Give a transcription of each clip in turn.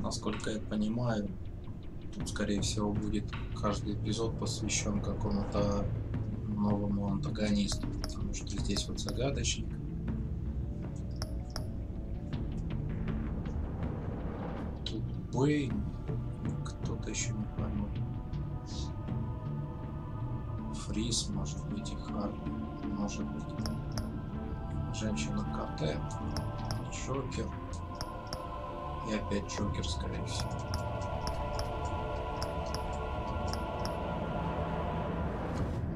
насколько я понимаю, тут, скорее всего, будет каждый эпизод посвящен какому-то новому антагонисту, потому что здесь вот загадочник. Тут Бэйн, кто-то еще не понял. Фриз, может быть, и Харви, может быть, женщина-КТ, Джокер и опять Джокер, скорее всего.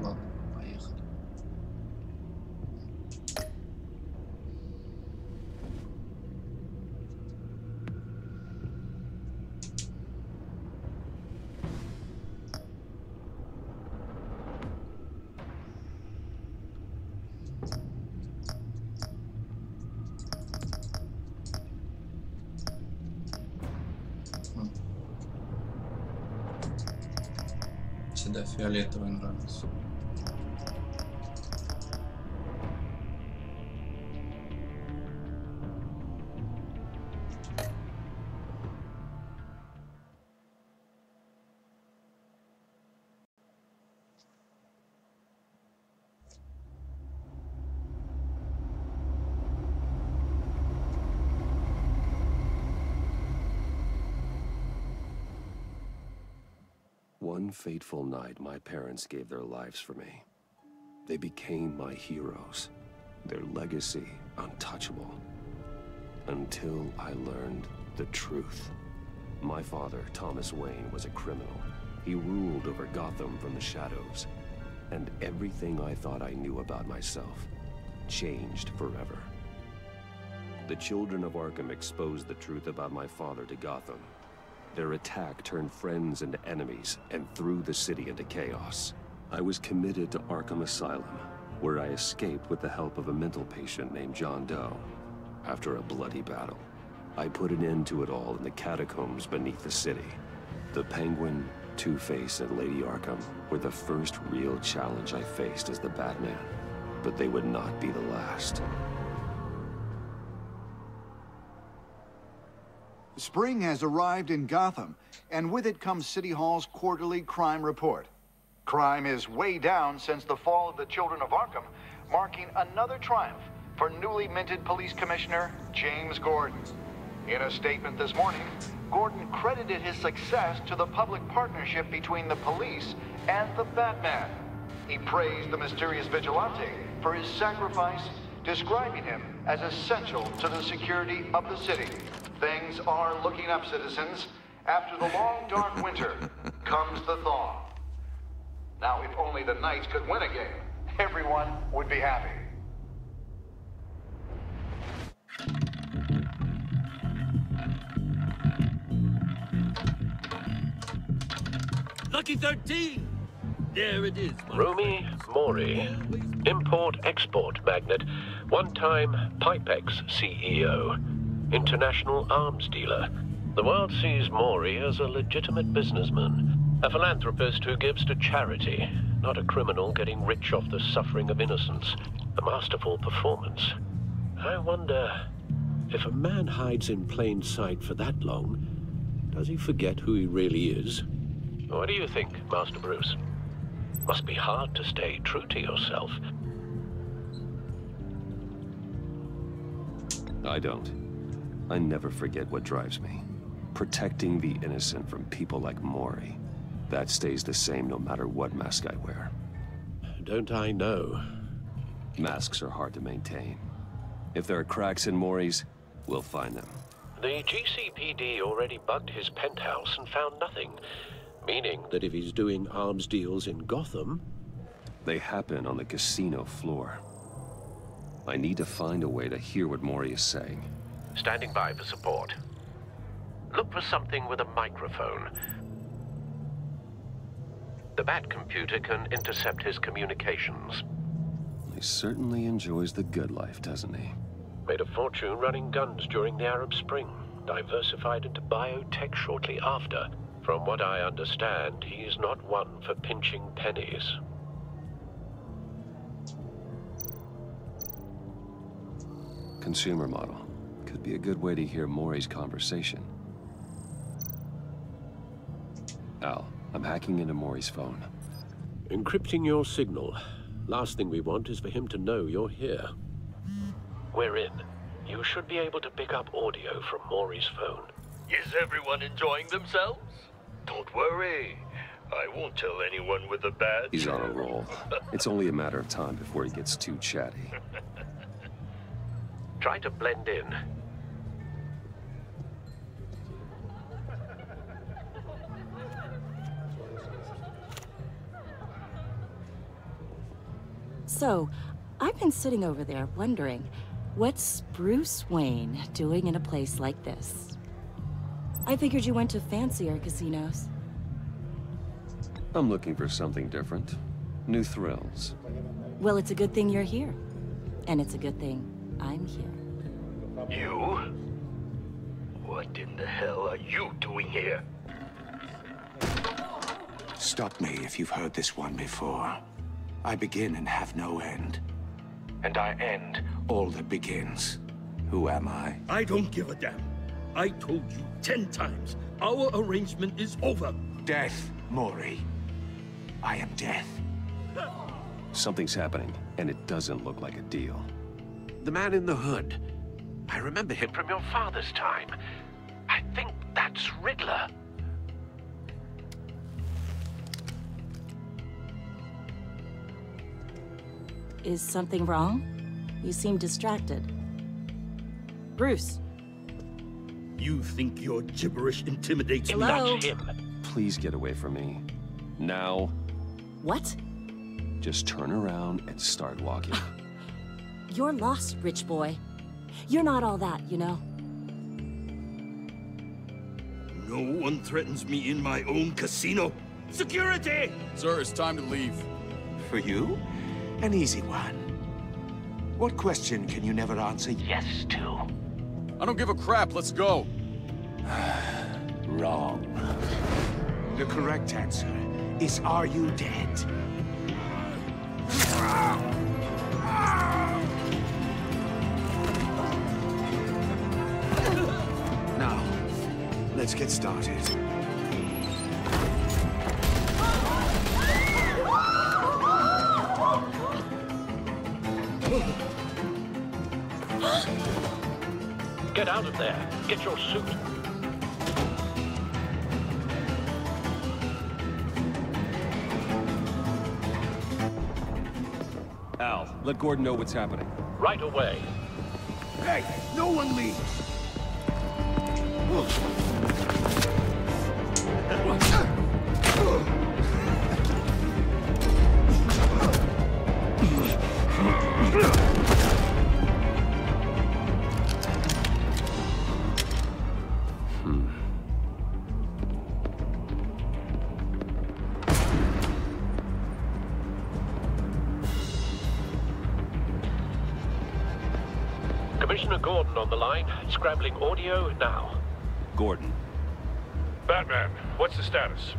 Ладно, поехали. Всегда фиолетовый нравится. One fateful night, my parents gave their lives for me. They became my heroes, their legacy untouchable. Until I learned the truth. My father, Thomas Wayne, was a criminal. He ruled over Gotham from the shadows. And everything I thought I knew about myself changed forever. The children of Arkham exposed the truth about my father to Gotham. Their attack turned friends into enemies and threw the city into chaos. I was committed to Arkham Asylum, where I escaped with the help of a mental patient named John Doe. After a bloody battle, I put an end to it all in the catacombs beneath the city. The Penguin, Two-Face, and Lady Arkham were the first real challenge I faced as the Batman, but they would not be the last. Spring has arrived in Gotham, and with it comes City Hall's quarterly crime report. Crime is way down since the fall of the Children of Arkham, marking another triumph for newly minted Police Commissioner James Gordon. In a statement this morning, Gordon credited his success to the public partnership between the police and the Batman. He praised the mysterious vigilante for his sacrifice, describing him as essential to the security of the city. Things are looking up, citizens. After the long, dark winter comes the thaw. Now, if only the Knights could win a game, everyone would be happy. Lucky 13! There it is. Rumi Mori, import-export magnate, one-time Pipex CEO, international arms dealer. The world sees Mori as a legitimate businessman, a philanthropist who gives to charity, not a criminal getting rich off the suffering of innocence. A masterful performance. I wonder, If a man hides in plain sight for that long, does he forget who he really is? what do you think, Master Bruce? Must be hard to stay true to yourself. I don't. I never forget what drives me. Protecting the innocent from people like Mori. That stays the same no matter what mask I wear. Don't I know? Masks are hard to maintain. If there are cracks in Mori's, we'll find them. The GCPD already bugged his penthouse and found nothing, meaning That if he's doing arms deals in Gotham, They happen on the casino floor. I need to find a way to hear what Mori is saying. standing by for support. Look for something with a microphone. The Bat computer can intercept his communications. He certainly enjoys the good life, doesn't he? Made a fortune running guns during the Arab Spring. Diversified into biotech shortly after. From what I understand, he's not one for pinching pennies. Consumer model. Could be a good way to hear Mori's conversation. Al, I'm hacking into Maury's phone. Encrypting your signal. Last thing we want is for him to know you're here. We're in. You should be able to pick up audio from Maury's phone. Is everyone enjoying themselves? Don't worry. I won't tell anyone with a badge. He's on a roll. It's only a matter of time before he gets too chatty. Try to blend in. So, I've been sitting over there wondering, what's Bruce Wayne doing in a place like this? I figured you went to fancier casinos. I'm looking for something different. New thrills. Well, it's a good thing you're here. And it's a good thing I'm here. You? What in the hell are you doing here? Stop me if you've heard this one before. I begin and have no end. And I end all that begins. Who am I? I don't give a damn. I told you 10 times. Our arrangement is over. Death, Maury. I am death. Something's happening, and it doesn't look like a deal. The man in the hood. I remember him from your father's time. I think that's Riddler. Is something wrong? You seem distracted. Bruce. You think your gibberish intimidates me? Hello? That's him. Please get away from me. Now. What? Just turn around and start walking. You're lost, rich boy. You're not all that, you know. No one threatens me in my own casino. Security! Sir, it's time to leave. For you? An easy one. What question can you never answer Yes to. I don't give a crap, let's go. Wrong. The correct answer is, are you dead? Now, let's get started. Get out of there. Get your suit. Al, let Gordon know what's happening. Right away. Hey, no one leaves! Commissioner Gordon on the line. Scrambling audio now. Gordon. Batman, what's the status?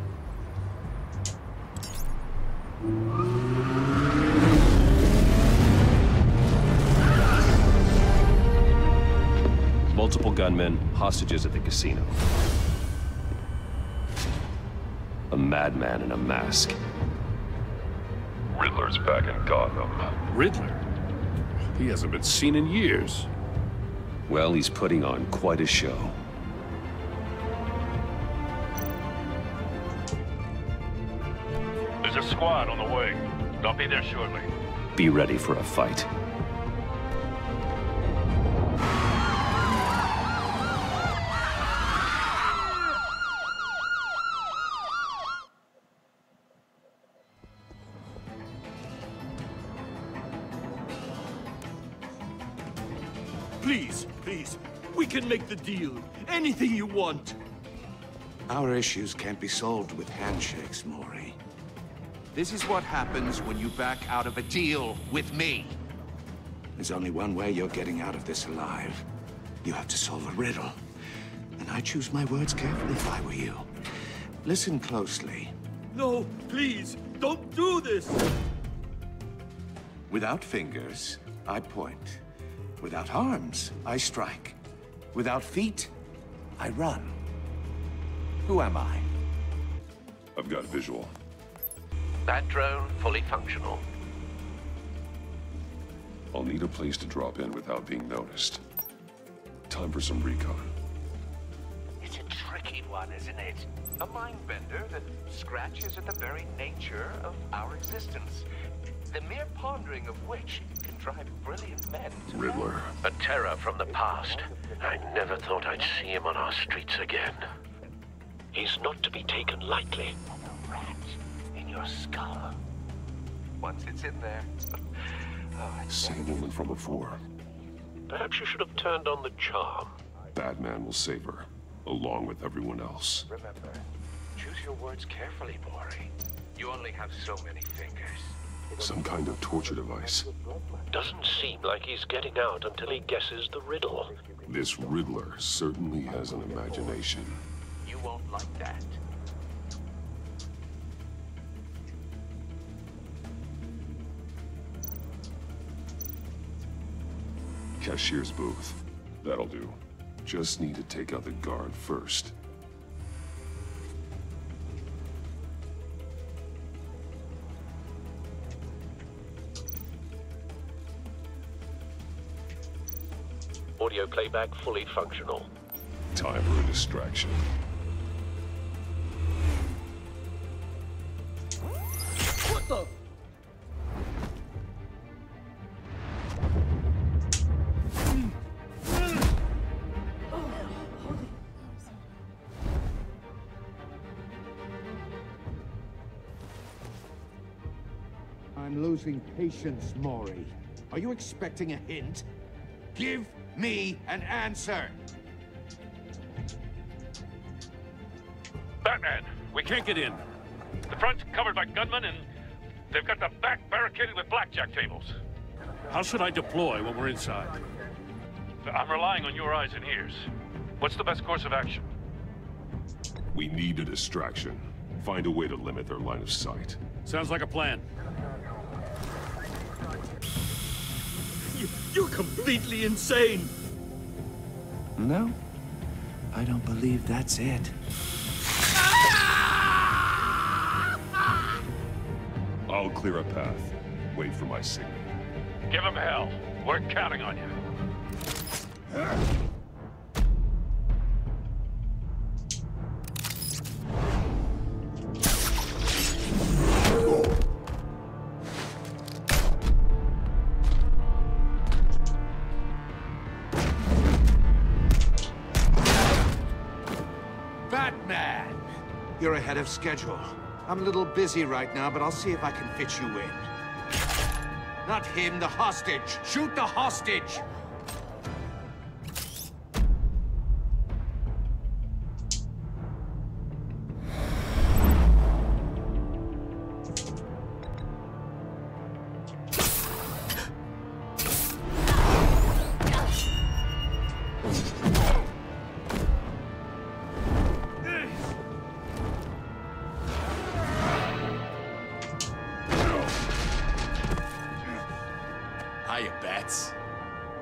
Multiple gunmen, hostages at the casino. A madman in a mask. Riddler's back in Gotham. Riddler? He hasn't been seen in years. Well, he's putting on quite a show. There's a squad on the way. They'll be there shortly. Be ready for a fight. Please, please, we can make the deal. Anything you want. Our issues can't be solved with handshakes, Maury. This is what happens when you back out of a deal with me. There's only one way you're getting out of this alive. You have to solve a riddle. And I choose my words carefully if I were you. Listen closely. No, please, don't do this! Without fingers, I point. Without arms, I strike. Without feet, I run. Who am I? I've got visual. That drone fully functional. I'll need a place to drop in without being noticed. Time for some recon. It's a tricky one, isn't it? A mind bender that scratches at the very nature of our existence. The mere pondering of which can drive brilliant men to Riddler. A terror from the past. I never thought I'd see him on our streets again. He's not to be taken lightly. A rat in your skull. Once it's in there. Same woman from before. Perhaps you should have turned on the charm. Batman will save her, along with everyone else. Remember, choose your words carefully, Maury. You only have so many fingers. Some kind of torture device. Doesn't seem like he's getting out until he guesses the riddle. This Riddler certainly has an imagination. You won't like that. Cashier's booth. That'll do. Just need to take out the guard first. Audio playback fully functional. Time for a distraction. What the? I'm losing patience, Maury. Are you expecting a hint? Give me an answer! Batman, we can't get in. The front's covered by gunmen, and they've got the back barricaded with blackjack tables. How should I deploy when we're inside? I'm relying on your eyes and ears. What's the best course of action? We need a distraction. Find a way to limit their line of sight. Sounds like a plan. You're completely insane! No, I don't believe that's it. I'll clear a path. Wait for my signal. Give him hell. We're counting on you. Batman! You're ahead of schedule. I'm a little busy right now, but I'll see if I can fit you in. Not him, the hostage! Shoot the hostage!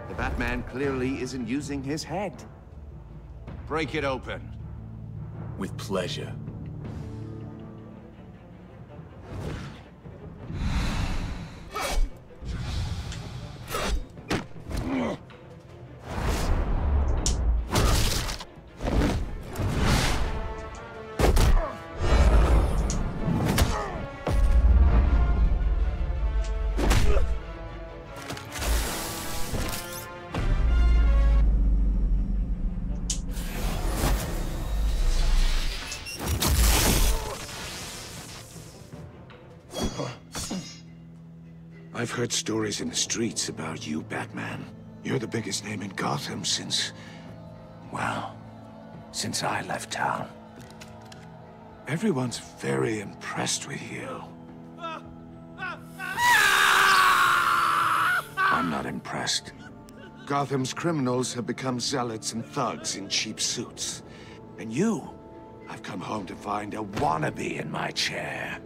The Batman clearly isn't using his head. Break it open. With pleasure. I've heard stories in the streets about you, Batman. You're the biggest name in Gotham since... well, since I left town. Everyone's very impressed with you. I'm not impressed. Gotham's criminals have become zealots and thugs in cheap suits. And you, I've come home to find a wannabe in my chair.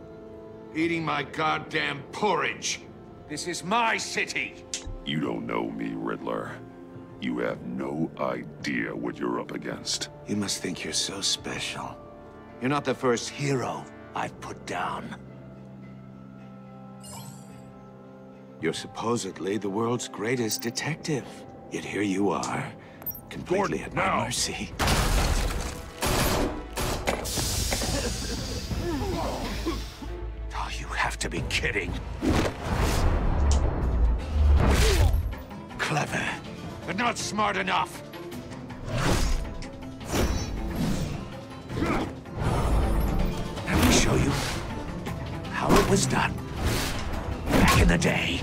Eating my goddamn porridge. This is my city! You don't know me, Riddler. You have no idea what you're up against. You must think you're so special. You're not the first hero I've put down. You're supposedly the world's greatest detective. Yet here you are, completely at my mercy. Oh, you have to be kidding. Clever, but not smart enough. Let me show you how it was done back in the day.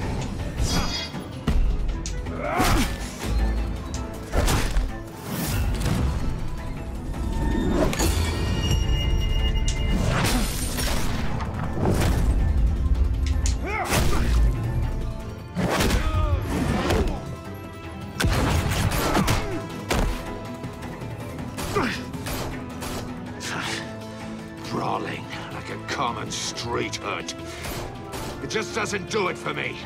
Brawling like a common street hood. It just doesn't do it for me.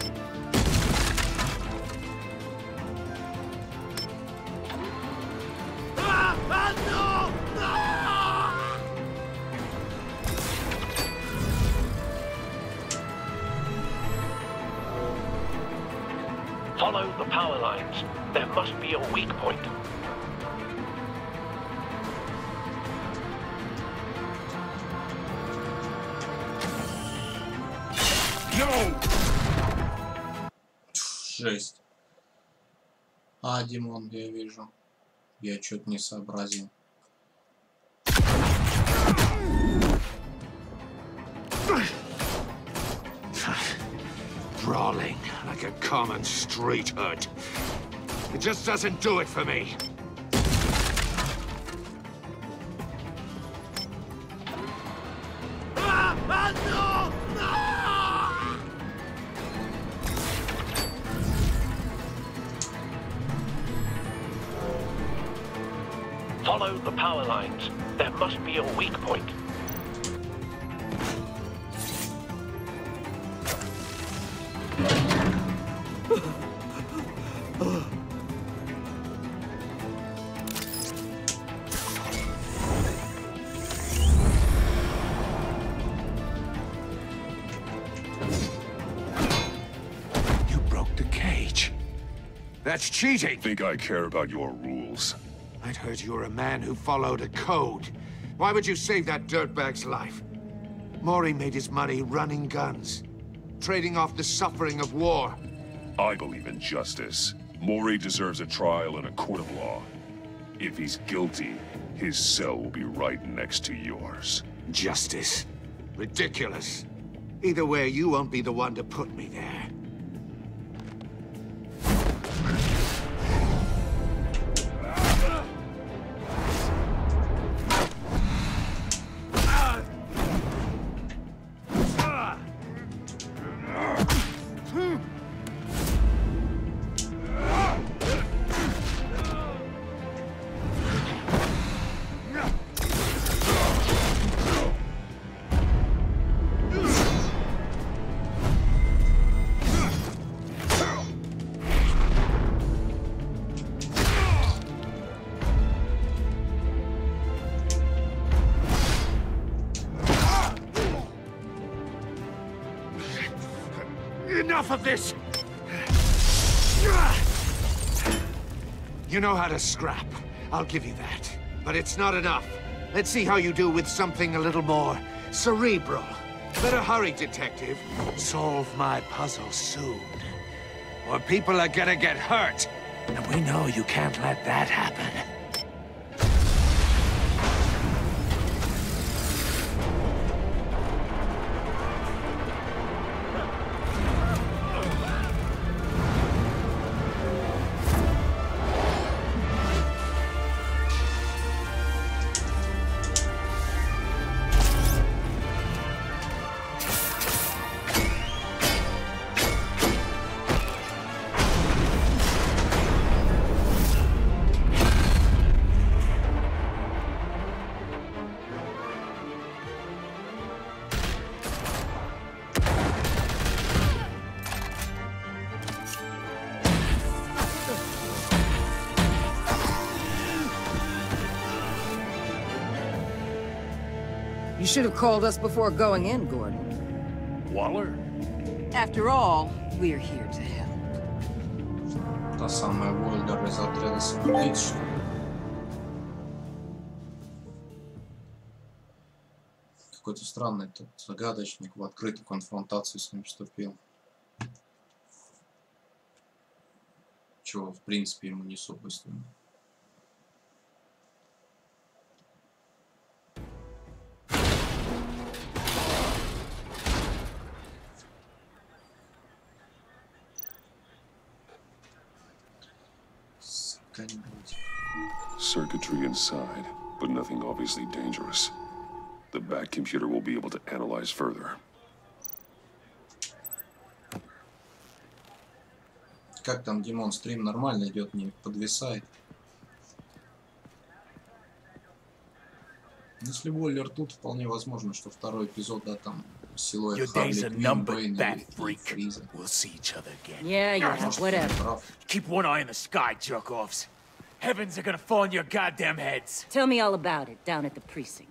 Follow the power lines. There must be a weak point. Жесть. А, Димон, я вижу. Я что-то не сообразил. Brawling like a common street hood. It just doesn't do it for me. Follow the power lines. There must be a weak point. You broke the cage. That's cheating. Think I care about your rules? I'd heard you were a man who followed a code. Why would you save that dirtbag's life? Mori made his money running guns, trading off the suffering of war. I believe in justice. Mori deserves a trial in a court of law. If he's guilty, his cell will be right next to yours. Justice? Ridiculous. Either way, you won't be the one to put me there. Enough of this! You know how to scrap. I'll give you that. But it's not enough. Let's see how you do with something a little more cerebral. Better hurry, detective. Solve my puzzle soon. Or people are gonna get hurt. And we know you can't let that happen. You should have called us before going in, Gordon. Waller? After all, we're here to help. Та самая Уолдер из отряда самоубийц, что ли? Какой-то странный тут загадочник в открытую конфронтацию с ним вступил. Чего, в принципе, ему не свойственно. Circuitry inside, but nothing obviously dangerous. The back computer will be able to analyze further. Как там, Димон, стрим нормально идет, не подвисает? Если Уоллер тут, вполне возможно, что второй эпизод, да, там силуэт Харли Квинн, Бэйна и Фриза. Yeah, whatever. Keep one eye on the sky, jerk-offs. Heavens are gonna fall on your goddamn heads. Tell me all about it down at the precinct.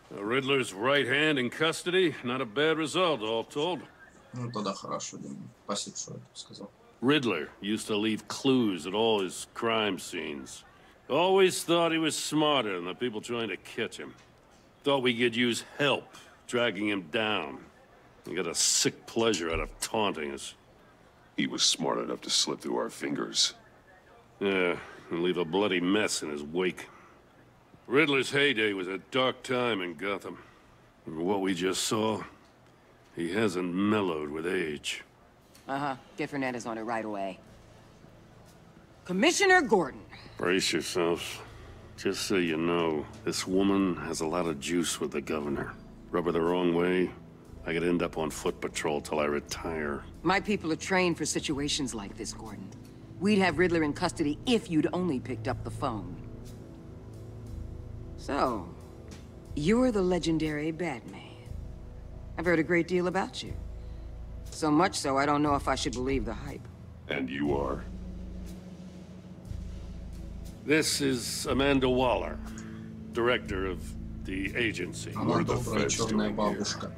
Riddler's right hand in custody. Not a bad result, all told. Ну, тогда хорошо, Димон. Спасибо, что это сказал. Riddler used to leave clues at all his crime scenes. Always thought he was smarter than the people trying to catch him. Thought we could use help dragging him down. He got a sick pleasure out of taunting us. He was smart enough to slip through our fingers. Yeah, and leave a bloody mess in his wake. Riddler's heyday was a dark time in Gotham. And what we just saw, he hasn't mellowed with age. Uh-huh. Get Fernandez on it right away. Commissioner Gordon. Brace yourselves. Just so you know, this woman has a lot of juice with the governor. Rub her the wrong way, I could end up on foot patrol till I retire. My people are trained for situations like this, Gordon. We'd have Riddler in custody if you'd only picked up the phone. So, you're the legendary Batman. I've heard a great deal about you. So much so, I don't know if I should believe the hype. And you are? This is Amanda Waller, director of the agency. Она добрая черная бабушка.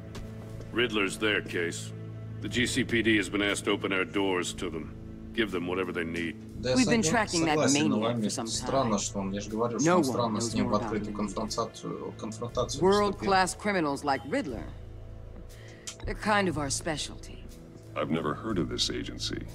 Riddler's their case. The GCPD has been asked to open our doors to them. Give them whatever they need. We've been tracking that maniac for some time. Странно, что он, я же говорю, что он странно с ним в открытую конфронтацию. World-class criminals like Riddler. They're kind of our specialty. I've never heard of this agency.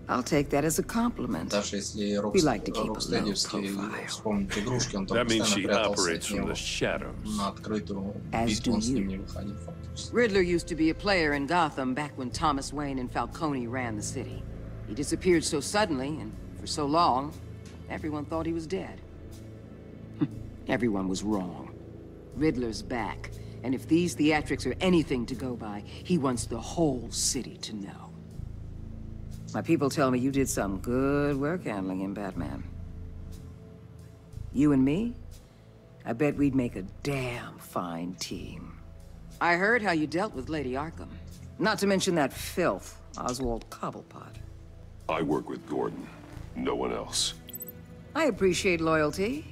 I'll take that as a compliment. Даже если We like to keep a low Рокстедиевский вспомнить игрушки, он там That means постоянно she прятался operates от from него. the shadows. На открытую битву он с ним не выходил фактически. Riddler used to be a player in Gotham back when Thomas Wayne and Falcone ran the city. He disappeared so suddenly and for so long, everyone thought he was dead. Everyone was wrong. Riddler's back, and if these theatrics are anything to go by, he wants the whole city to know. My people tell me you did some good work handling him, Batman. You and me? I bet we'd make a damn fine team. I heard how you dealt with Lady Arkham. Not to mention that filth, Oswald Cobblepot. I work with Gordon. No one else. I appreciate loyalty,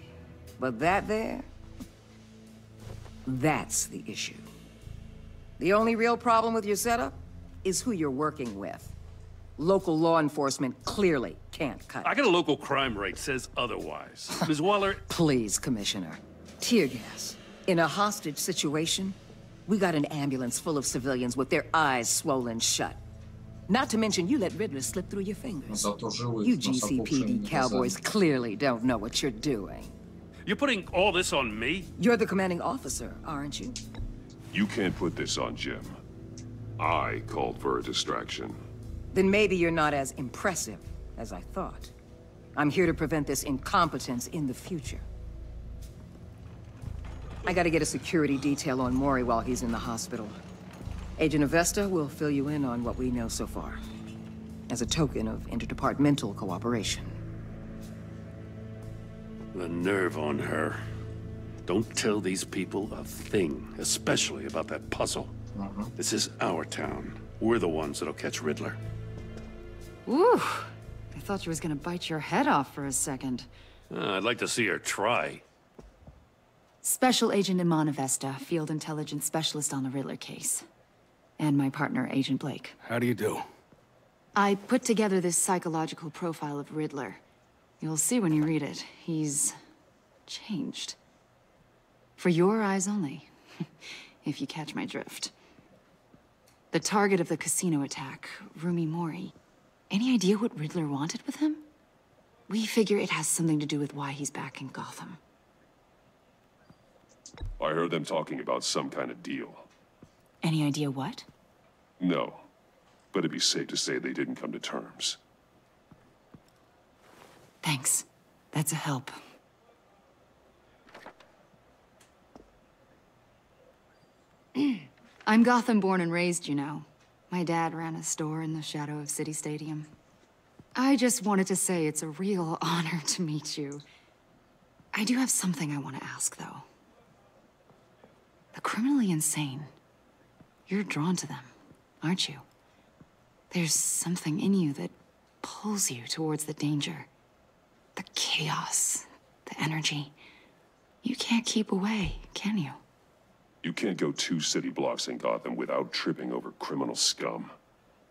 but that there... that's the issue. The only real problem with your setup is who you're working with. Local law enforcement clearly can't cut it. I got a local crime rate says otherwise. Ms. Waller... Please, Commissioner. Tear gas. In a hostage situation, we got an ambulance full of civilians with their eyes swollen shut. Not to mention you let Riddler slip through your fingers. You GCPD cowboys clearly don't know what you're doing. You're putting all this on me? You're the commanding officer, aren't you? You can't put this on Jim. I called for a distraction. Then maybe you're not as impressive as I thought. I'm here to prevent this incompetence in the future. I gotta get a security detail on Maury while he's in the hospital. Agent Avesta will fill you in on what we know so far, as a token of interdepartmental cooperation. The nerve on her. Don't tell these people a thing, especially about that puzzle. This is our town. We're the ones that'll catch Riddler. Ooh, I thought you was gonna bite your head off for a second. I'd like to see her try. Special Agent Imana Vesta, Field Intelligence Specialist on the Riddler case. And my partner, Agent Blake. How do you do? I put together this psychological profile of Riddler. You'll see when you read it. He's changed. For your eyes only, if you catch my drift. The target of the casino attack, Rumi Mori. Any idea what Riddler wanted with him? We figure it has something to do with why he's back in Gotham. I heard them talking about some kind of deal. Any idea what? No, but it'd be safe to say they didn't come to terms. Thanks. That's a help. I'm Gotham born and raised, you know. My dad ran a store in the shadow of City Stadium. I just wanted to say it's a real honor to meet you. I do have something I want to ask, though. The criminally insane. You're drawn to them, aren't you? There's something in you that pulls you towards the danger. The chaos, the energy. You can't keep away, can you? You can't go 2 city blocks in Gotham without tripping over criminal scum.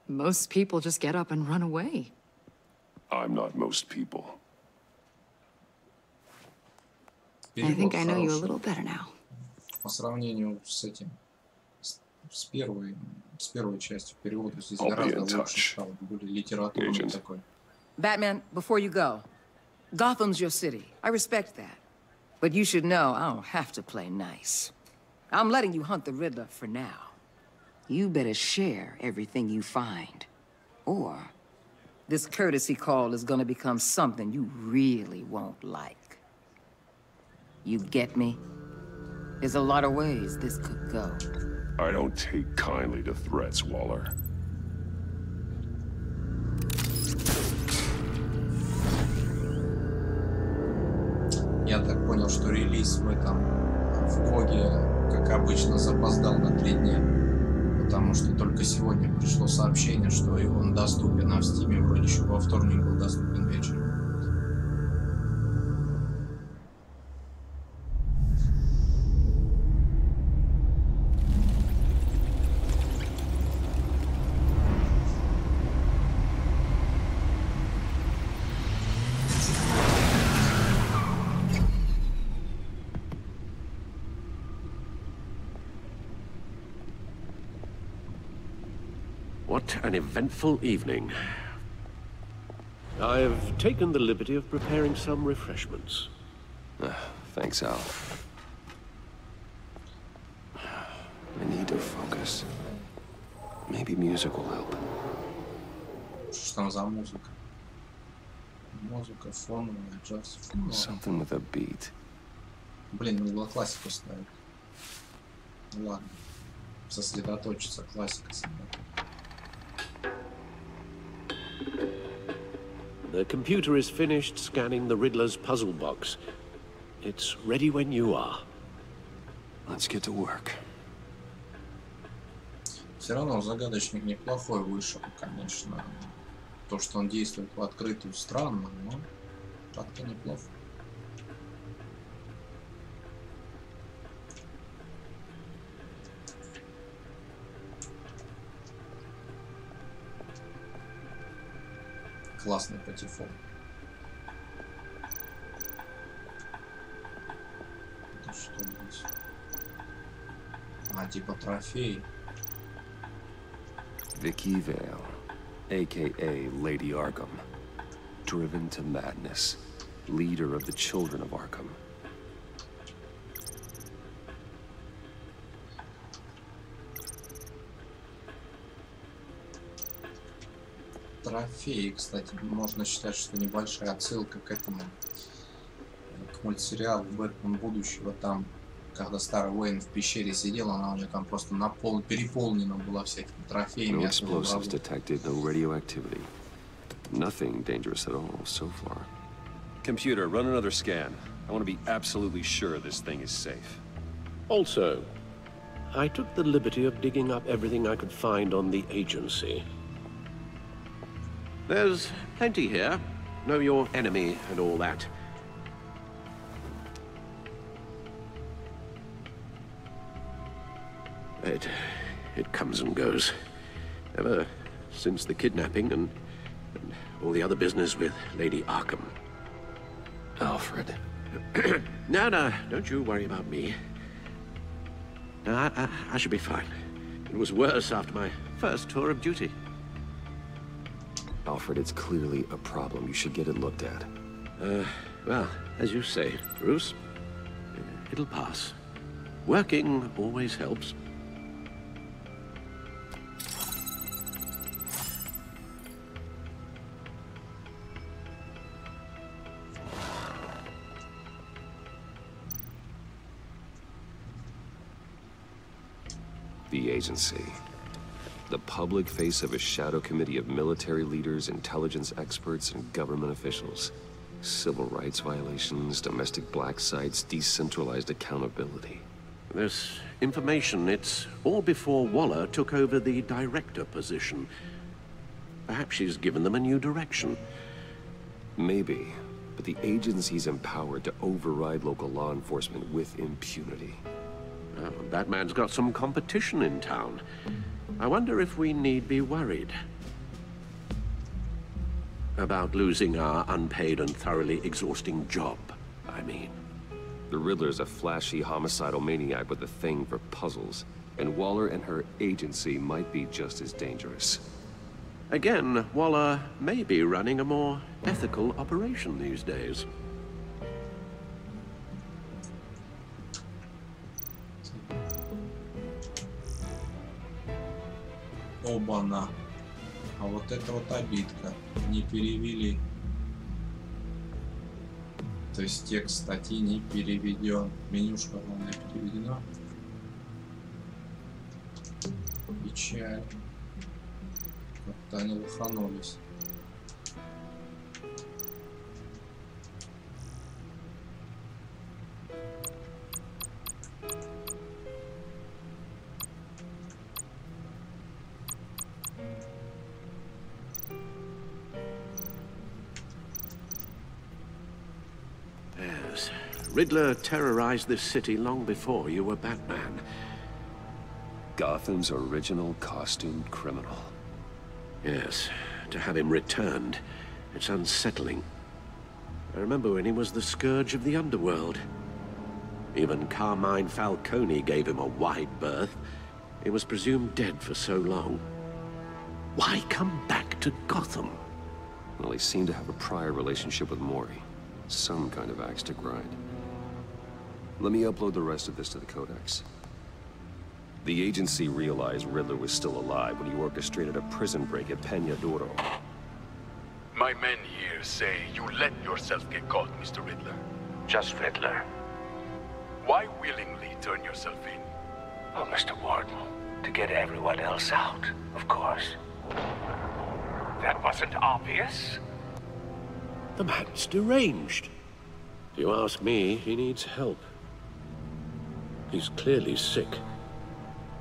Most people just get up and run away. I'm not most people. I think I know you a little better now. По сравнению с этим, с первой частью перевода, здесь I'll be in гораздо лучше touch. стал, более литературный Agent. такой. Batman, before you go, Gotham's your city. I respect that. But you should know I don't have to play nice. I'm letting you hunt the Riddler for now. You better share everything you find. Or this courtesy call is gonna become something you really won't like. You get me? There's a lot of ways this could go. I don't take kindly to threats, Waller. Я так понял, что релиз в ГОГе, как обычно, запоздал на 3 дня. Потому что только сегодня пришло сообщение, что он доступен, а в Стиме вроде еще во вторник был доступен вечером. What an eventful evening. I've taken the liberty of preparing some refreshments. Thanks, Al. I need to focus. Maybe music will help. Что там за музыка? Музыка фоновая, джаз фоновая. Something with a beat. Блин, надо было классику ставить. Ну ладно. Сосредоточиться, классика сыграть. The computer is finished scanning the Riddler's puzzle box. It's ready when you are. Let's get to work. Все равно загадочник неплохой вышел, конечно. То, что он действует в открытую, странно, но так-то неплохо. Классный патефон. Это что здесь? А, типа трофей. Vicky Vale, a.k.a. Lady Arkham. Driven to madness. Leader of the children of Arkham. Трофеи, кстати, можно считать, что небольшая отсылка к этому, к мультсериалу «Бэтмен будущего». Там, когда старый Уэйн в пещере сидел, она у нее там просто переполнена была всякими трофеями. No explosives detected, no radioactivity. Nothing dangerous at all so far. Computer, run another scan. I want to be absolutely sure this thing is safe. Also, I took the liberty of digging up everything I could find on the agency. There's plenty here. Know your enemy and all that. It comes and goes. Ever since the kidnapping and all the other business with Lady Arkham. Alfred. No, don't you worry about me. No, I should be fine. It was worse after my first tour of duty. Alfred, it's clearly a problem. You should get it looked at. Well, as you say, Bruce, it'll pass. Working always helps. The agency. The public face of a shadow committee of military leaders, intelligence experts, and government officials. Civil rights violations, domestic black sites, decentralized accountability. This information, it's all before Waller took over the director position. Perhaps she's given them a new direction. Maybe, but the agency's empowered to override local law enforcement with impunity. Batman's got some competition in town. I wonder if we need be worried about losing our unpaid and thoroughly exhausting job, I mean. The Riddler's a flashy homicidal maniac with a thing for puzzles, and Waller and her agency might be just as dangerous. Again, Waller may be running a more ethical operation these days. Оба-на. А вот это вот обидка. Не перевели. То есть текст статьи не переведен. Менюшка главное переведена. Печаль. Как-то они лоханулись. Riddler terrorized this city long before you were Batman. Gotham's original costumed criminal. Yes, to have him returned, it's unsettling. I remember when he was the scourge of the underworld. Even Carmine Falcone gave him a wide berth. He was presumed dead for so long. Why come back to Gotham? Well, he seemed to have a prior relationship with Mori. Some kind of axe to grind. Let me upload the rest of this to the Codex. The agency realized Riddler was still alive when he orchestrated a prison break at Peña Duro. My men here say you let yourself get caught, Mr. Riddler. Just Riddler. Why willingly turn yourself in? Oh, Mr. Warden, to get everyone else out, of course. That wasn't obvious. The man's deranged. If you ask me, he needs help. He's clearly sick.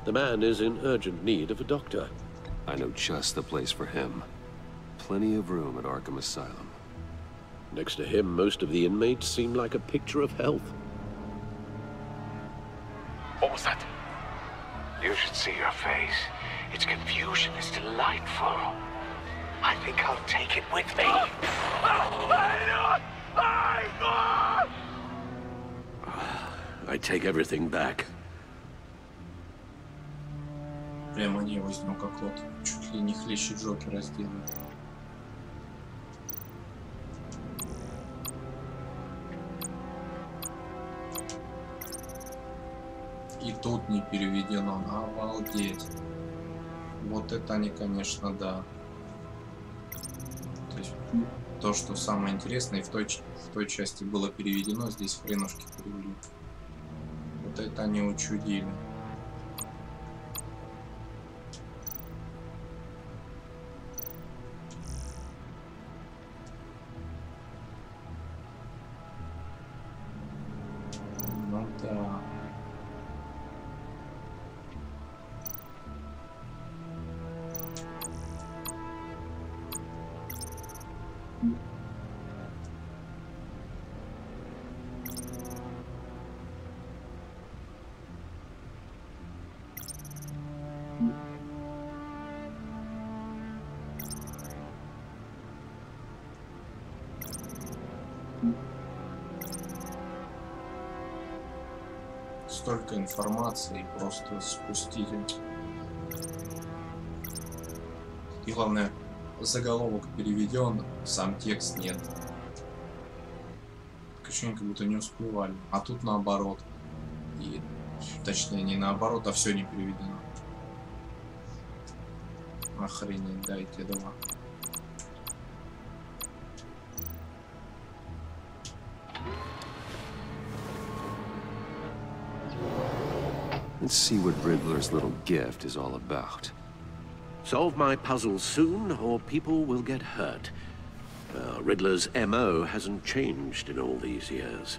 The man is in urgent need of a doctor. I know just the place for him. Plenty of room at Arkham Asylum. Next to him, most of the inmates seem like a picture of health. What was that? You should see your face. Its confusion is delightful. I think I'll take it with me. I take everything back. Прямо не возьму как вот. Чуть ли не хлеще Джокера сделаю. И тут не переведено. Обалдеть. Вот это они, конечно, да. То есть то, что самое интересное, в той части было переведено, здесь хренушки перевели. Вот это они учудили. Ну да. Столько информации, просто спустить. И главное, заголовок переведен, сам текст нет. Ощущение, как будто не успевали. А тут наоборот. И, точнее, не наоборот, а все не переведено. Охренеть, дайте два. Let's see what Riddler's little gift is all about. Solve my puzzles soon, or people will get hurt. Riddler's MO hasn't changed in all these years.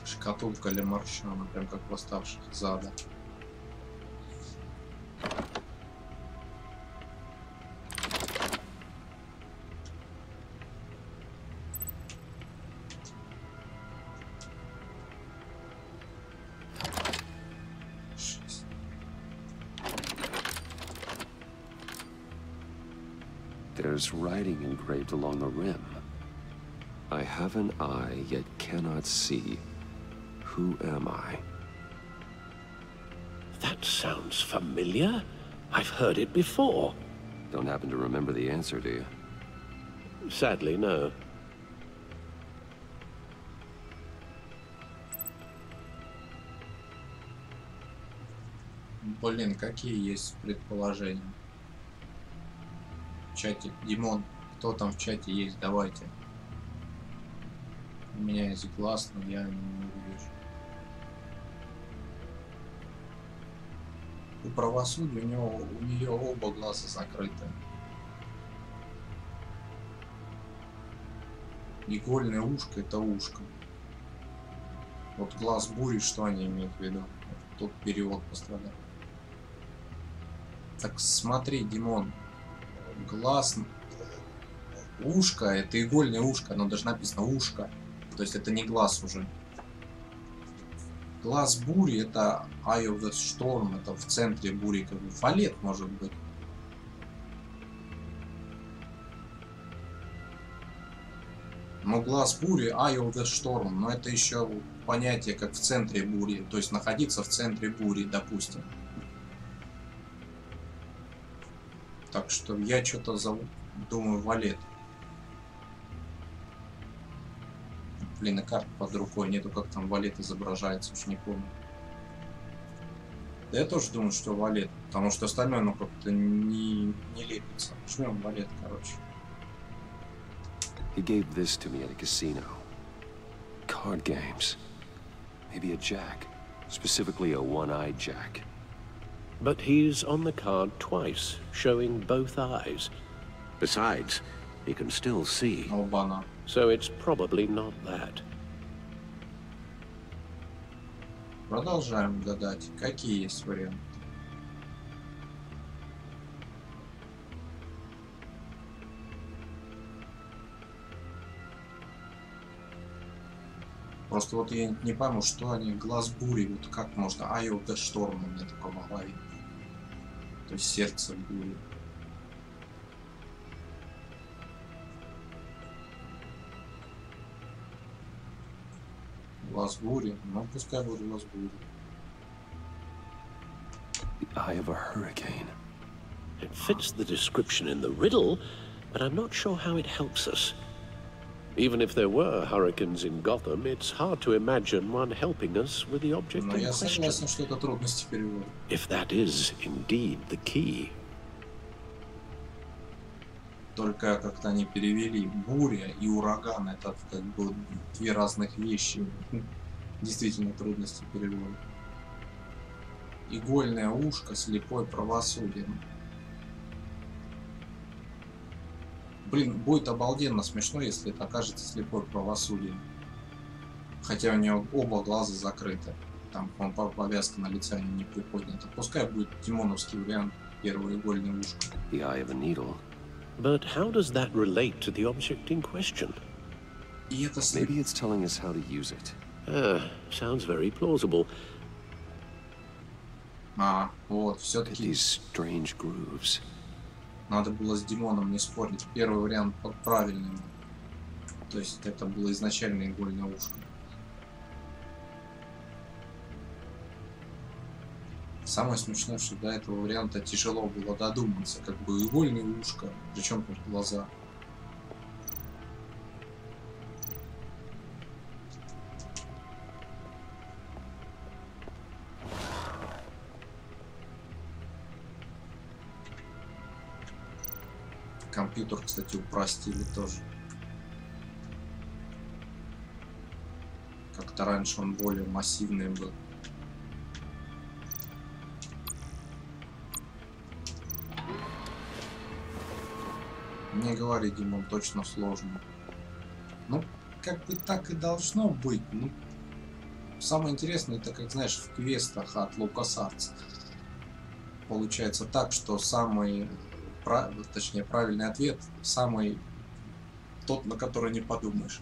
Шкатулка для Маршана, прям как восставших из ада. There's writing engraved along the rim. I have an eye, yet cannot see. Who am I? That sounds familiar. I've heard it before. Don't happen to remember the answer, do you? Sadly, no. Блин, какие есть предположения? В чате. Димон, кто там в чате есть? Давайте. У меня есть глаз, но я не вижу. У правосудия у нее оба глаза закрыты. Игольное ушко — это ушко. Вот глаз бури, что они имеют в виду? Тут перевод пострадал. Так смотри, Димон. Глаз, ушко — это игольное ушко, оно даже написано ушко, то есть это не глаз уже. Глаз бури — это Eye of the Storm, это в центре бури, как бы валет может быть. Но глаз бури Eye of the Storm, но это еще понятие как в центре бури, то есть находиться в центре бури, допустим. Так что я что-то думаю валет. Блин, и карта под рукой нету, как там валет изображается, уж не помню. Да я тоже думаю, что валет, потому что остальное, ну, как-то не лепится. Жмем валет, короче. He gave this to me at a casino. Card games. Maybe a jack. Specifically a one-eyed jack. But he's on the card twice, showing both eyes. Besides, he can still see. Обана. So it's probably not that. Продолжаем гадать. Какие есть варианты? Просто вот я не пойму, что они, глаз бури, вот как можно, Eye of the Storm у меня только в голове. То есть сердце бури. Глаз бури, ну пускай будет глаз бури. The eye of a hurricane. It fits the description in the riddle, but I'm not sure how it helps us. Even if there were hurricanes in Gotham, it's hard to imagine one helping us with the object Но in я question. согласен, что это трудности перевода. If that is indeed the key. Только как-то они перевели буря и ураган, это как бы две разных вещи. Действительно трудности перевода. Игольное ушко, слепой правосудие. Блин, будет обалденно смешно, если это окажется слепой правосудие. Хотя у него оба глаза закрыты. Там, по-моему, повязка на лице не приподнята. Пускай будет Тимоновский вариант, первое игольное ушко. The eye of a needle. But how does that relate to the object in question? И это Maybe it's telling us how to use it. Sounds very plausible. Вот, все-таки. These strange grooves. Надо было с Димоном не спорить. Первый вариант правильный. То есть это было изначально игольное ушко. Самое смешное, что до этого варианта тяжело было додуматься. Как бы игольное ушко, причем тут глаза. Компьютер, кстати, упростили тоже. Как-то раньше он более массивный был. Не говори, Димон, точно сложно. Ну, как бы так и должно быть. Ну, самое интересное, это, как знаешь, в квестах от LucasArts. Получается так, что самый... Точнее, правильный ответ самый тот, на который не подумаешь.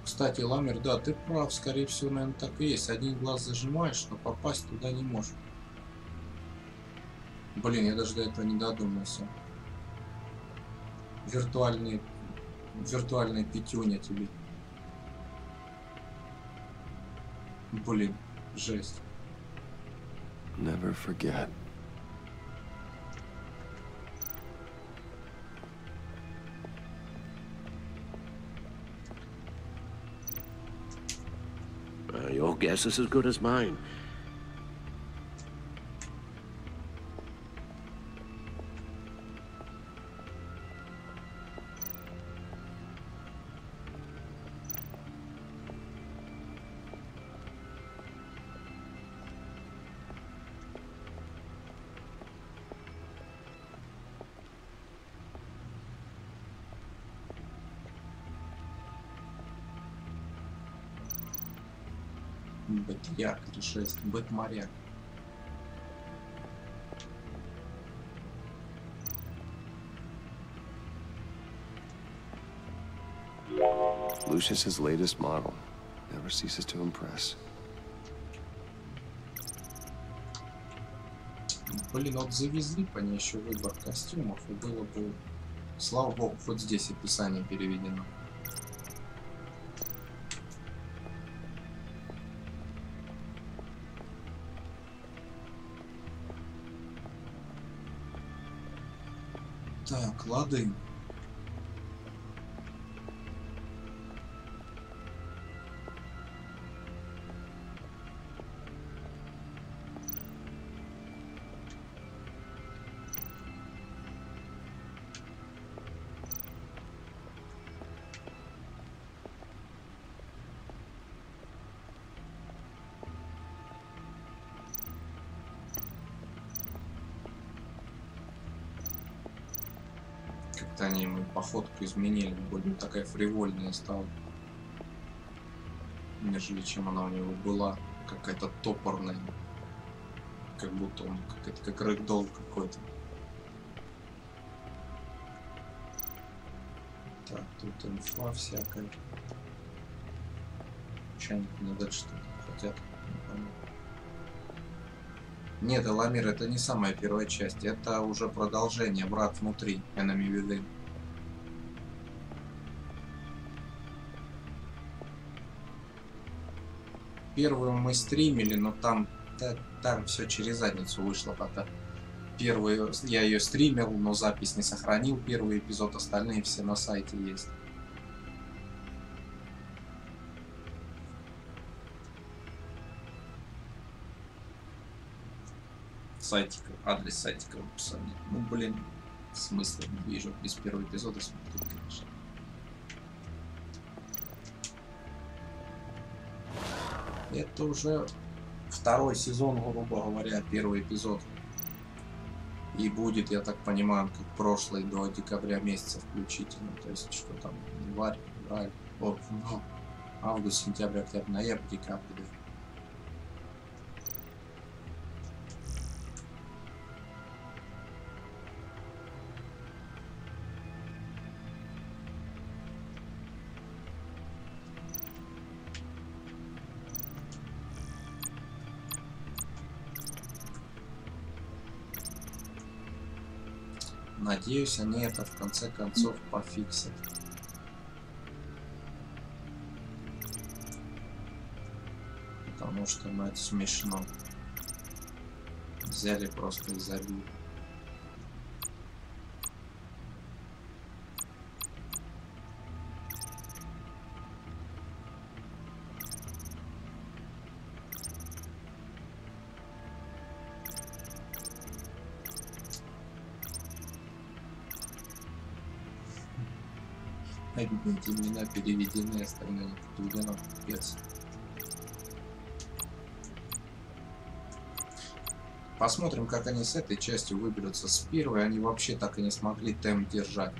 Кстати, Ламер, да, ты прав, скорее всего, наверное, так и есть. Один глаз зажимаешь, но попасть туда не можешь. Блин, я даже до этого не додумался. Виртуальные пятюня тебе. Блин, жесть. Never forget. Your guess is as good as mine. Бытияк или 6. Быт-моряк. Lucius, his latest model, never ceases to impress. Блин, вот завезли по ней еще выбор костюмов, и было бы, слава богу, хоть здесь описание переведено. Так, лады. Как-то они ему походку изменили, более такая фривольная стала, нежели чем она у него была, какая-то топорная, как будто он как рэгдолл какой-то. Так, тут инфа всякая. Чайник мне дальше что-то хотят, непонятно. Нет, Эламир, это не самая первая часть, это уже продолжение, врат внутри, Enemy Within. Первую мы стримили, но там все через задницу вышло пока. Первую я ее стримил, но запись не сохранил, первый эпизод, остальные все на сайте есть. Сайтика, адрес сайтика в описании. Ну, блин, смысла не вижу. Без первого эпизода смотреть, конечно. Это уже второй сезон, грубо говоря, первый эпизод. И будет, я так понимаю, как прошлый, до декабря месяца включительно. То есть, что там, январь, февраль, август, сентябрь, октябрь, ноябрь, декабрь. Надеюсь, они это в конце концов пофиксят. Потому что, ну, это смешно. Взяли просто и забили. Эти имена переведены, остальные не переведено, пипец. Посмотрим, как они с этой частью выберутся. С первой они вообще так и не смогли темп держать.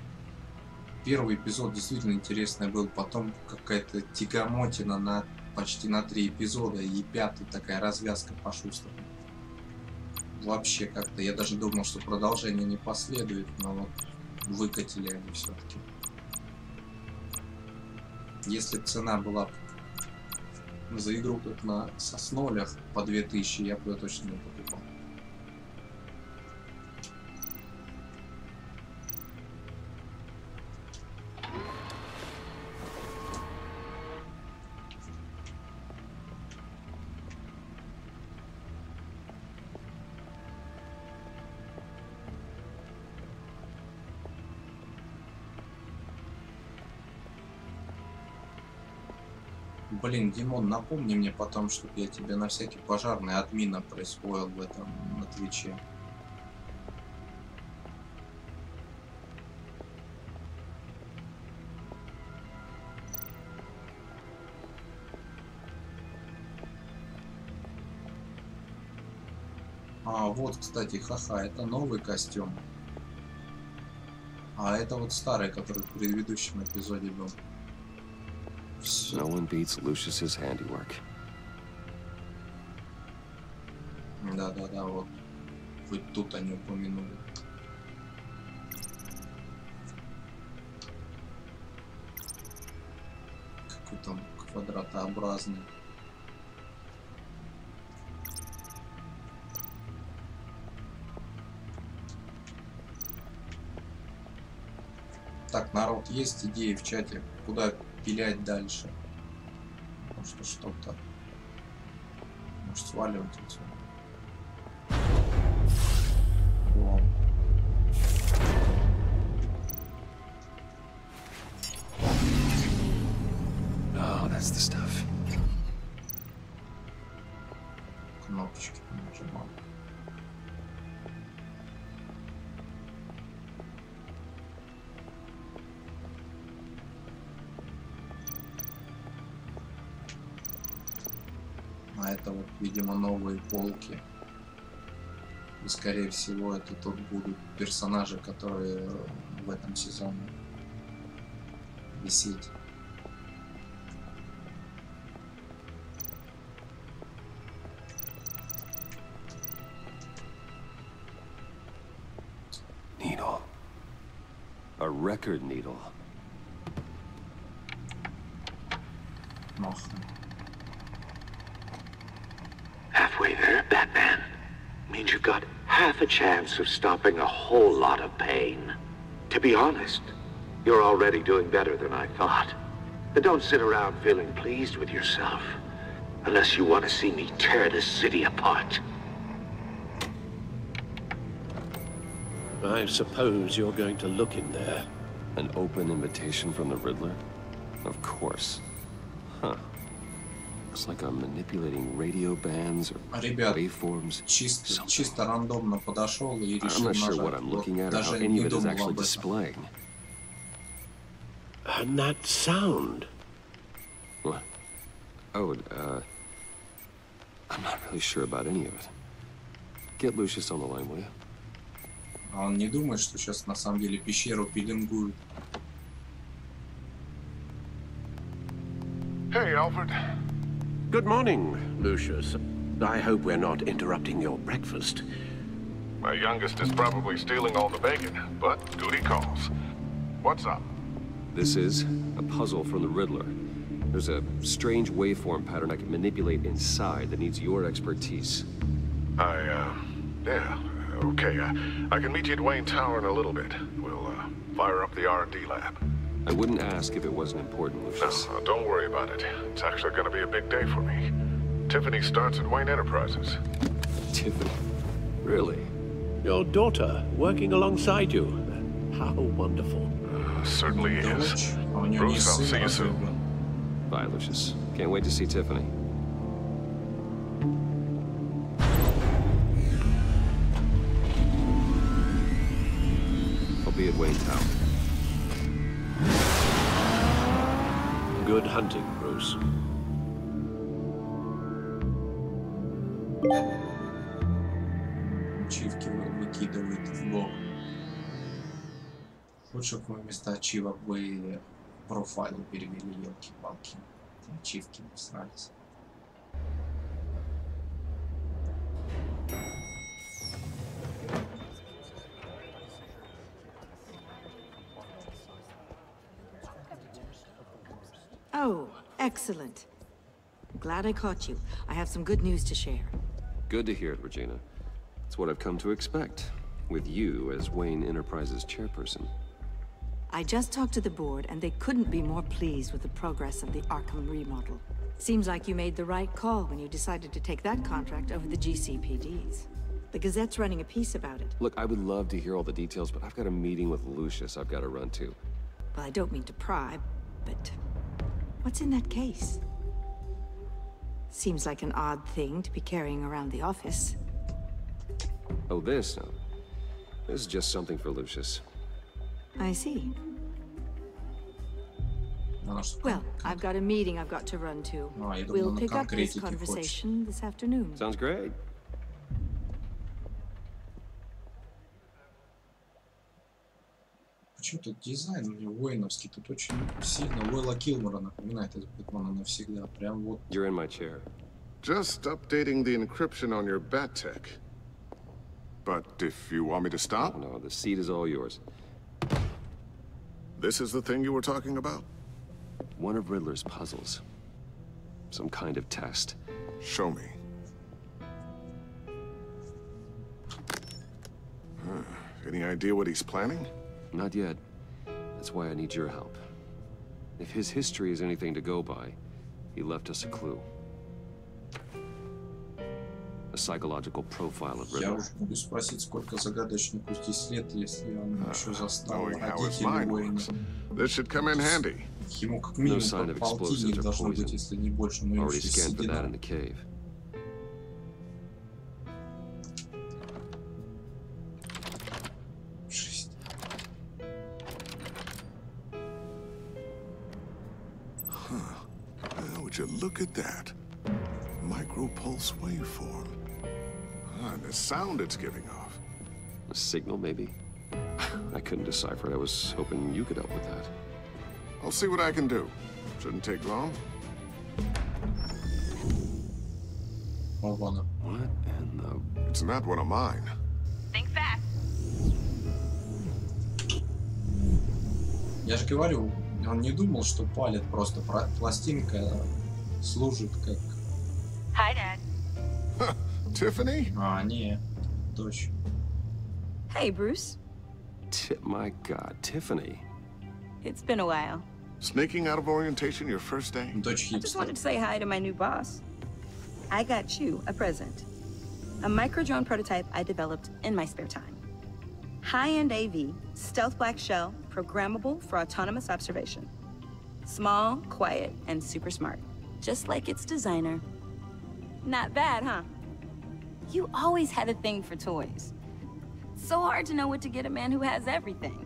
Первый эпизод действительно интересный был, потом какая-то тягомотина почти на 3 эпизода, и пятый такая развязка по-шустрому. Вообще как-то, я даже думал, что продолжение не последует, но вот выкатили они все-таки. Если бы цена была за игру как на соснолях по 2000, я бы ее точно не покупал. Блин, Димон, напомни мне потом, чтобы я тебе на всякий пожарный админа присвоил в этом на Твиче. А, вот, кстати, ха-ха, это новый костюм. А это вот старый, который в предыдущем эпизоде был. No one beats Lucius's handiwork. Да, вот. Хоть тут они упомянули. Какой-то он квадратообразный. Так, народ, есть идеи в чате, куда пилять дальше? Может, что-то... Может, сваливать отсюда? О. Oh, that's the stuff. Кнопочки нажимал. А это вот, видимо, новые полки. И, скорее всего, это тут будут персонажи, которые в этом сезоне висеть. Needle. A record needle. Halfway there, Batman. Means you've got half a chance of stopping a whole lot of pain. To be honest, you're already doing better than I thought. But don't sit around feeling pleased with yourself. Unless you want to see me tear this city apart. I suppose you're going to look in there. An open invitation from the Riddler? Of course. Huh. Looks like I'm manipulating radio bands or waveforms. Чисто рандомно подошел и решил I'm not sure нажать. what I'm looking at or how Даже any не of it is думал actually об этом. displaying. And that sound. What? Oh, I'm not really sure about any of it. Get Lucius on the line, will you? А он не думает, что сейчас на самом деле пещеру пилингуют. Hey, Alfred. Good morning, Lucius. I hope we're not interrupting your breakfast. My youngest is probably stealing all the bacon, but duty calls. What's up? This is a puzzle from the Riddler. There's a strange waveform pattern I can manipulate inside that needs your expertise. Yeah. Okay, I can meet you at Wayne Tower in a little bit. We'll fire up the R&D lab. I wouldn't ask if it wasn't important, Lucius. No, don't worry about it. It's actually going to be a big day for me. Tiffany starts at Wayne Enterprises. Tiffany? Really? Your daughter working alongside you. How wonderful. Certainly is. Bruce, I'll see you soon. Bye, Lucius. Can't wait to see Tiffany. I'll be at Wayne Tower. Good hunting, Bruce. Ачивки выкидывает в бок. Лучше бы мы вместо ачивок бы профайлы перевели, елки-палки. Ачивки обосрались. Oh, excellent. Glad I caught you. I have some good news to share. Good to hear it, Regina. It's what I've come to expect, with you as Wayne Enterprises chairperson. I just talked to the board, and they couldn't be more pleased with the progress of the Arkham remodel. Seems like you made the right call when you decided to take that contract over the GCPD's. The Gazette's running a piece about it. Look, I would love to hear all the details, but I've got a meeting with Lucius I've got to run to. Well, I don't mean to pry, but what's in that case? Seems like an odd thing to be carrying around the office. Oh, this? No. This is just something for Lucius. I see. Well, I've got a meeting I've got to run to. We'll pick up this conversation this afternoon. Sounds great. Почему-то дизайн у него воиновский, тут очень сильно Уилла Килмора напоминает из Бэтмена навсегда. Прям вот. You're in my chair. Just updating the encryption on your bat tech. But if you want me to stop? No, the seat is all yours. This is the thing you were talking about? One of Riddler's puzzles. Some kind of test. Show me. Any idea what he's planning? Not yet. That's why I need your help. If his history is anything to go by, he left us a clue. A psychological profile of Я Riddler. уж могу спросить, сколько загадочнику здесь лет, если он еще застал Knowing how his родителей mind Уэйна. works. This should come in handy. Ему как No минимум sign of полтинник explosives or должно быть, poison. если не больше, но Already еще scanned for that in седина. the cave. Would you look at that? Micro-pulse waveform. And the sound it's giving off. A signal, maybe? I couldn't decipher it. I was hoping you could help with that. I'll see what I can do. Shouldn't take long. What in the... It's not one of mine. Think fast. Я же говорю, он не думал, что палит просто пластинка служит как... Hi, Dad. Tiffany? А, не, дочь. Hey, Bruce. My God, Tiffany. It's been a while. Sneaking out of orientation your first day? I just wanted to say hi to my new boss. I got you a present. A micro-drone prototype I developed in my spare time. High-end AV, stealth black shell, programmable for autonomous observation. Small, quiet, and super smart. Just like its designer. Not bad, huh? You always had a thing for toys. So hard to know what to get a man who has everything.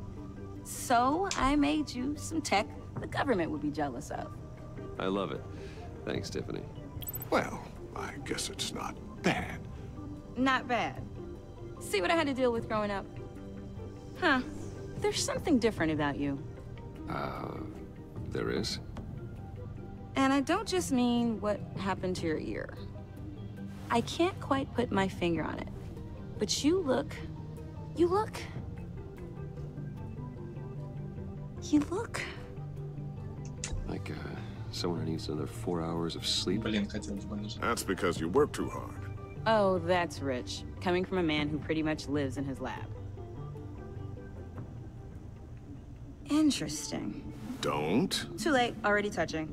So I made you some tech the government would be jealous of. I love it. Thanks, Tiffany. Well, I guess it's not bad. Not bad. See what I had to deal with growing up? Huh. There's something different about you. There is? And I don't just mean what happened to your ear. I can't quite put my finger on it. But you look... You look... Like, someone who needs another 4 hours of sleep? That's because you work too hard. Oh, that's rich. Coming from a man who pretty much lives in his lab. Interesting. Don't. Too late, already touching.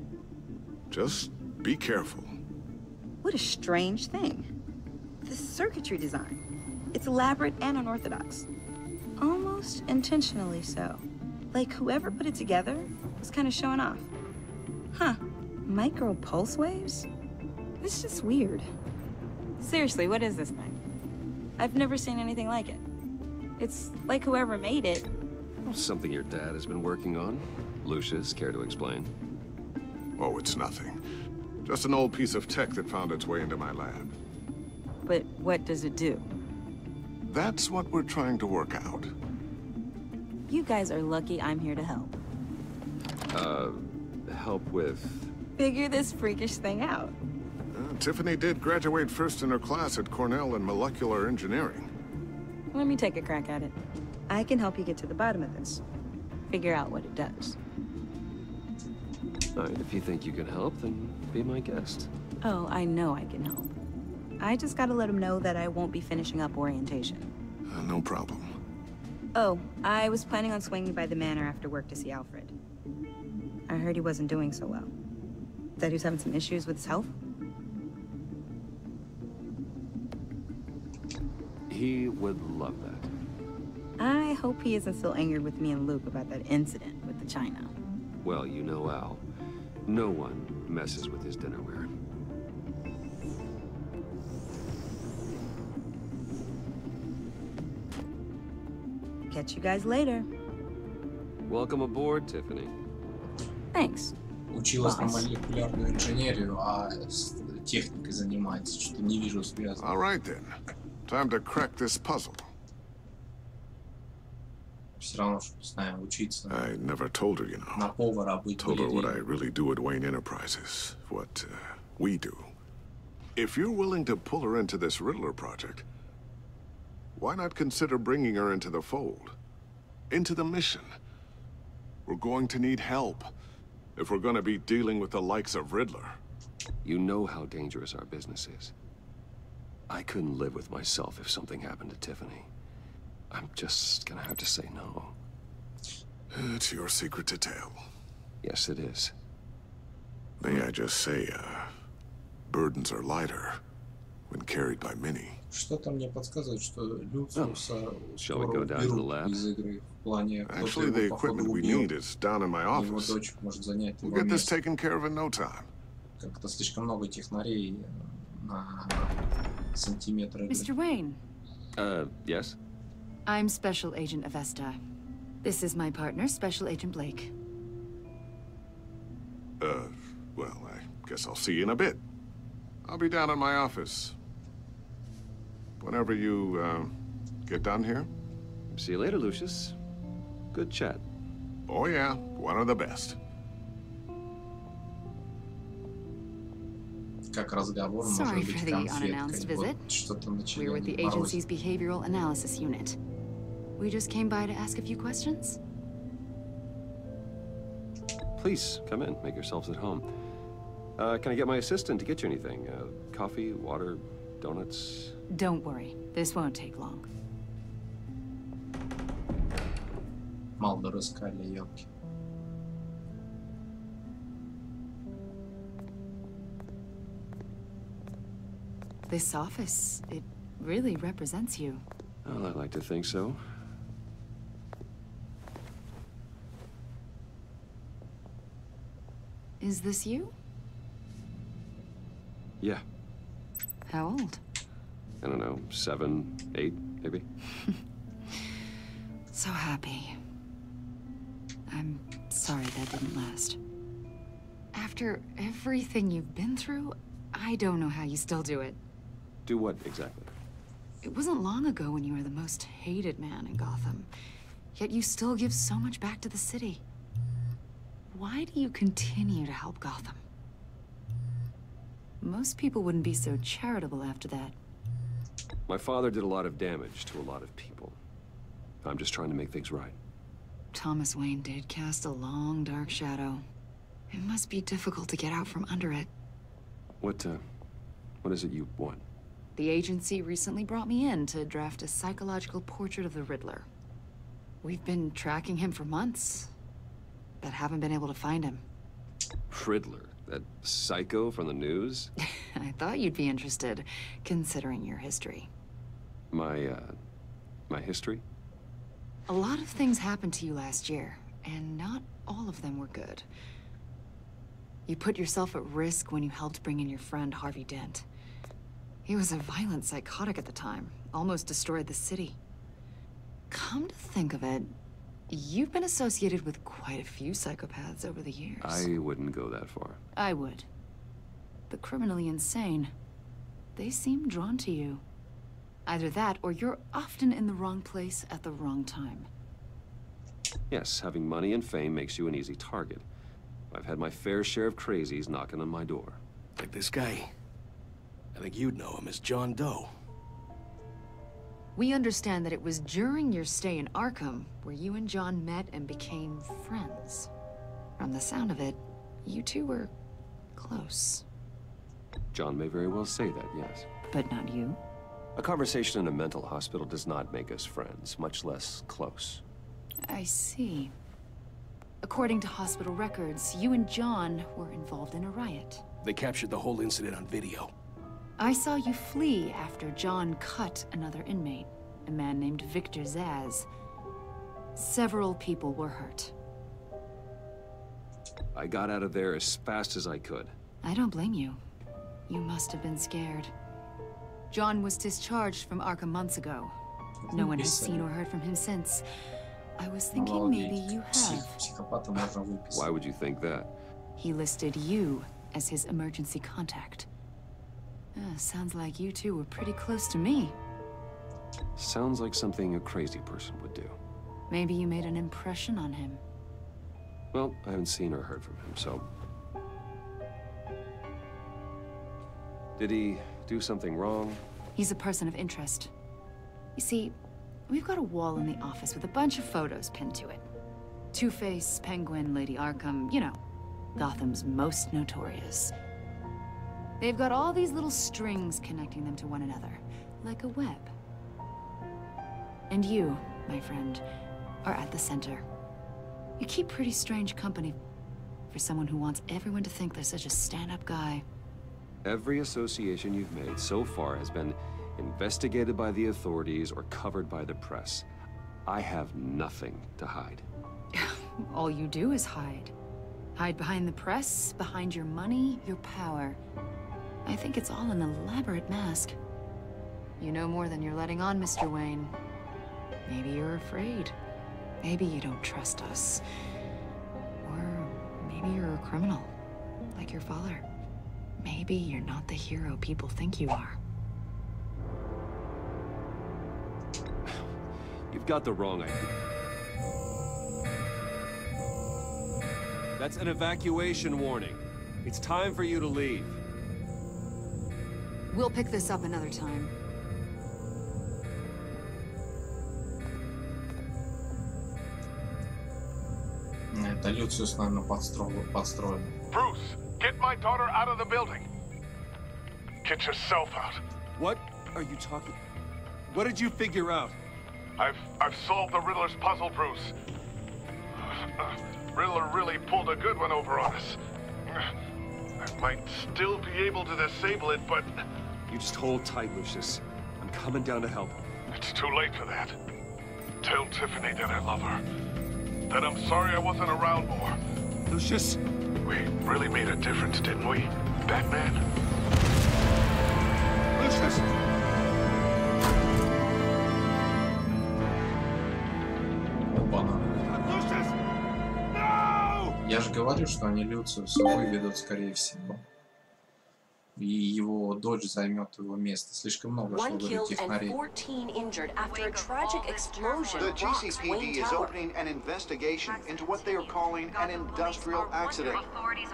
Just be careful. What a strange thing. The circuitry design. It's elaborate and unorthodox. Almost intentionally so. Like whoever put it together was kind of showing off. Huh. Micro pulse waves? It's just weird. Seriously, what is this thing? I've never seen anything like it. It's like whoever made it. Something your dad has been working on. Lucius, care to explain? Oh, it's nothing. Just an old piece of tech that found its way into my lab. But what does it do? That's what we're trying to work out. You guys are lucky I'm here to help. Help with... Figure this freakish thing out. Tiffany did graduate first in her class at Cornell in molecular engineering. Let me take a crack at it. I can help you get to the bottom of this. Figure out what it does. All right, if you think you can help, then be my guest. Oh, I know I can help. I just gotta let him know that I won't be finishing up orientation. No problem. Oh, I was planning on swinging by the manor after work to see Alfred. I heard he wasn't doing so well. That he was having some issues with his health? He would love that. I hope he isn't still angered with me and Luke about that incident with the china. Well, you know Al. No one messes with his dinnerware. Catch you guys later. Welcome aboard, Tiffany. Thanks. Училась на молекулярную инженерию, а с техникой занимается. Что-то не вижу связи. All right then. Time to crack this puzzle. Все равно, что знаем, учиться. I never told her, you know. На повара быть. Told her what I really do at Wayne Enterprises. What we do. If you're willing to pull her into this Riddler project, why not consider bringing her into the fold? Into the mission? We're going to need help if we're going to be dealing with the likes of Riddler. You know how dangerous our business is. I couldn't live with myself if something happened to Tiffany. I'm just gonna have to say no. It's your secret to tell. Yes, it is. May I just say, burdens are lighter when carried by many. Что-то мне подсказывает, что Люциуса Shall we go down to the lab? из игры в плане. Actually, the equipment we need is down in my office. Его дочь может занять We'll его get this место. taken care of in no time. Как-то слишком много технарей на сантиметр. Mr. Wayne. Yes? I'm Special Agent Avesta. This is my partner, Special Agent Blake. Well, I guess I'll see you in a bit. I'll be down in my office. Whenever you, get done here. See you later, Lucius. Good chat. Oh yeah, one of the best. Как разговор Sorry может быть for the unannounced конфеткой. visit. Вот что-то We're with the начали agency's behavioral analysis unit. We just came by to ask a few questions. Please, come in. Make yourselves at home. Can I get my assistant to get you anything? Coffee, water, donuts? Don't worry. This won't take long. Мало раскали, елки. This office, it really represents you. Well, I like to think so. Is this you? Yeah. How old? I don't know, 7, 8, maybe? So happy. I'm sorry that didn't last. After everything you've been through, I don't know how you still do it. Do what, exactly? It wasn't long ago when you were the most hated man in Gotham. Yet you still give so much back to the city. Why do you continue to help Gotham? Most people wouldn't be so charitable after that. My father did a lot of damage to a lot of people. I'm just trying to make things right. Thomas Wayne did cast a long, dark shadow. It must be difficult to get out from under it. What is it you want? The agency recently brought me in to draft a psychological portrait of the Riddler. We've been tracking him for months, but haven't been able to find him. Riddler? That psycho from the news? I thought you'd be interested, considering your history. My history? A lot of things happened to you last year, and not all of them were good. You put yourself at risk when you helped bring in your friend Harvey Dent. He was a violent psychotic at the time, almost destroyed the city. Come to think of it, you've been associated with quite a few psychopaths over the years. I wouldn't go that far. I would. The criminally insane. They seem drawn to you. Either that, or you're often in the wrong place at the wrong time. Yes, having money and fame makes you an easy target. I've had my fair share of crazies knocking on my door. Like this guy. I think you'd know him as John Doe. We understand that it was during your stay in Arkham where you and John met and became friends. From the sound of it, you two were close. John may very well say that, yes. But not you? A conversation in a mental hospital does not make us friends, much less close. I see. According to hospital records, you and John were involved in a riot. They captured the whole incident on video. I saw you flee after John cut another inmate, a man named Victor Zaz. Several people were hurt. I got out of there as fast as I could. I don't blame you. You must have been scared. John was discharged from Arkham months ago. No one has seen or heard from him since. I was thinking maybe you have. Why would you think that? He listed you as his emergency contact. Sounds like you two were pretty close to me. Sounds like something a crazy person would do. Maybe you made an impression on him. Well, I haven't seen or heard from him, so... Did he do something wrong? He's a person of interest. You see, we've got a wall in the office with a bunch of photos pinned to it. Two-Face, Penguin, Lady Arkham, you know, Gotham's most notorious. They've got all these little strings connecting them to one another, like a web. And you, my friend, are at the center. You keep pretty strange company for someone who wants everyone to think they're such a stand-up guy. Every association you've made so far has been investigated by the authorities or covered by the press. I have nothing to hide. All you do is hide. Hide behind the press, behind your money, your power. I think it's all an elaborate mask. You know more than you're letting on, Mr. Wayne. Maybe you're afraid. Maybe you don't trust us. Or maybe you're a criminal, like your father. Maybe you're not the hero people think you are. You've got the wrong idea. That's an evacuation warning. It's time for you to leave. We'll pick this up another time. Это Люциус, наверное, подстроил. Bruce, get my daughter out of the building. Get yourself out. What are you talking? What did you figure out? I've solved the Riddler's puzzle, Bruce. Riddler really pulled a good one over on us. I might still be able to disable it, but... You just hold tight, Lucius. I'm coming down to help. It's too late for that. Tell Tiffany that I love her. That I'm sorry I wasn't around more. Lucius! We really made a difference, didn't we, Batman? Lucius! Я же говорю, что они Люциуса выведут, скорее всего. И его дочь займет его место. Слишком много, чтобы быть их на рейде. The GCPD is opening an investigation into what they are calling an industrial accident.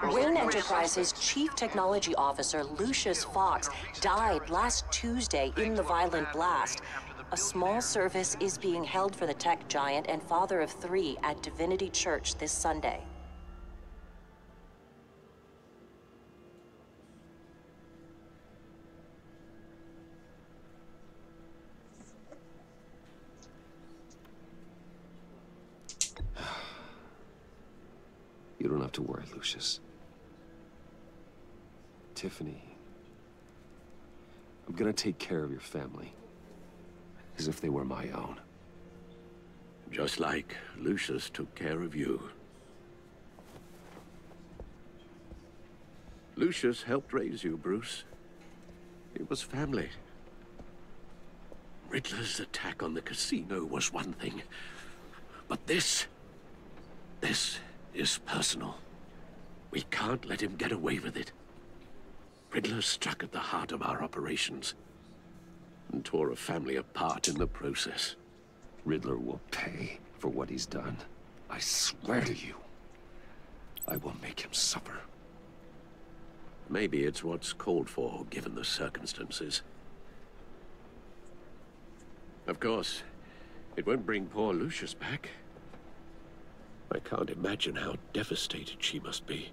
Wayne Enterprises' chief technology officer, Lucius Fox, died last Tuesday in the violent blast. A small service is being held for the tech giant and father of three at Divinity Church this Sunday. have to worry, Lucius. Tiffany, I'm gonna take care of your family, as if they were my own. Just like Lucius took care of you. Lucius helped raise you, Bruce. It was family. Riddler's attack on the casino was one thing, but this is personal. We can't let him get away with it. Riddler struck at the heart of our operations and tore a family apart in the process. Riddler will pay for what he's done. I swear to you, I will make him suffer. Maybe it's what's called for, given the circumstances. Of course, it won't bring poor Lucius back. I can't imagine how devastated she must be.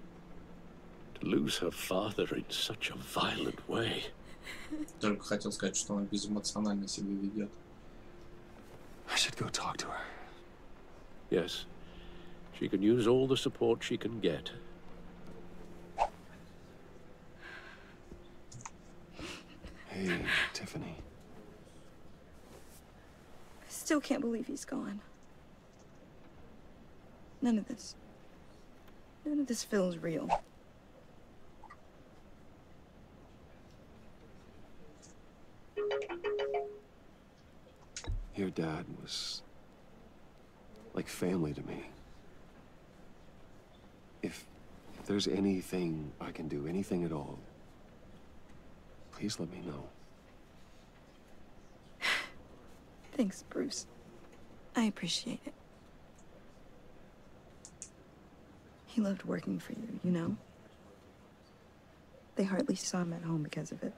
To lose her father in such a violent way. Только хотел сказать, что он безэмоционально себя ведет. I should go talk to her. Yes, she can use all the support she can get. Hey, Tiffany. I still can't believe he's gone. None of this feels real. Your dad was like family to me. If there's anything I can do, anything at all, please let me know. Thanks, Bruce. I appreciate it. He loved working for you, you know? They hardly saw him at home because of it.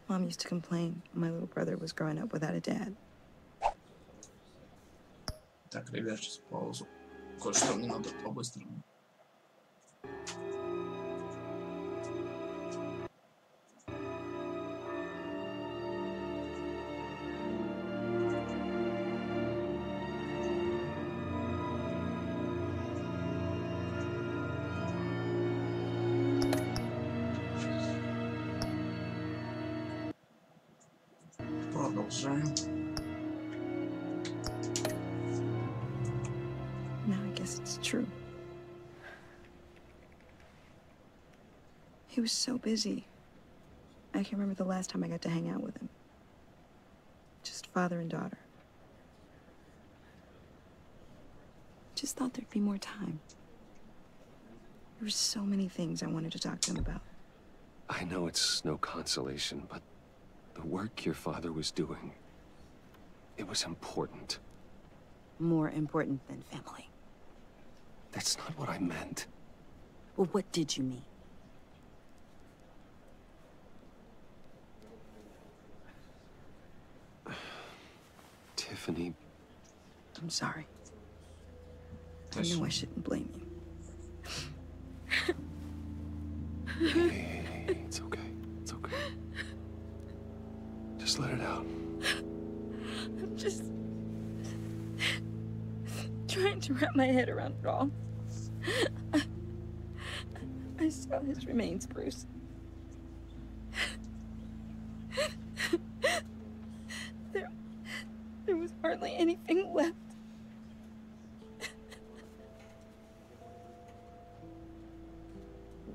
Mom used to complain my little brother was growing up without a dad. Так, ребят, сейчас паузу. Кое-что мне надо по-быстрому. Продолжаем. Now I guess it's true. He was so busy. I can't remember the last time I got to hang out with him. Just father and daughter. Just thought there'd be more time. There were so many things I wanted to talk to him about. I know it's no consolation, but the work your father was doing, it was important. More important than family. That's not what I meant. Well, what did you mean? Tiffany. I'm sorry. I know I shouldn't blame you. Hey, it's okay. It's okay. Just let it out. I'm just trying to wrap my head around it all. I saw his remains, Bruce. There was hardly anything left.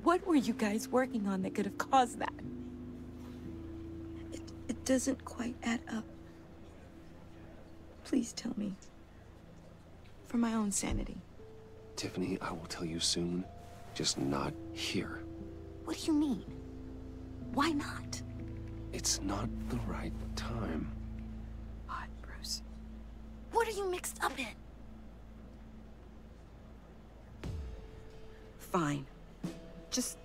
What were you guys working on that could have caused that? It doesn't quite add up. Please tell me. For my own sanity. Tiffany, I will tell you soon, just not here. What do you mean? Why not? It's not the right time. God, Bruce. What are you mixed up in? Fine. Just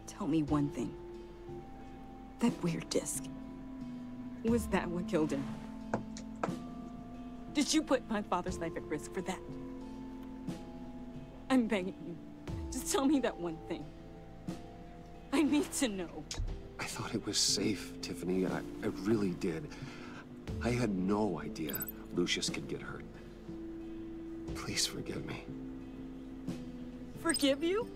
tell me one thing. That weird disc. Was that what killed him? Did you put my father's life at risk for that? I'm begging you. Just tell me that one thing. I need to know. I thought it was safe, Tiffany. I really did. I had no idea Lucius could get hurt. Please forgive me. Forgive you?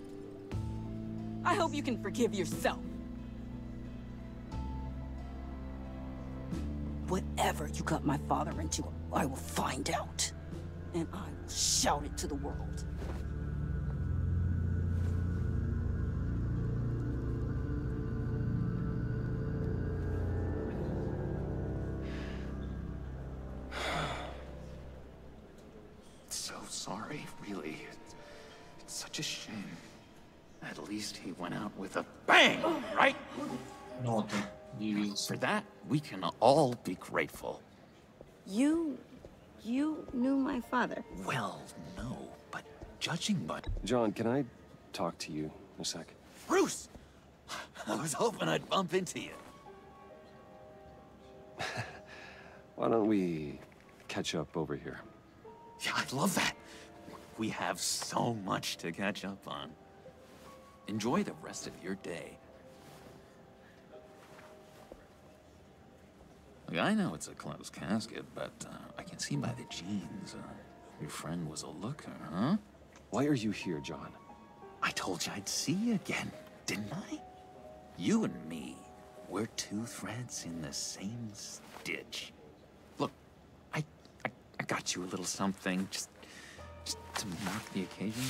I hope you can forgive yourself. Whatever you got my father into, I will find out. And I will shout it to the world. So sorry, really. It's such a shame. At least he went out with a bang, right? No, for that, we can all be grateful. You knew my father? Well, no, but judging by... John, can I talk to you a sec? Bruce! I was hoping I'd bump into you. Why don't we catch up over here? Yeah, I'd love that. We have so much to catch up on. Enjoy the rest of your day. Look, I know it's a closed casket, but I can see by the jeans, your friend was a looker, huh? Why are you here, John? I told you I'd see you again, didn't I? You and me, we're two threads in the same stitch. Look, I got you a little something, just to mark the occasion.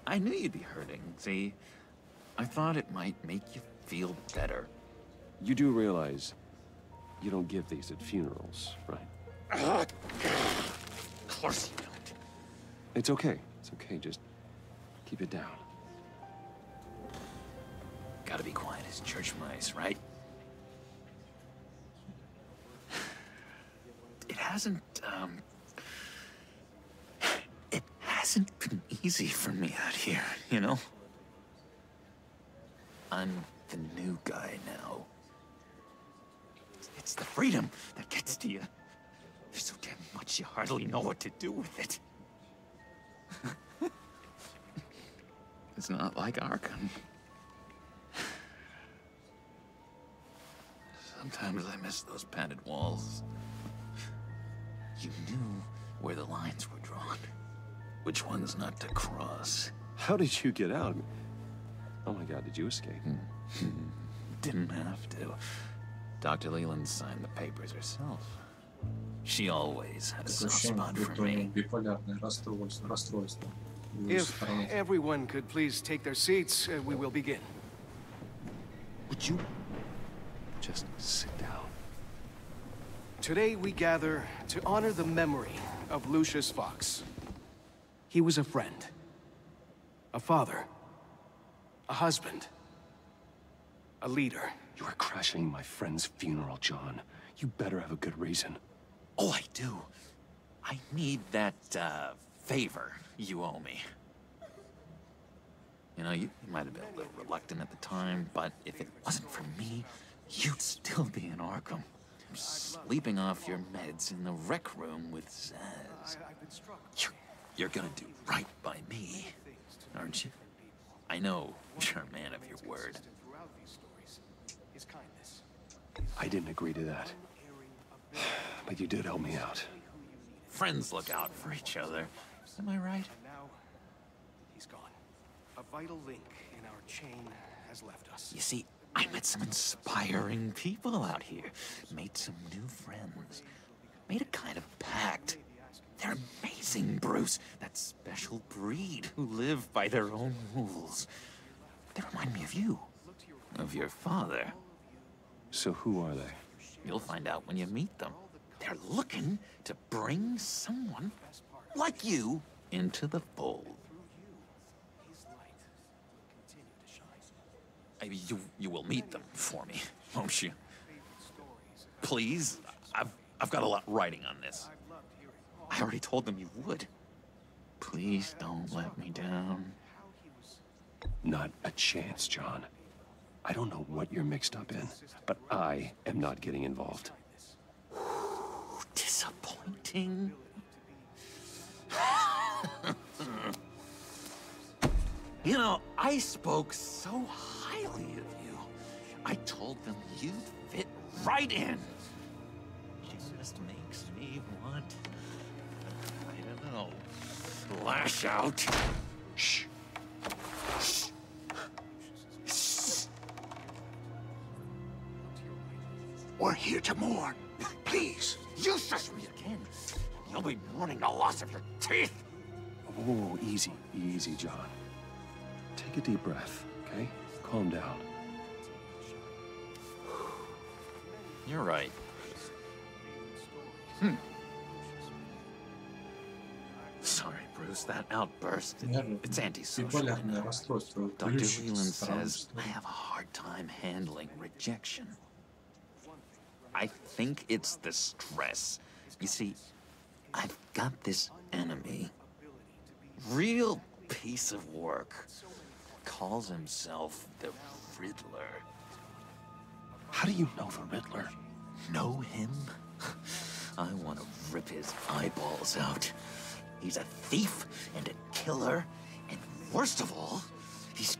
I knew you'd be hurting, see? I thought it might make you feel better. You do realize you don't give these at funerals, right? Of course you don't. It's okay. It's okay. Just keep it down. Gotta be quiet as church mice, right? It hasn't been easy for me out here, you know? I'm the new guy now. It's the freedom that gets to you. There's so damn much you hardly know what to do with it. It's not like Arkham. Sometimes I miss those padded walls. You knew where the lines were drawn. Which ones not to cross. How did you get out? Oh my God, did you escape? Didn't have to. Dr. Leland signed the papers herself. She always had a soft spot for me. If everyone could please take their seats, we will begin. Would you just sit down? Today we gather to honor the memory of Lucius Fox. He was a friend, a father, a husband, a leader. You are crashing my friend's funeral, John. You better have a good reason. Oh, I do. I need that, favor you owe me. You know, you might have been a little reluctant at the time, but if it wasn't for me, you'd still be in Arkham. Sleeping off your meds in the rec room with Zaz. You're gonna do right by me, aren't you? I know you're a man of your word. I didn't agree to that. But you did help me out. Friends look out for each other. Am I right? Now, he's gone. A vital link in our chain has left us. You see, I met some inspiring people out here. Made some new friends. Made a kind of pact. They're amazing, Bruce. That special breed who live by their own rules. They remind me of you. Of your father. So who are they? You'll find out when you meet them. They're looking to bring someone like you into the fold. You will meet them for me, won't you? Please? I've got a lot writing on this. I already told them you would. Please don't let me down. Not a chance, John. I don't know what you're mixed up in, but I am not getting involved. Disappointing. You know, I spoke so highly of you. I told them you'd fit right in. Just makes me want, I don't know, lash out. Shh. We're here to mourn. Please. You shush me again. You'll be mourning the loss of your teeth. Oh, easy, easy, John. Take a deep breath, okay? Calm down. You're right. Sorry, Bruce, that outburst, it's antisocial. Dr. Leland says I have a hard time handling rejection. I think it's the stress. You see, I've got this enemy. Real piece of work. Calls himself the Riddler. How do you know the Riddler? Know him? I want to rip his eyeballs out. He's a thief and a killer, and worst of all, he's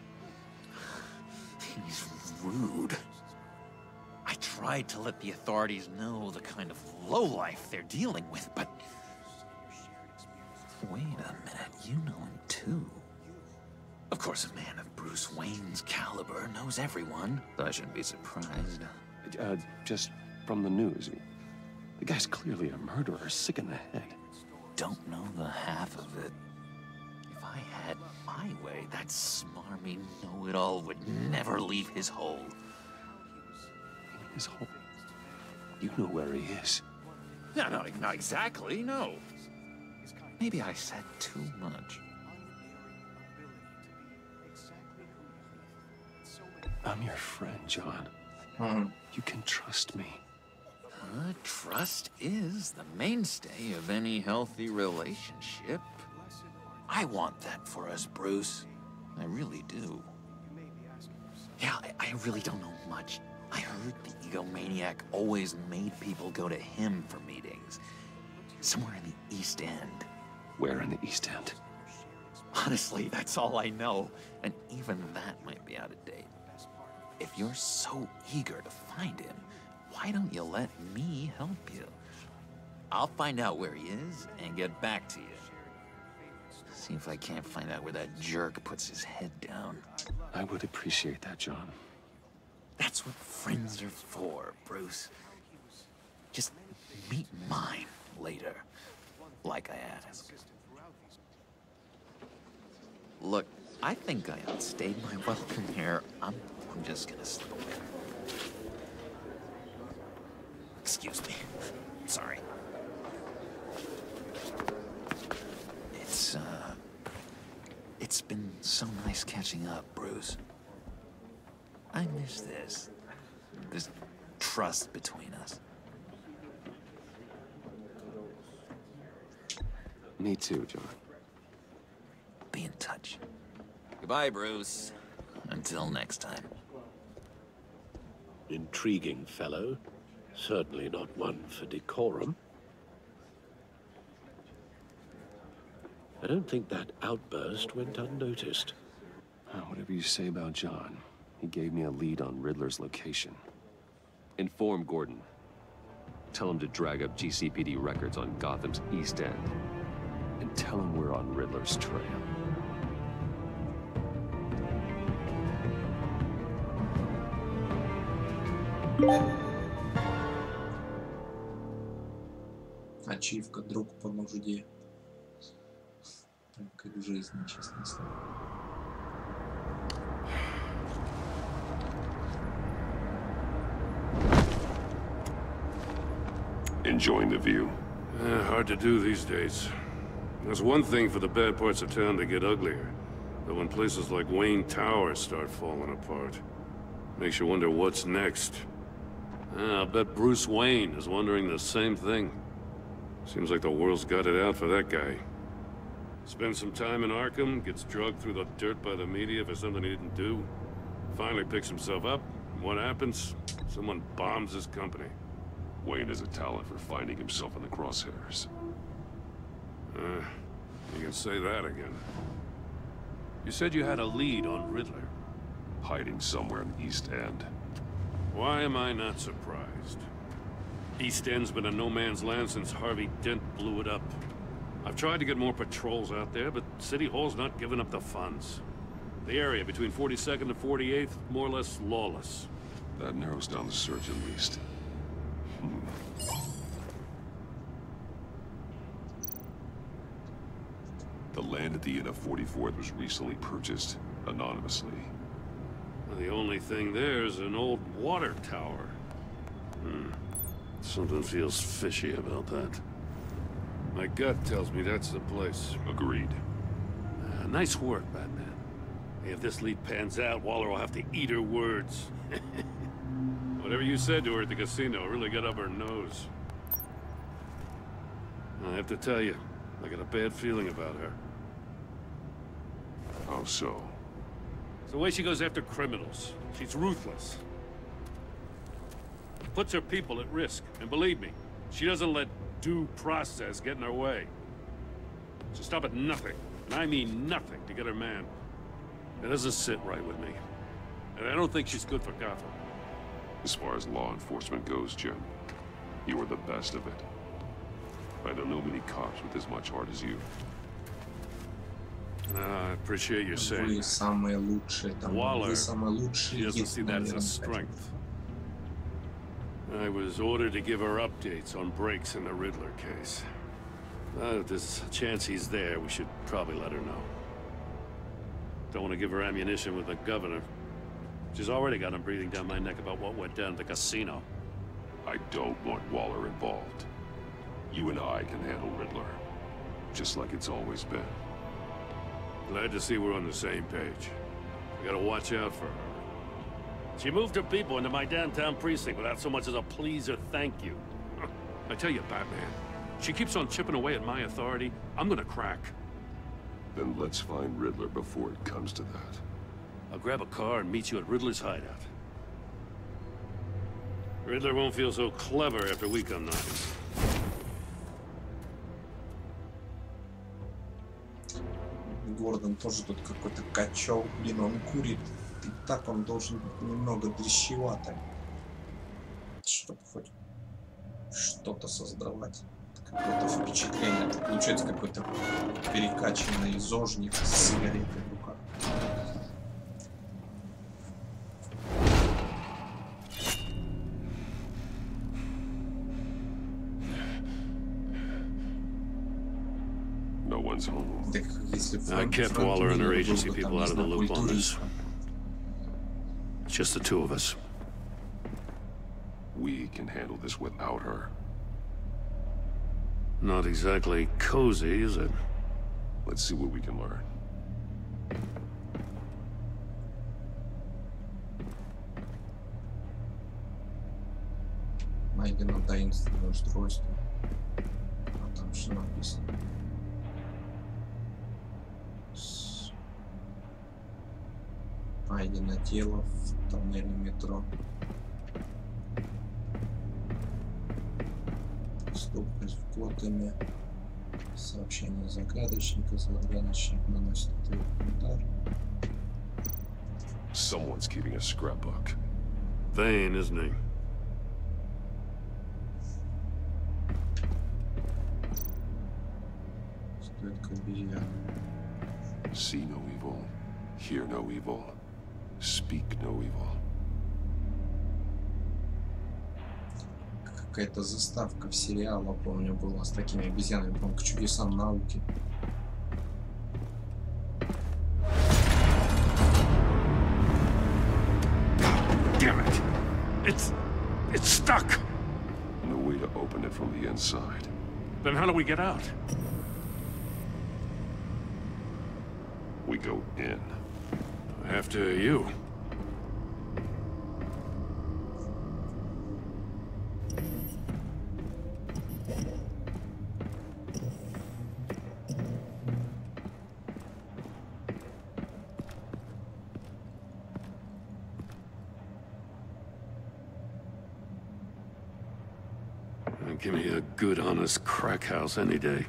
rude. I tried to let the authorities know the kind of lowlife they're dealing with, but... Wait a minute, you know him too. Of course, a man of Bruce Wayne's caliber knows everyone, so I shouldn't be surprised. Just from the news. The guy's clearly a murderer, sick in the head. Don't know the half of it. If I had my way, that smarmy know-it-all would never leave his hole. His hole? You know where he is. No, not exactly, no. Maybe I said too much. I'm your friend, John. You can trust me. Trust is the mainstay of any healthy relationship. I want that for us, Bruce. I really do. Yeah, I really don't know much. I heard the egomaniac always made people go to him for meetings. Somewhere in the East End. Where in the East End? Honestly, that's all I know. And even that might be out of date. If you're so eager to find him, why don't you let me help you? I'll find out where he is and get back to you. See if I can't find out where that jerk puts his head down. I would appreciate that, John. That's what friends are for, Bruce. Just meet mine later, like I asked. Look, I think I outstayed my welcome here. I'm just gonna slip away. Excuse me. Sorry. It's been so nice catching up, Bruce. I miss this trust between us. Me too, John. Be in touch. Goodbye, Bruce. Until next time. Intriguing fellow. Certainly not one for decorum. I don't think that outburst went unnoticed. Whatever you say about John, he gave me a lead on Riddler's location. Inform Gordon. Tell him to drag up GCPD records on Gotham's East End. And tell him we're on Riddler's trail. Ачивка «Друг по нужде». Прям как в жизни, честно слово. Enjoying the view? Hard to do these days. There's one thing for the bad parts of town to get uglier. But when places like Wayne Tower start falling apart, makes you wonder what's next. I'll bet Bruce Wayne is wondering the same thing. Seems like the world's got it out for that guy. Spends some time in Arkham, gets drugged through the dirt by the media for something he didn't do. Finally picks himself up. What happens? Someone bombs his company. Wayne has a talent for finding himself in the crosshairs. You can say that again. You said you had a lead on Riddler. Hiding somewhere in the East End. Why am I not surprised? East End's been a no-man's land since Harvey Dent blew it up. I've tried to get more patrols out there, but City Hall's not giving up the funds. The area between 42nd and 48th, more or less lawless. That narrows down the search at least. The land at the end of 44th was recently purchased, anonymously. The only thing there is an old water tower. Something feels fishy about that. My gut tells me that's the place. Agreed. Nice work, Batman. If this lead pans out, Waller will have to eat her words. Whatever you said to her at the casino really got up her nose. I have to tell you, I got a bad feeling about her. How so? It's the way she goes after criminals. She's ruthless. Puts her people at risk, and believe me, she doesn't let due process get in her way. She'll stop at nothing, and I mean nothing, to get her man. It doesn't sit right with me. And I don't think she's good for Gotham. As far as law enforcement goes, Jim, you are the best of it. I don't know many cops with as much heart as you. I appreciate you saying Вы самые лучшие, там, Waller, вы самые лучшие. she doesn't see that as a strength. I was ordered to give her updates on breaks in the Riddler case. If there's a chance he's there, we should probably let her know. Don't want to give her ammunition with the governor. She's already got him breathing down my neck about what went down at the casino. I don't want Waller involved. You and I can handle Riddler, just like it's always been. Glad to see we're on the same page. We gotta watch out for her. She moved her people into my downtown precinct without so much as a please or thank you. I tell you, Batman, she keeps on chipping away at my authority, I'm gonna crack. Then let's find Riddler before it comes to that. I'll grab a car and meet you at Riddler's hideout. Riddler won't feel so clever after we come knocking. Гордон тоже тут какой-то качок. Блин, он курит. И так он должен быть немного дрищеватым, чтобы хоть что-то создавать. Какое-то впечатление. Это получается какой-то перекачанный зожник с сигаретой в руках. No one's home. I kept Waller and her agency people out of the loop on this. It's just the two of us. We can handle this without her. Not exactly cozy, is it? Let's see what we can learn. Найдено таинственное устройство. А там что написано? Найдено тело в тоннеле метро. Стопкость в Готэме. Сообщение загадочника. Загадочник наносит удар. Someone's keeping a scrapbook. Vane, isn't he? Стоит к обезьяне. See no evil, hear no evil, speak no evil. Какая-то заставка в сериале, помню, была с такими обезьянами, по-моему, к чудесам науки. Damn it! It's stuck! No way to open it from the inside. Then how do we get out? We go in. After you. Give me a good, honest crack house any day.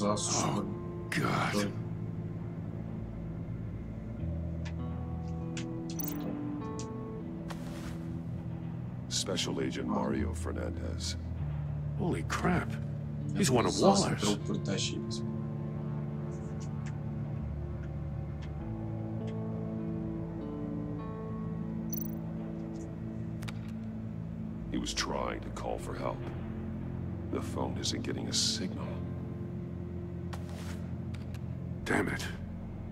Oh, God. Special Agent Mario Fernandez. Holy crap. He's one of Waller's. He was trying to call for help. The phone isn't getting a signal. Damn it.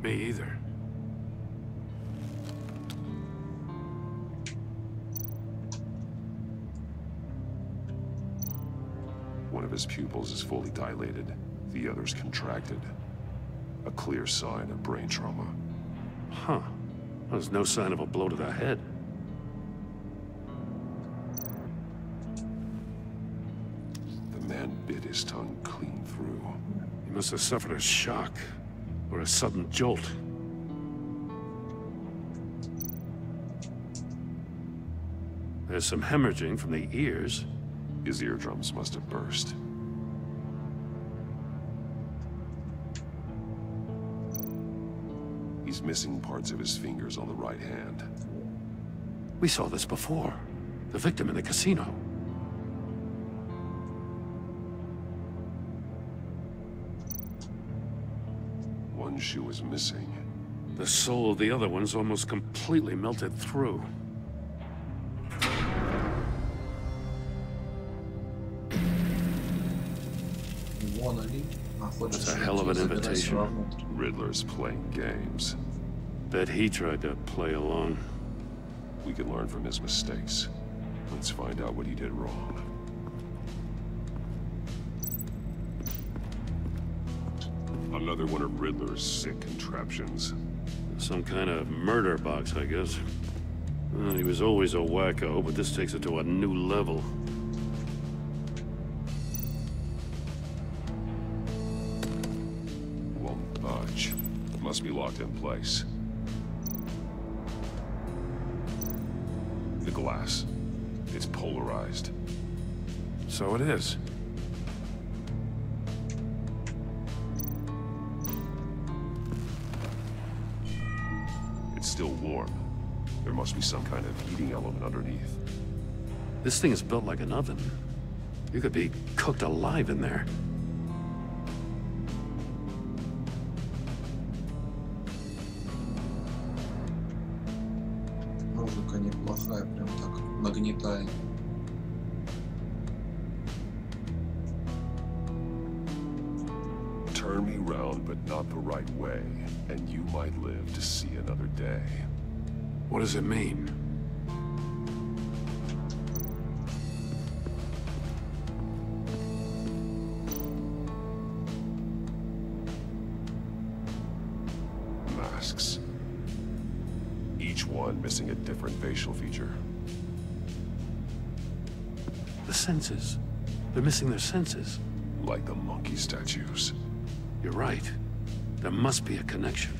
Me either. One of his pupils is fully dilated. The other's contracted. A clear sign of brain trauma. Huh. There's no sign of a blow to the head. The man bit his tongue clean through. He must have suffered a shock, or a sudden jolt. There's some hemorrhaging from the ears. His eardrums must have burst. He's missing parts of his fingers on the right hand. We saw this before. The victim in the casino. One shoe is missing. The sole of the other one's almost completely melted through. That's a hell of an invitation. Riddler's playing games. Bet he tried to play along. We can learn from his mistakes. Let's find out what he did wrong. Another one of Riddler's sick contraptions. Some kind of murder box, I guess. Well, he was always a wacko, but this takes it to a new level. Won't budge. Must be locked in place. The glass. It's polarized. So it is. It's still warm. There must be some kind of heating element underneath. This thing is built like an oven. You could be cooked alive in there. Музыка неплохая, прям так нагнетает. Turn me round, but not the right way, and you might live to see another day. What does it mean? Masks. Each one missing a different facial feature. The senses. They're missing their senses. Like the monkey statues. You're right. There must be a connection.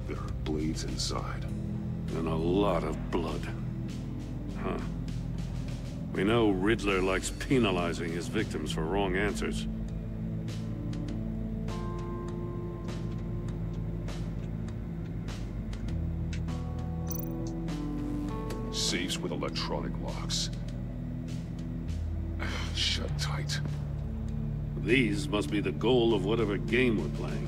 There are blades inside. And a lot of blood. Huh. We know Riddler likes penalizing his victims for wrong answers. Safes with electronic locks. Shut tight. These must be the goal of whatever game we're playing.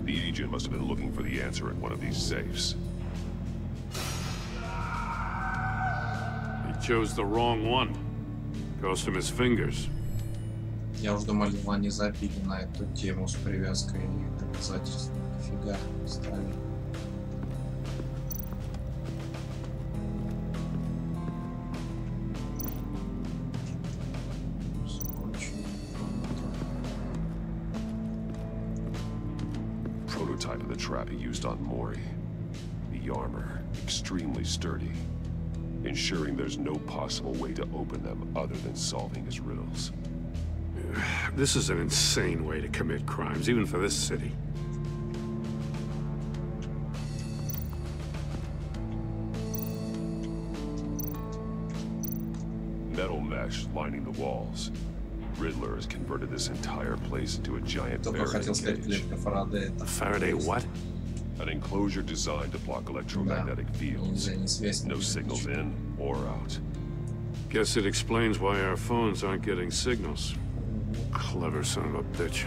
The agent must have been looking for the answer in one of these safes. He chose the wrong one. Cost him his fingers. Я уж думал, они забили на эту тему с привязкой к обязательствам. Нифига не ставили. Prototype of the trap he used on Mori. The armor, extremely sturdy, ensuring there's no possible way to open them other than solving his riddles. This is an insane way to commit crimes, even for this city. Metal mesh lining the walls. Riddler has converted this entire place into a giant Faraday cage. A Faraday what? An enclosure designed to block electromagnetic fields. No signals in or out. Guess it explains why our phones aren't getting signals. Clever son of a bitch.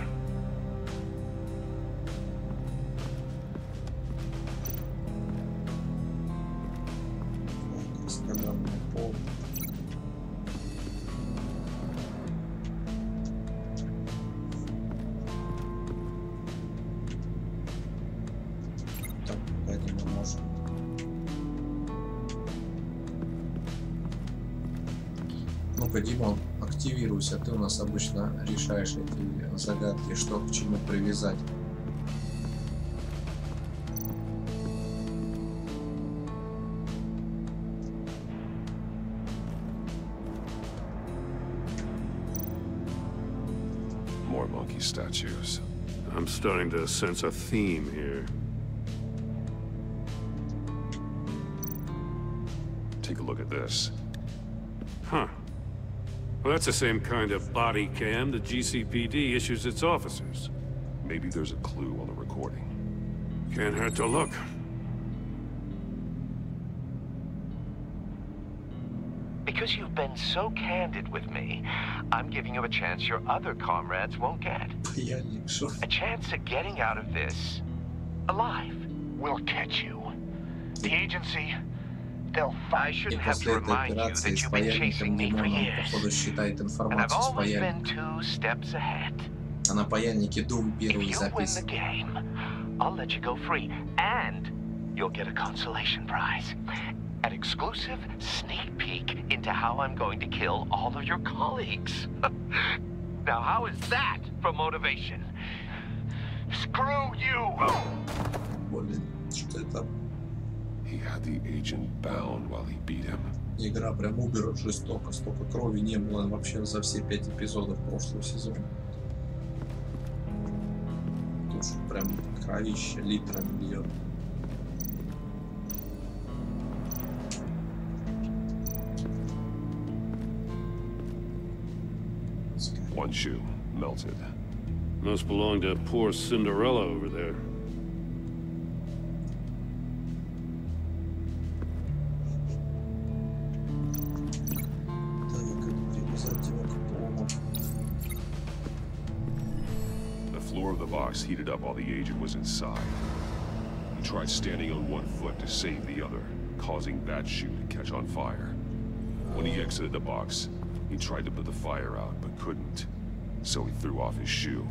Ну-ка, Димон, активируйся. Ты у нас обычно решаешь эти загадки, что к чему привязать. More monkey statues. I'm starting to sense a theme here. Take a look at this. Huh. Well, that's the same kind of body cam the GCPD issues its officers. Maybe there's a clue on the recording. Can't hurt to look. Because you've been so candid with me, I'm giving you a chance your other comrades won't get. A chance at getting out of this alive. We'll catch you. The agency, they'll И find you. после этой операции с паяльником Димон, он, походу, считает информацию с паяльника. А на паяльнике Дум первый записан. I'll let you go free, and you'll get a consolation prize. An exclusive sneak peek into how I'm going to kill all of your colleagues. Now, how is that for motivation? Screw you! Блин, что это? He had the agent bound while he beat him. Игра прям убер жестоко. Столько крови не было вообще за все 5 эпизодов прошлого сезона. Тут же прям кровище литрами бьет. One shoe melted. Must belong to poor Cinderella over there. The floor of the box heated up while the agent was inside. He tried standing on one foot to save the other, causing that shoe to catch on fire. When he exited the box, he tried to put the fire out, but couldn't. So he threw off his shoe.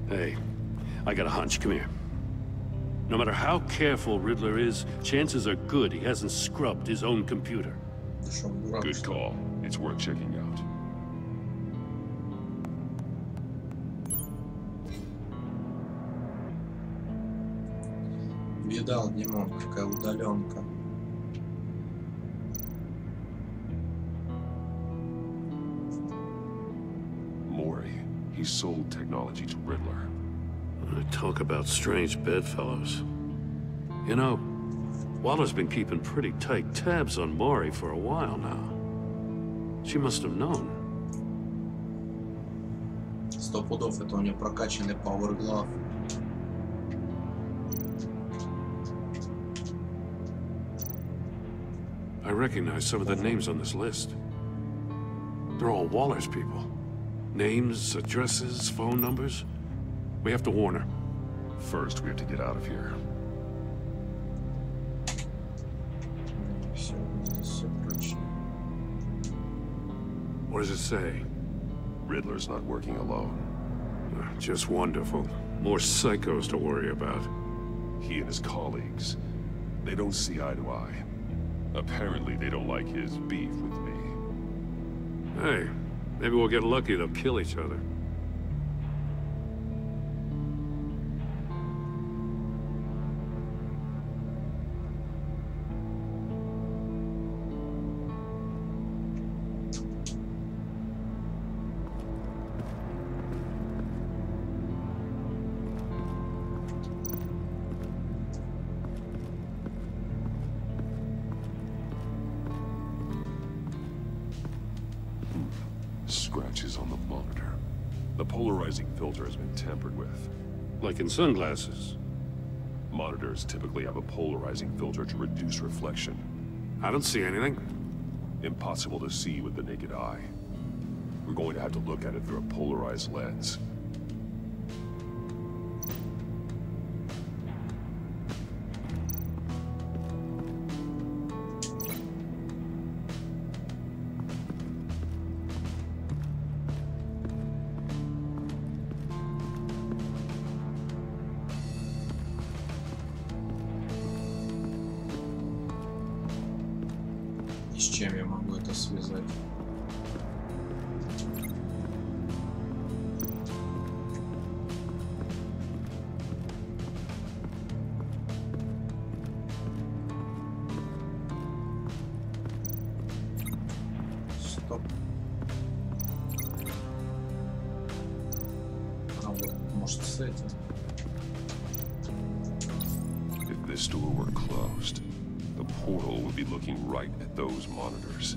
Hey, I got a hunch. Come here. No matter how careful Riddler is, chances are good he hasn't scrubbed his own computer. Good call. It's worth checking out. Видал, Димон, какая удаленка. He sold technology to Riddler. Talk about strange bedfellows. You know, Waller's been keeping pretty tight tabs on Maury for a while now. She must have known. 100 пудов, это у нее прокачанный Power Glove. I recognize some of the names on this list. They're all Waller's people. Names, addresses, phone numbers. We have to warn her. First, we have to get out of here. What does it say? Riddler's not working alone. Just wonderful. More psychos to worry about. He and his colleagues, they don't see eye to eye. Apparently, they don't like his beef with me. Hey. Maybe we'll get lucky to kill each other. Scratches on the monitor. The polarizing filter has been tampered with. Like in sunglasses. Monitors typically have a polarizing filter to reduce reflection. I don't see anything. Impossible to see with the naked eye. We're going to have to look at it through a polarized lens. И с чем я могу это связать? Стоп. А вот, может, с этим. If this door were closed, the portal would be looking right at those monitors.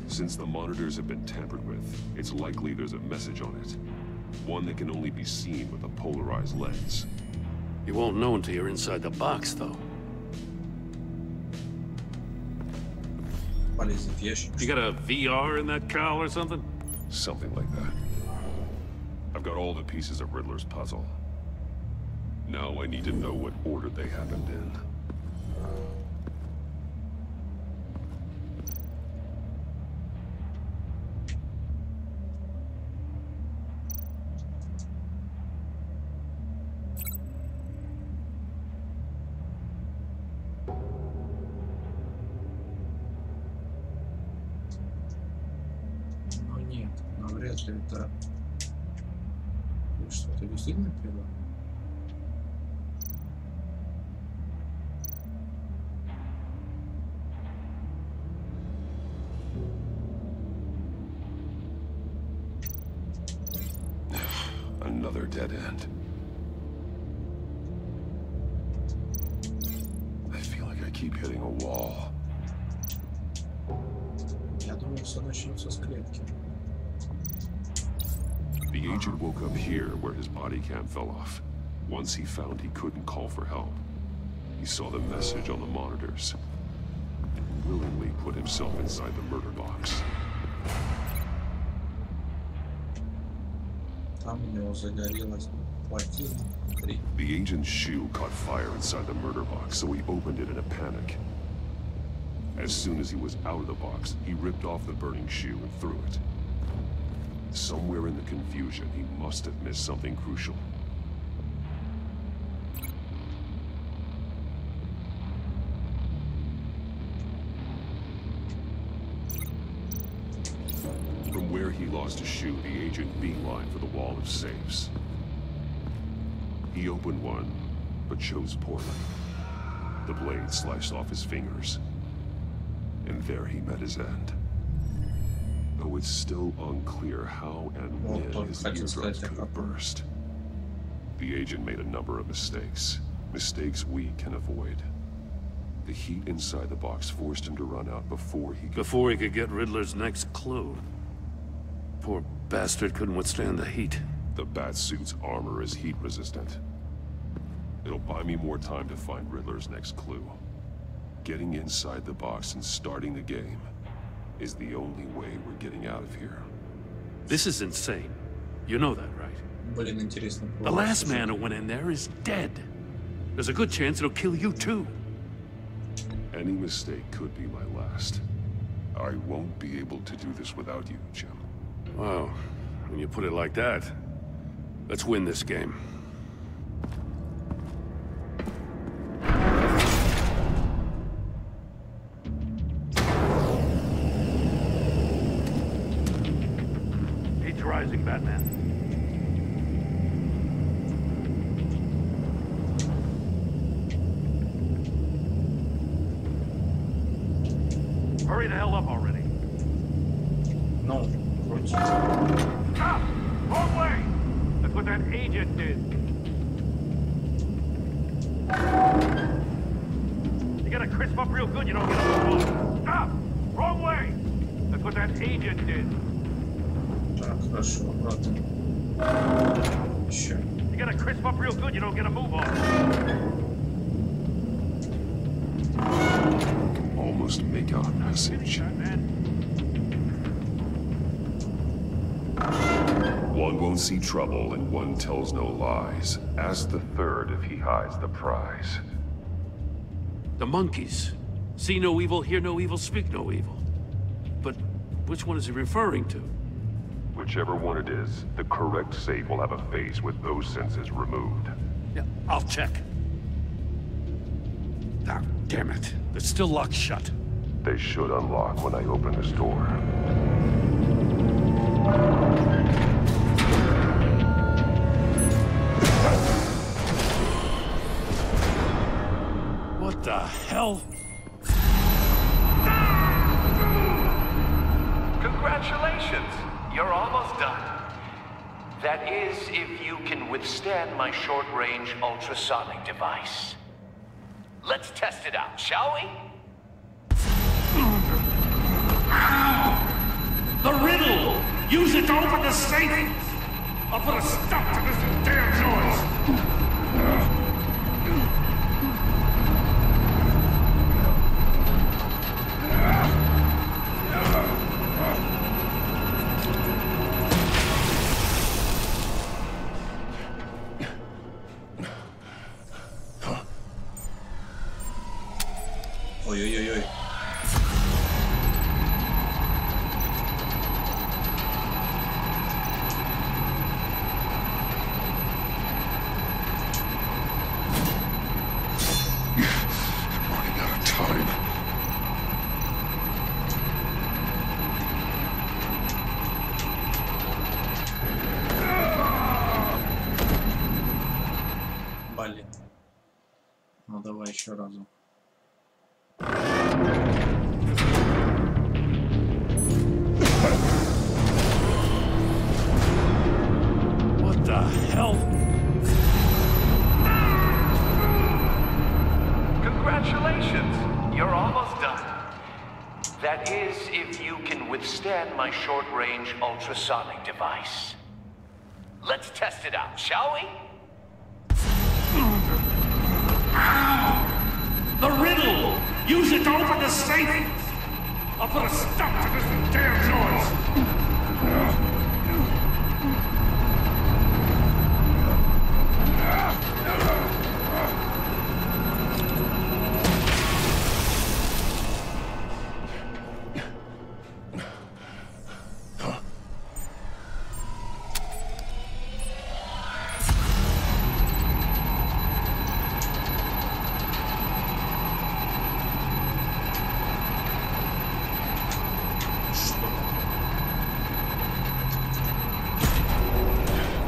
Since the monitors have been tampered with, it's likely there's a message on it. One that can only be seen with a polarized lens. You won't know until you're inside the box, though. Полезет ящик. You got a VR in that cowl or something? Something like that. I've got all the pieces of Riddler's puzzle. Now I need to know what order they happened in. Но нет, навряд ли это что-то действительно первое. Another dead end. I feel like I keep hitting a wall. Я думал, все начнется с клетки. The agent woke up here where his body cam fell off. Once he found he couldn't call for help, he saw the message on the monitors and willingly put himself inside the murder box. Там у него загорелась плотина внутри. The agent's shoe caught fire inside the murder box, so he opened it in a panic. As soon as he was out of the box, he ripped off the burning shoe and threw it. Somewhere in the confusion, he must have missed something crucial. From where he lost his shoe, the agent beelined for the wall of safes. He opened one, but chose poorly. The blade sliced off his fingers. And there he met his end. Though it's still unclear how and when his eardrums could have burst. The agent made a number of mistakes. Mistakes we can avoid. The heat inside the box forced him to run out before he could get Riddler's next clue. Poor bastard couldn't withstand the heat. The Batsuit's armor is heat resistant. It'll buy me more time to find Riddler's next clue. Getting inside the box and starting the game is the only way we're getting out of here. This is insane. You know that, right? Блин, интересно. The last man who went in there is dead. There's a good chance it'll kill you too. Any mistake could be my last. I won't be able to do this without you, Jim. Wow, when you put it like that, let's win this game. Heat's rising, Batman. Hurry the hell up already. No. Stop! Wrong way! That's what that agent did. You gotta crisp up real good, you don't get up the wall. Stop! Wrong way! That's what that agent did. Хорошо, обратно. Еще. You gotta crisp up real good, you don't get a move on. Almost make out a message. One won't see trouble and one tells no lies. Ask the third if he hides the prize. The monkeys. See no evil, hear no evil, speak no evil. But which one is he referring to? Whichever one it is, the correct safe will have a face with those senses removed. Yeah, I'll check. Ah, damn it. It's still locked shut. They should unlock when I open this door. What the hell? Congratulations! You're almost done. That is, if you can withstand my short-range ultrasonic device. Let's test it out, shall we? The riddle! Use it to open the safe! I'll put a stop to this damn noise! Ой-ой-ой-ой. Блин. Ну давай еще разок. What the hell? Congratulations! You're almost done. That is, if you can withstand my short-range ultrasonic device. Let's test it out, shall we? The riddle! Use it to open the safe! I'll put a stop to this damn noise!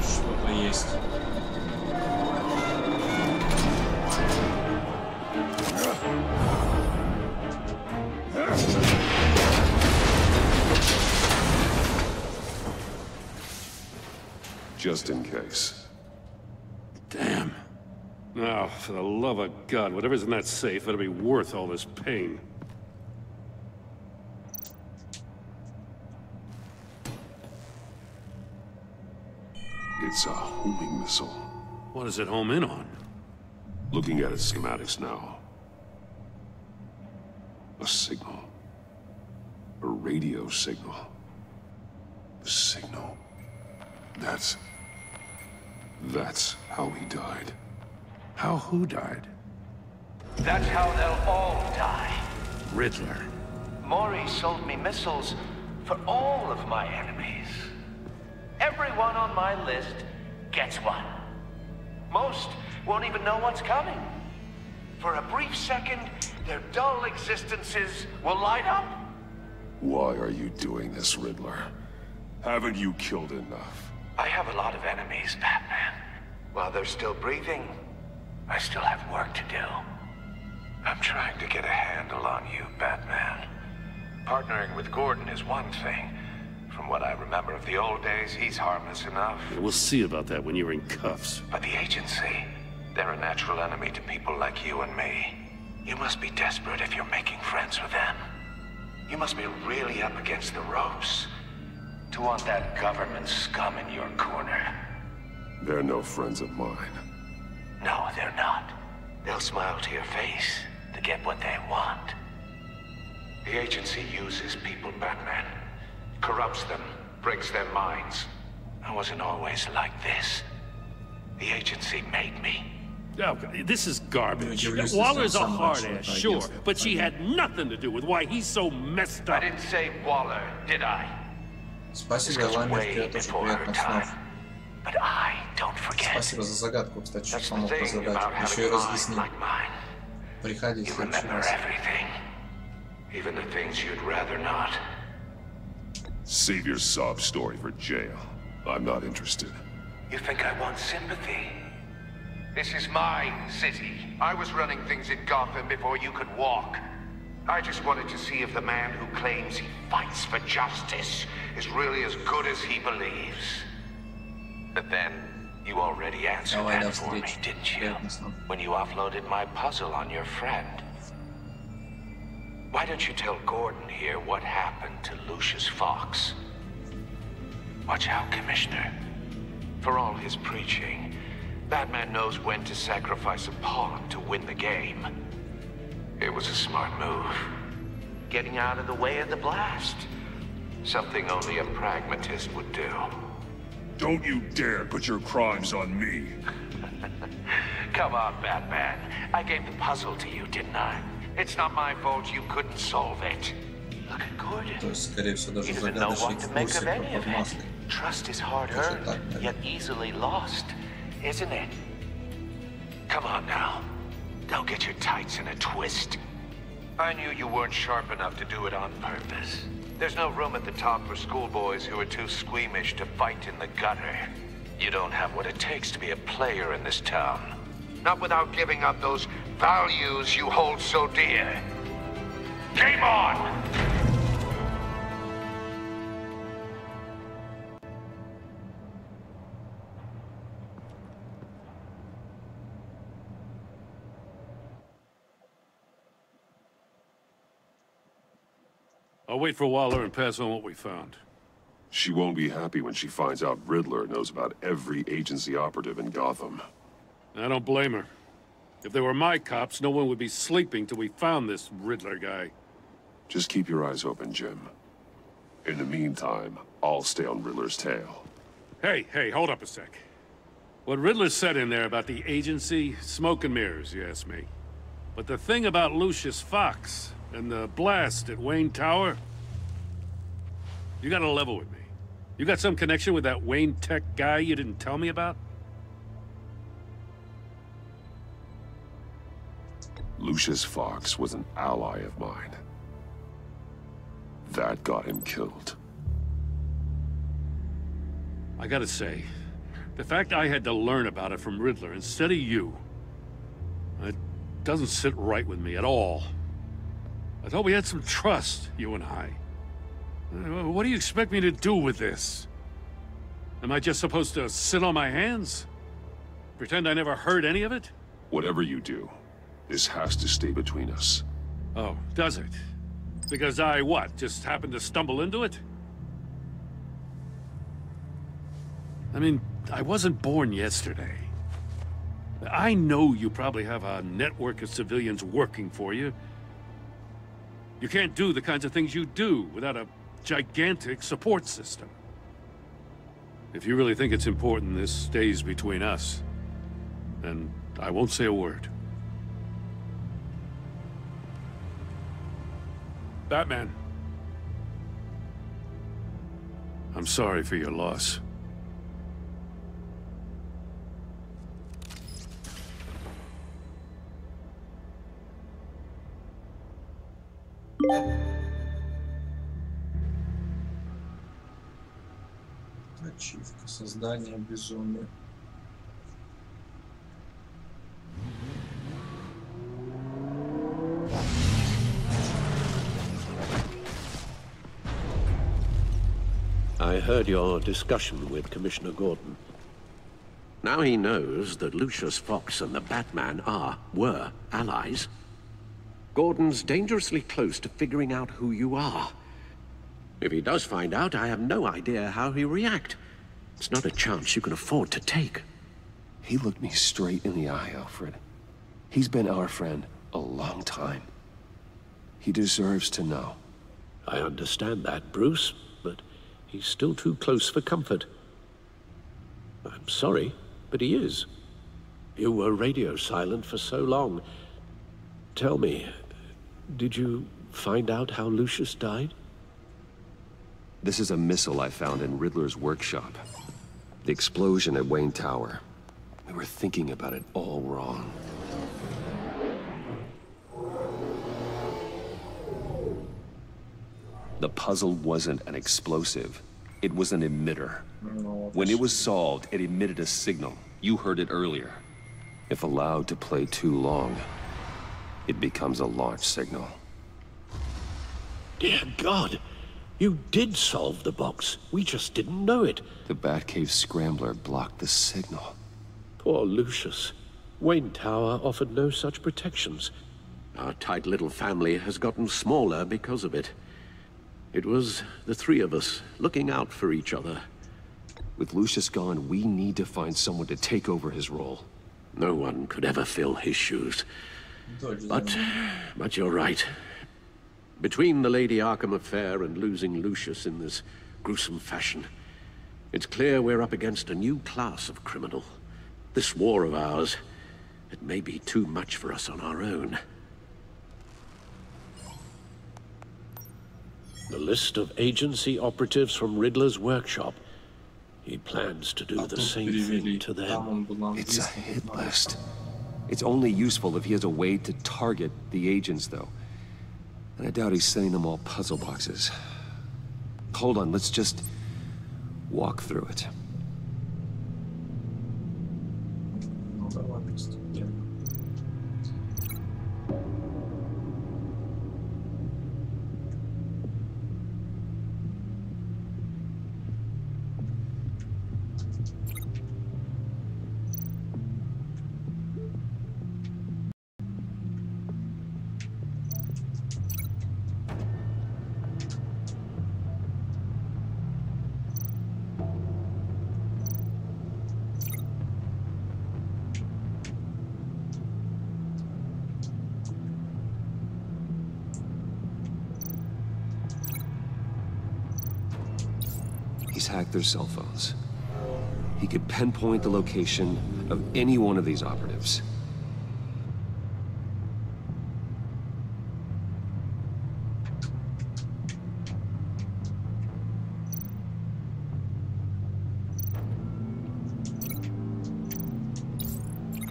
Что-то есть. Just in case. Damn. Now, for the love of God, whatever's in that safe better be worth all this pain. It's a homing missile. What does it home in on? Looking at its schematics now. A signal. A radio signal. The signal. That's how he died. How who died? That's how they'll all die. Riddler. Maury sold me missiles for all of my enemies. Everyone on my list gets one. Most won't even know what's coming. For a brief second, their dull existences will light up. Why are you doing this, Riddler? Haven't you killed enough? I have a lot of enemies, Batman. While they're still breathing, I still have work to do. I'm trying to get a handle on you, Batman. Partnering with Gordon is one thing. From what I remember of the old days, he's harmless enough. Yeah, we'll see about that when you're in cuffs. But the agency, they're a natural enemy to people like you and me. You must be desperate if you're making friends with them. You must be really up against the ropes To want that government scum in your corner. They're no friends of mine. No, they're not. They'll smile to your face to get what they want. The agency uses people, Batman. Corrupts them, breaks their minds. I wasn't always like this. The agency made me. Oh, this is garbage. Waller's a hard-ass, sure, but she had nothing to do with why he's so messed up. I didn't say Waller, did I? Спасибо, Ламер, тебе тоже приятных снов. But I don't forget. Спасибо за загадку, кстати, что помог разгадать. Еще и разъяснил. Приходи в следующий раз. Even the things you'd rather not. Save your sob story for jail. I'm not interested. You think I want sympathy? This is my city. I was running things in Gotham before you could walk. I just wanted to see if the man who claims he fights for justice is really as good as he believes. But then, you already answered that for me, didn't you? When you offloaded my puzzle on your friend. Why don't you tell Gordon here what happened to Lucius Fox? Watch out, Commissioner. For all his preaching, Batman knows when to sacrifice a pawn to win the game. It was a smart move. Getting out of the way of the blast. Something only a pragmatist would do. Don't you dare put your crimes on me. Come on, Batman. I gave the puzzle to you, didn't I? It's not my fault you couldn't solve it. Look at Gordon. То есть, скорее всего, даже He doesn't know загадочник what to в make курсе, of кто any под of it. маской. Trust is hard-earned, yet easily lost, isn't it? Come on now. Don't get your tights in a twist. I knew you weren't sharp enough to do it on purpose. There's no room at the top for schoolboys who are too squeamish to fight in the gutter. You don't have what it takes to be a player in this town. Not without giving up those values you hold so dear. Game on! I'll wait for Waller and pass on what we found. She won't be happy when she finds out Riddler knows about every agency operative in Gotham. I don't blame her. If they were my cops, no one would be sleeping till we found this Riddler guy. Just keep your eyes open, Jim. In the meantime, I'll stay on Riddler's tail. Hey, hold up a sec. What Riddler said in there about the agency, smoke and mirrors, you ask me. But the thing about Lucius Fox and the blast at Wayne Tower, you gotta level with me. You got some connection with that Wayne Tech guy you didn't tell me about? Lucius Fox was an ally of mine. That got him killed. I gotta say, the fact I had to learn about it from Riddler instead of you, it doesn't sit right with me at all. I thought we had some trust, you and I. What do you expect me to do with this? Am I just supposed to sit on my hands? Pretend I never heard any of it? Whatever you do, this has to stay between us. Oh, does it? Because I, what, just happened to stumble into it? I mean, I wasn't born yesterday. I know you probably have a network of civilians working for you. You can't do the kinds of things you do without a gigantic support system. If you really think it's important this stays between us, then I won't say a word. Batman. I'm sorry for your loss. Ачивка. Создание безумия. I heard your discussion with Commissioner Gordon. Now he knows that Lucius Fox and the Batman were allies. Gordon's dangerously close to figuring out who you are. If he does find out, I have no idea how he'll react. It's not a chance you can afford to take. He looked me straight in the eye, Alfred. He's been our friend a long time. He deserves to know. I understand that, Bruce, but he's still too close for comfort. I'm sorry, but he is. You were radio silent for so long. Tell me, did you find out how Lucius died? This is a missile I found in Riddler's workshop. The explosion at Wayne Tower. We were thinking about it all wrong. The puzzle wasn't an explosive. It was an emitter. When it was solved, it emitted a signal. You heard it earlier. If allowed to play too long, it becomes a launch signal. Dear God! You did solve the box. We just didn't know it. The Batcave Scrambler blocked the signal. Poor Lucius. Wayne Tower offered no such protections. Our tight little family has gotten smaller because of it. It was the three of us looking out for each other. With Lucius gone, we need to find someone to take over his role. No one could ever fill his shoes. But you're right. Between the Lady Arkham affair and losing Lucius in this gruesome fashion, it's clear we're up against a new class of criminal. This war of ours, it may be too much for us on our own. The list of agency operatives from Riddler's workshop. He plans to do the same thing to them. It's a hit list. It's only useful if he has a way to target the agents, though. And I doubt he's sending them all puzzle boxes. Hold on, let's just walk through it. He's hacked their cell phones. He could pinpoint the location of any one of these operatives.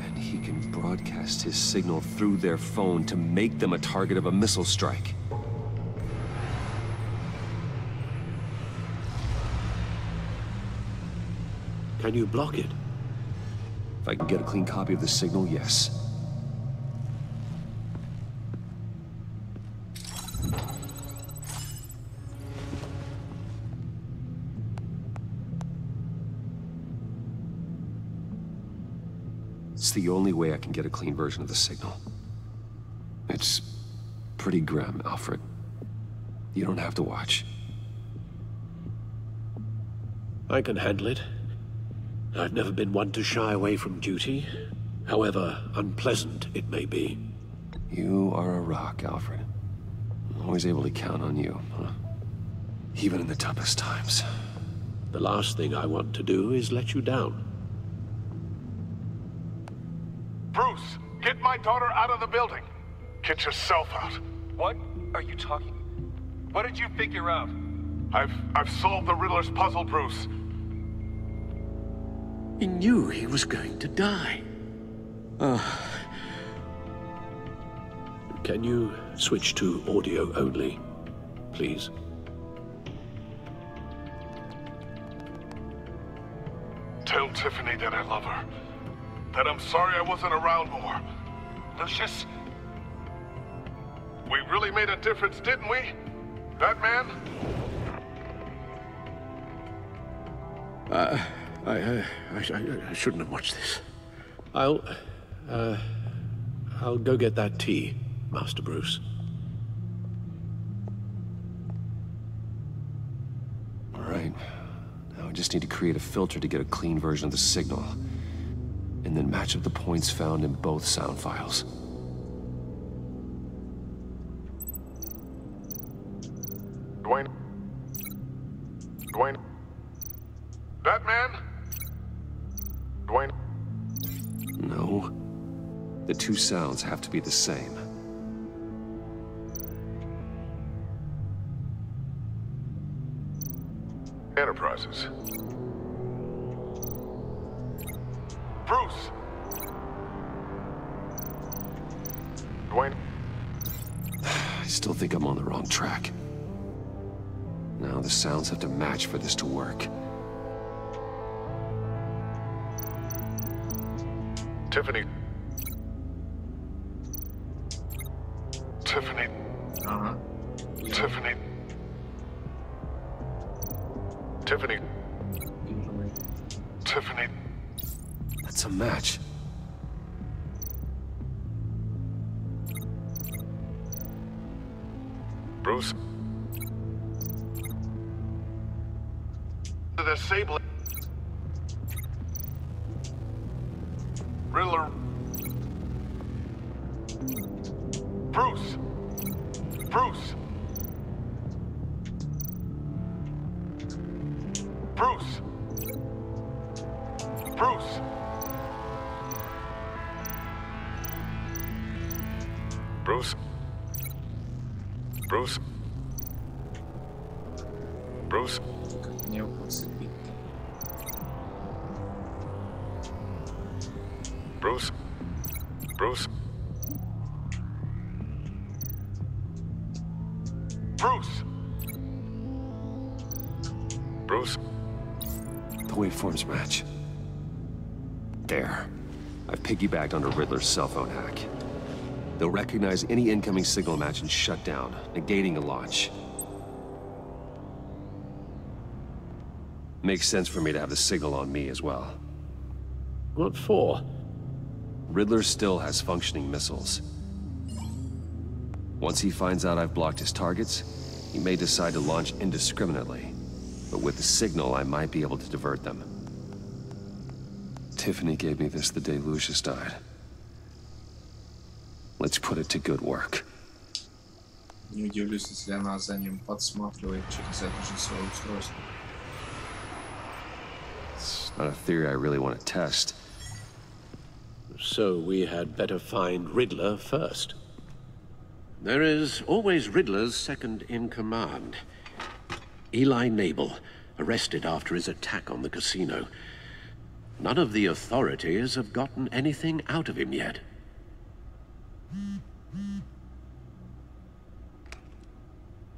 And he can broadcast his signal through their phone to make them a target of a missile strike. Can you block it? If I can get a clean copy of the signal, yes. It's the only way I can get a clean version of the signal. It's pretty grim, Alfred. You don't have to watch. I can handle it. I've never been one to shy away from duty, however unpleasant it may be. You are a rock, Alfred. I'm always able to count on you, huh? Even in the toughest times. The last thing I want to do is let you down. Bruce, get my daughter out of the building. Get yourself out. What are you talking? What did you figure out? I've solved the Riddler's puzzle, Bruce. He knew he was going to die. Can you switch to audio only, please? Tell Tiffany that I love her. That I'm sorry I wasn't around more. Lucius? We really made a difference, didn't we? That man? I shouldn't have watched this. I'll go get that tea, Master Bruce. right. Now I just need to create a filter to get a clean version of the signal. And then match up the points found in both sound files. Dwayne? Dwayne? Batman? Dwayne? No. The two sounds have to be the same. Enterprises. Bruce! Dwayne? I still think I'm on the wrong track. Now the sounds have to match for this to work. Tiffany. Tiffany. Tiffany. Tiffany. Tiffany. That's a match. Bruce. The Sable. Riddler. Bruce. Bruce. Bruce. Bruce. Bruce. Bruce. Bruce. Bruce. Bruce. Bruce. Bruce. The waveforms match. There. I've piggybacked onto Riddler's cell phone hack. They'll recognize any incoming signal match and shut down, negating a launch. Makes sense for me to have the signal on me as well. What for? Riddler still has functioning missiles. Once he finds out I've blocked his targets, he may decide to launch indiscriminately. But with the signal, I might be able to divert them. Tiffany gave me this the day Lucius died. Let's put it to good work. Не удивлюсь, если она за ним подсматривает через это же свое устройство. It's not a theory I really want to test. So we had better find Riddler first. There is always Riddler's second in command. Eli Nabel, arrested after his attack on the casino. None of the authorities have gotten anything out of him yet.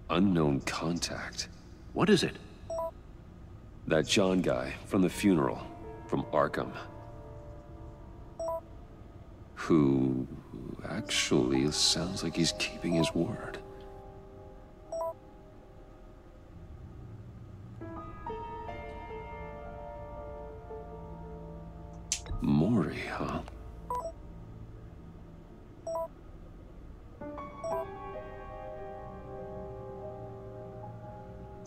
Unknown contact. What is it? That John guy from the funeral, from Arkham. Who actually sounds like he's keeping his word. Mori, huh?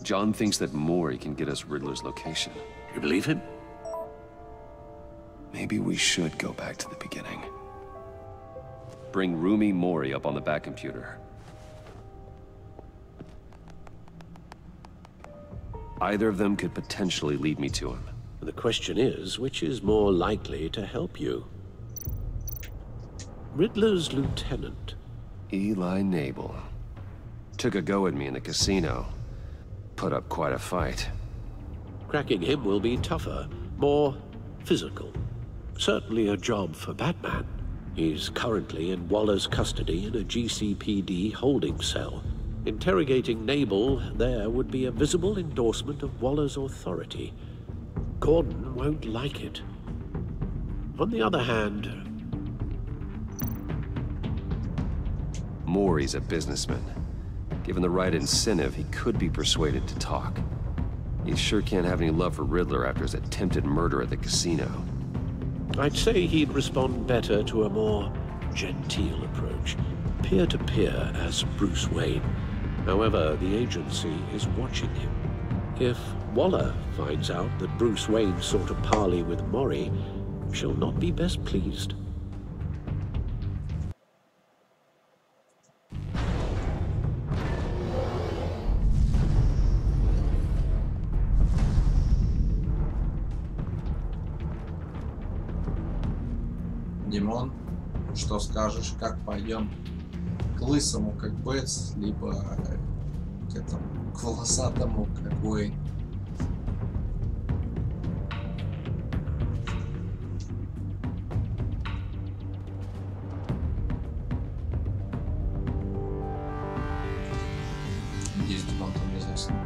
John thinks that Mori can get us Riddler's location. You believe him? Maybe we should go back to the beginning. Bring Rumi Mori up on the back computer. Either of them could potentially lead me to him. The question is, which is more likely to help you? Riddler's lieutenant. Eli Nabel. Took a go at me in the casino. Put up quite a fight. Cracking him will be tougher, more physical. Certainly a job for Batman. He's currently in Waller's custody in a GCPD holding cell. Interrogating Nabel there would be a visible endorsement of Waller's authority. Gordon won't like it. On the other hand... Mori's a businessman. Given the right incentive, he could be persuaded to talk. He sure can't have any love for Riddler after his attempted murder at the casino. I'd say he'd respond better to a more genteel approach. Peer-to-peer as Bruce Wayne. However, the agency is watching him. If Waller finds out that Bruce Wayne sought a parley with Mori, she'll not be best pleased. Димон, что скажешь, как пойдем? К лысому, как Бэтс, либо к этому, к волосатому, как Уэйн? Здесь Димон там не заснул.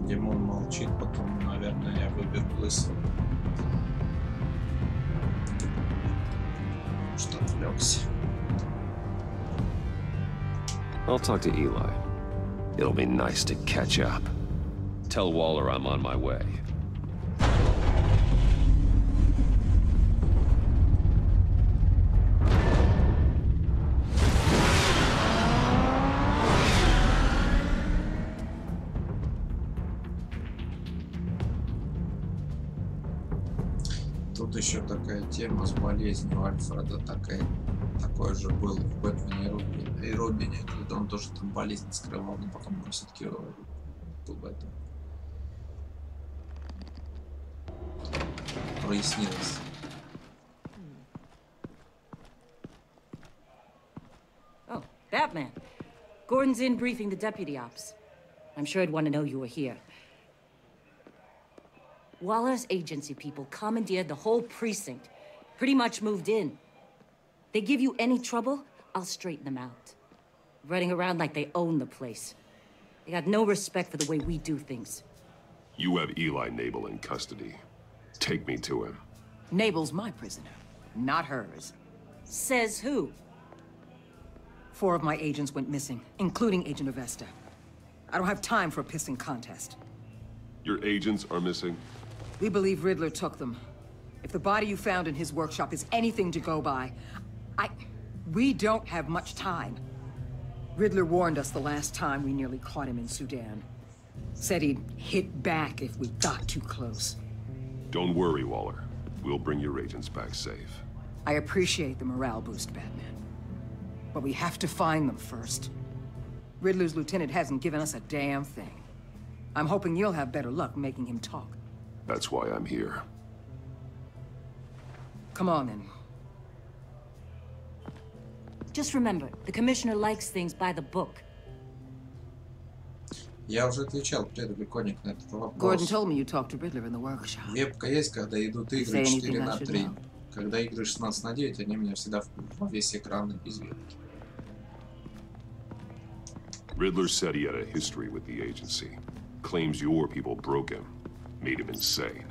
Димон молчит, потом, наверное, я выберу лысого. Что отвлекся. I'll talk to Eli. It'll be nice to catch up. Tell Waller I'm on my way. Тут еще такая тема с болезнью Альфреда, такое же было в Бэтмене и Робине, когда он тоже там болезнь скрывал, но потом он все-таки был в этом. Прояснилось. Oh, Batman. Gordon's in briefing the deputy ops. I'm sure I'd want to know you were here. Waller's agency people commandeered the whole precinct. Pretty much moved in. They give you any trouble, I'll straighten them out. Running around like they own the place. They got no respect for the way we do things. You have Eli Nabel in custody. Take me to him. Nabel's my prisoner, not hers. Says who? 4 of my agents went missing, including Agent Avesta. I don't have time for a pissing contest. Your agents are missing? We believe Riddler took them. If the body you found in his workshop is anything to go by, we don't have much time. Riddler warned us the last time we nearly caught him in Sudan. Said he'd hit back if we got too close. Don't worry, Waller. We'll bring your agents back safe. I appreciate the morale boost, Batman. But we have to find them first. Riddler's lieutenant hasn't given us a damn thing. I'm hoping you'll have better luck making him talk. That's why I'm here. Come on, then. Just remember, the commissioner likes things by the book. Я уже отвечал предвлеконик на этот вопрос. Gordon told me you talked to Riddler in the workshop. Вебка есть, когда идут игры 4:3. Когда игры 16:9, они у меня всегда во весь экран и без вебки. Riddler said he had a history with the agency. Claims your people broke him. Made him insane.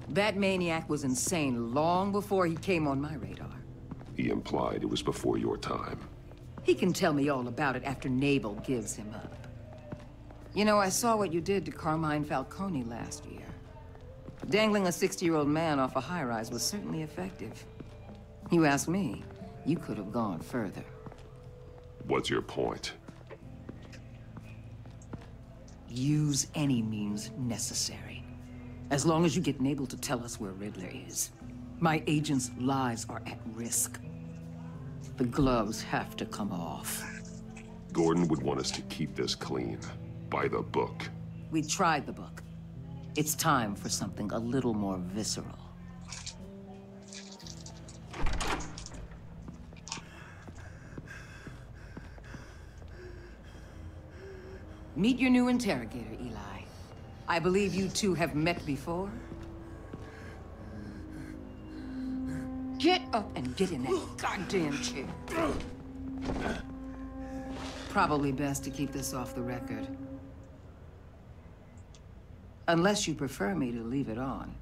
That maniac was insane long before he came on my radar. He implied it was before your time. He can tell me all about it after Nabel gives him up. You know, I saw what you did to Carmine Falcone last year. Dangling a 60-year-old man off a high-rise was certainly effective. You ask me, you could have gone further. What's your point? Use any means necessary. As long as you get Nabel to tell us where Riddler is. My agents' lives are at risk. The gloves have to come off. Gordon would want us to keep this clean. by the book. We tried the book. It's time for something a little more visceral. Meet your new interrogator, Eli. I believe you two have met before. Get up and get in that goddamn chair. Probably best to keep this off the record. Unless you prefer me to leave it on.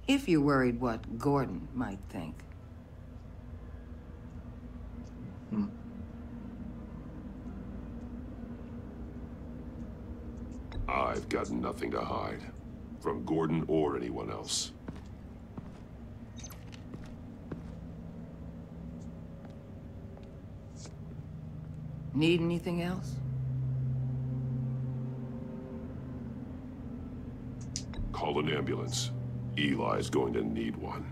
If you're worried what Gordon might think. I've got nothing to hide. From Gordon or anyone else. Need anything else? Call an ambulance. Eli's going to need one.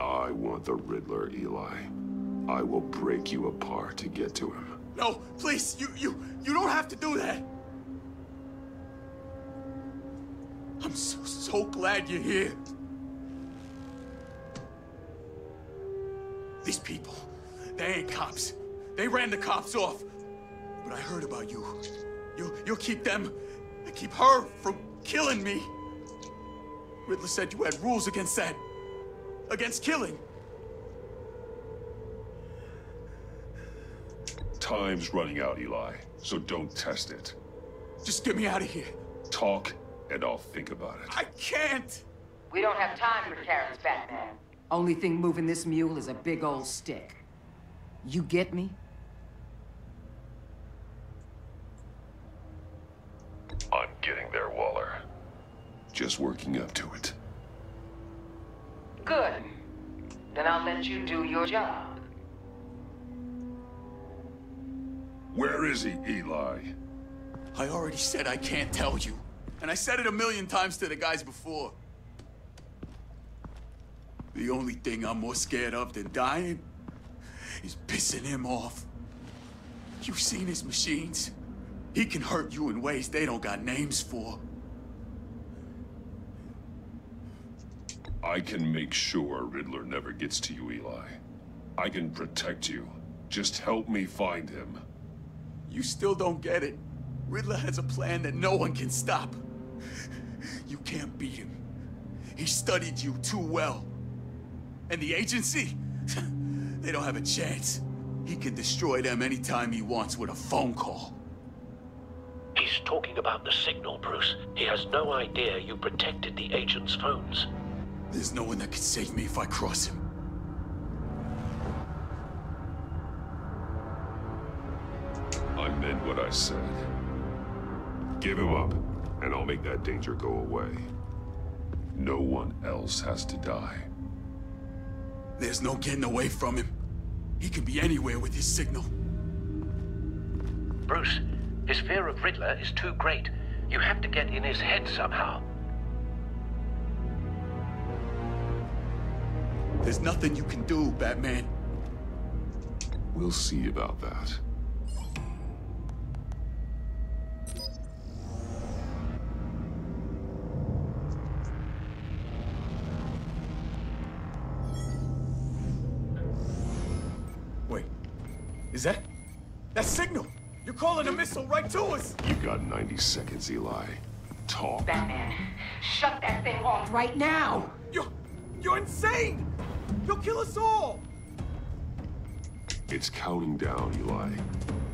I want the Riddler, Eli. I will break you apart to get to him. No, please, you don't have to do that. I'm so glad you're here. These people, they ain't cops. They ran the cops off. But I heard about you. You'll keep them, and keep her from killing me. Riddler said you had rules against that. Against killing. Time's running out, Eli, so don't test it. Just get me out of here. Talk, and I'll think about it. I can't! We don't have time for Karen's Batman. Only thing moving this mule is a big old stick. You get me? I'm getting there, Waller. Just working up to it. Good. Then I'll let you do your job. Where is he, Eli? I already said I can't tell you. And I said it 1,000,000 times to the guys before. The only thing I'm more scared of than dying is pissing him off. You've seen his machines. He can hurt you in ways they don't got names for. I can make sure Riddler never gets to you, Eli. I can protect you. Just help me find him. You still don't get it. Riddler has a plan that no one can stop. You can't beat him. He studied you too well. And the agency? They don't have a chance. He can destroy them anytime he wants with a phone call. He's talking about the signal, Bruce. He has no idea you protected the agent's phones. There's no one that can save me if I cross him. I meant what I said. Give him up, and I'll make that danger go away. No one else has to die. There's no getting away from him. He can be anywhere with his signal. Bruce, his fear of Riddler is too great. You have to get in his head somehow. There's nothing you can do, Batman. We'll see about that. Wait, is that signal? You're calling a missile right to us! You got 90 seconds, Eli. Talk. Batman, shut that thing off right now! You're insane! You'll kill us all! It's counting down, Eli.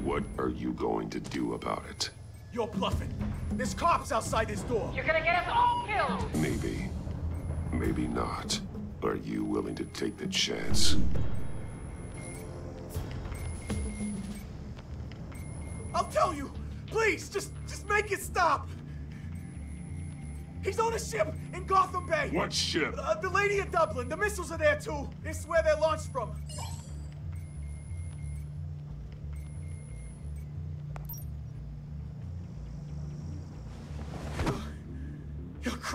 What are you going to do about it? You're bluffing. There's cops outside this door. You're gonna get us all killed! Maybe. Maybe not. Are you willing to take the chance? I'll tell you! Please, just make it stop! He's on a ship in Gotham Bay! What ship? The Lady of Dublin. The missiles are there, too. It's where they're launched from.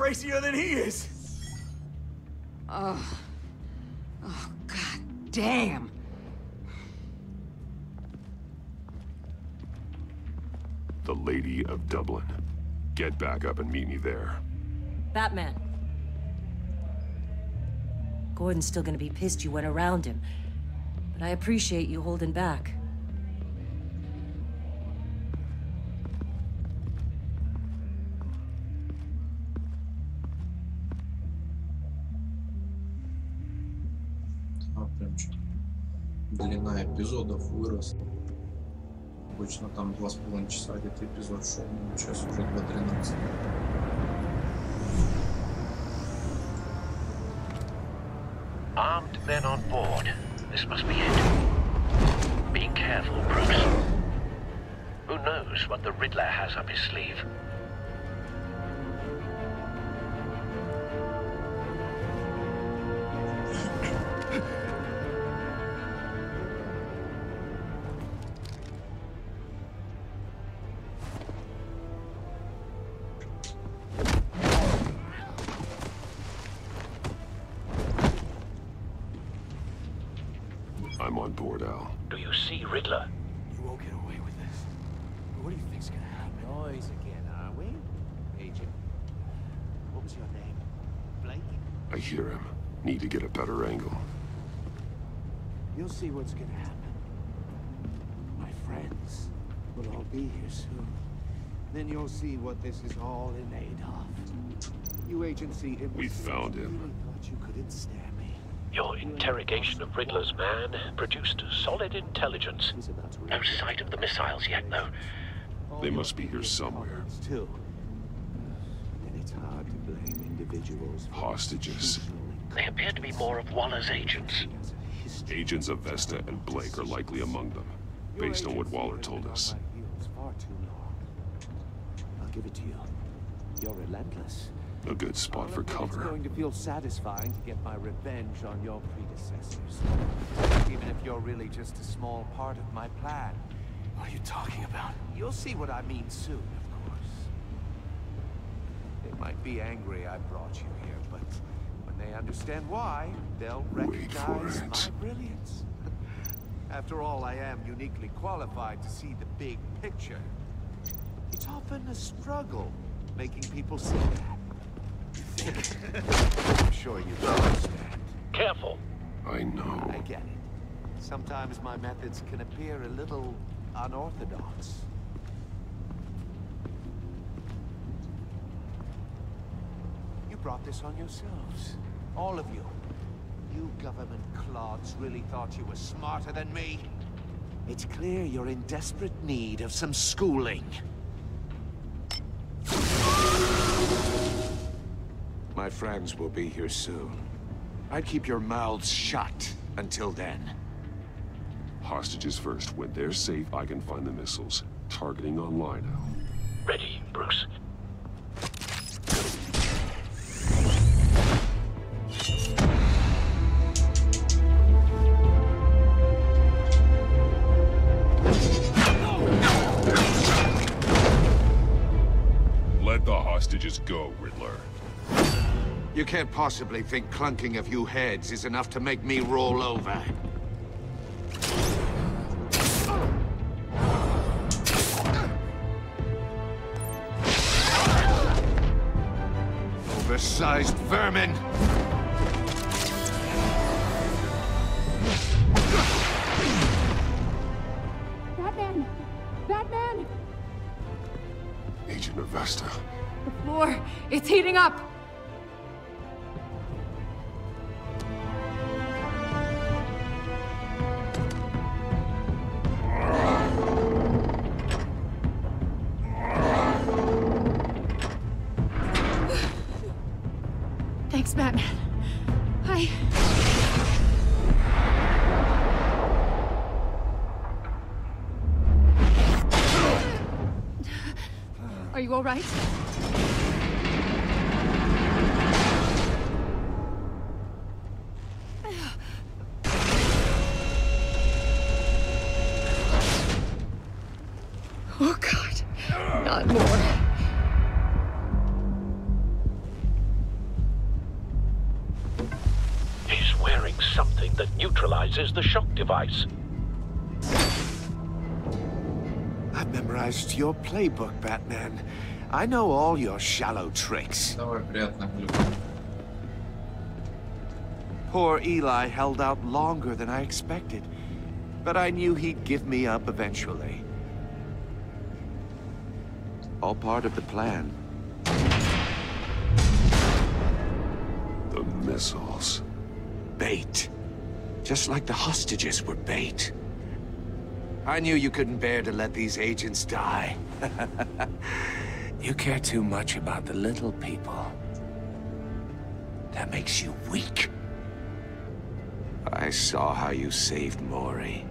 crazier than he is. Oh, god damn. The Lady of Dublin. Get back up and meet me there. Batman. Gordon's still gonna be pissed you went around him, but I appreciate you holding back. Длина эпизодов выросла. Обычно там 2,5 часа где-то эпизод шел, но сейчас уже 2:13. Armed men on board. This must be it. Be careful, Bruce. Who knows what the Riddler has up his sleeve? I'm on board, Al. Do you see Riddler? You won't get away with this. What do you think's gonna happen? Noise again, are we? Agent. What was your name? Blake? I hear him. Need to get a better angle. You'll see what's gonna happen. My friends will all be here soon. Then you'll see what this is all in aid of. You agency... We found him. Really thought you could ensnare me. Your interrogation of Riddler's man produced solid intelligence. No sight of the missiles yet, though. They must be here somewhere. Too. And it's hard to blame individuals. Hostages. They appear to be more of Waller's agents. Agents of Vesta and Blake are likely among them, based on what Waller told us. Far too long. I'll give it to you. You're relentless. A good spot for It's cover. going to feel satisfying to get my revenge on your predecessors. Even if you're really just a small part of my plan. What are you talking about? You'll see what I mean soon, of course. They might be angry I brought you here, but when they understand why, they'll recognize my brilliance. After all, I am uniquely qualified to see the big picture. It's often a struggle making people see that. I'm sure you understand. Careful. I know. I get it. Sometimes my methods can appear a little unorthodox. You brought this on yourselves. All of you. You government clods really thought you were smarter than me? It's clear you're in desperate need of some schooling. My friends will be here soon. I'd keep your mouths shut until then. Hostages first. When they're safe, I can find the missiles. Targeting online, Al. Ready, Bruce. Let the hostages go, Riddler. You can't possibly think clunking a few heads is enough to make me roll over. Oversized vermin! Batman! Batman! Agent of Vesta. The floor, it's heating up! Thanks, Batman. Are you all right? Oh, God. Not more. neutralizes the shock device. I've memorized your playbook, Batman. I know all your shallow tricks. Давай, приятных глюк. Poor Eli held out longer than I expected, but I knew he'd give me up eventually. All part of the plan. The missiles. Bait. Just like the hostages were bait. I knew you couldn't bear to let these agents die. You care too much about the little people. That makes you weak. I saw how you saved Maury.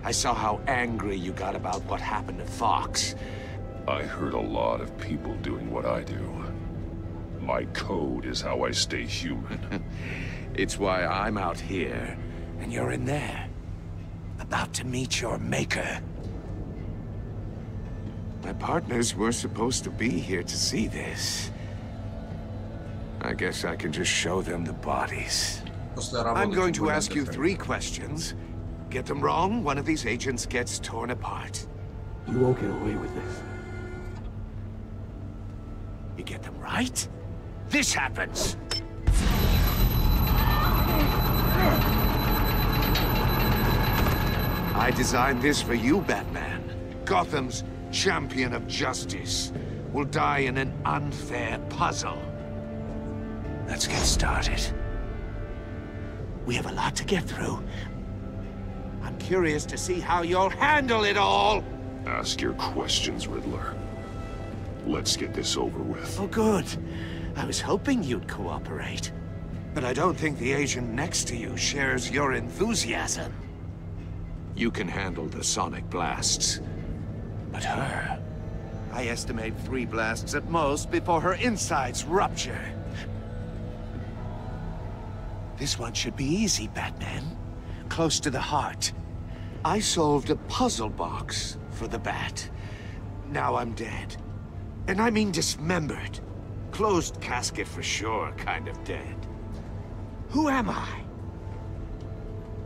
I saw how angry you got about what happened to Fox. I heard a lot of people doing what I do. My code is how I stay human. It's why I'm out here, and you're in there. About to meet your maker. My partners were supposed to be here to see this. I guess I can just show them the bodies. I'm going to ask you 3 questions. Get them wrong, one of these agents gets torn apart. You won't get away with this. You get them right, this happens. I designed this for you, Batman. Gotham's champion of justice will die in an unfair puzzle. Let's get started. We have a lot to get through. I'm curious to see how you'll handle it all. Ask your questions, Riddler. Let's get this over with. Oh, good. I was hoping you'd cooperate. But I don't think the agent next to you shares your enthusiasm. You can handle the sonic blasts. But her... I estimate 3 blasts at most before her insides rupture. This one should be easy, Batman. Close to the heart. I solved a puzzle box for the Bat. Now I'm dead. And I mean dismembered. Closed casket for sure, kind of dead. Who am I?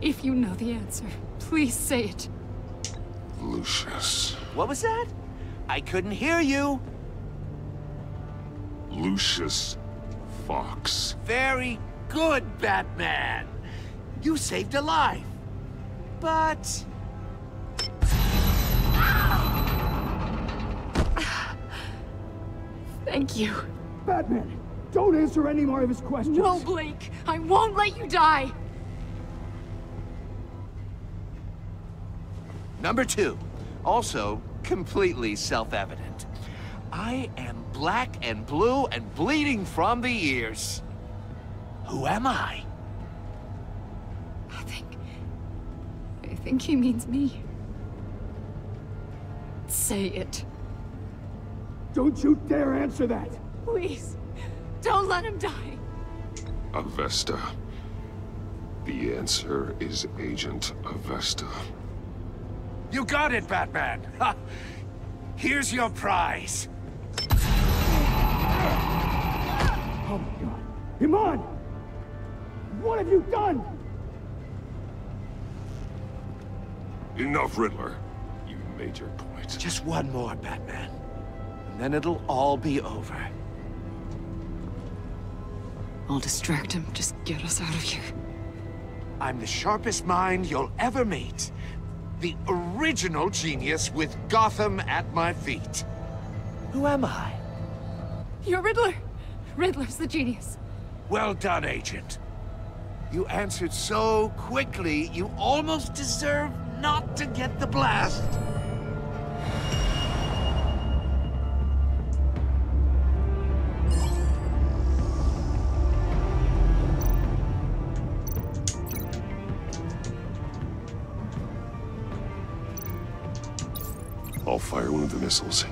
If you know the answer, please say it. Lucius. What was that? I couldn't hear you. Lucius Fox. Very good, Batman. You saved a life. But... Thank you. Batman, don't answer any more of his questions. No, Blake. I won't let you die. Number 2. Also, completely self-evident. I am black and blue and bleeding from the ears. Who am I? I think he means me. Say it. Don't you dare answer that! Please, don't let him die. Avesta. The answer is Agent Avesta. You got it, Batman! Ha! Here's your prize. Oh my God. Iman! What have you done? Enough, Riddler. You made your point. Just one more, Batman. And then it'll all be over. I'll distract him. Just get us out of here. I'm the sharpest mind you'll ever meet. The original genius with Gotham at my feet. Who am I? You're Riddler. Riddler's the genius. Well done, Agent. You answered so quickly, you almost deserve not to get the blast. I'll fire one of the missiles.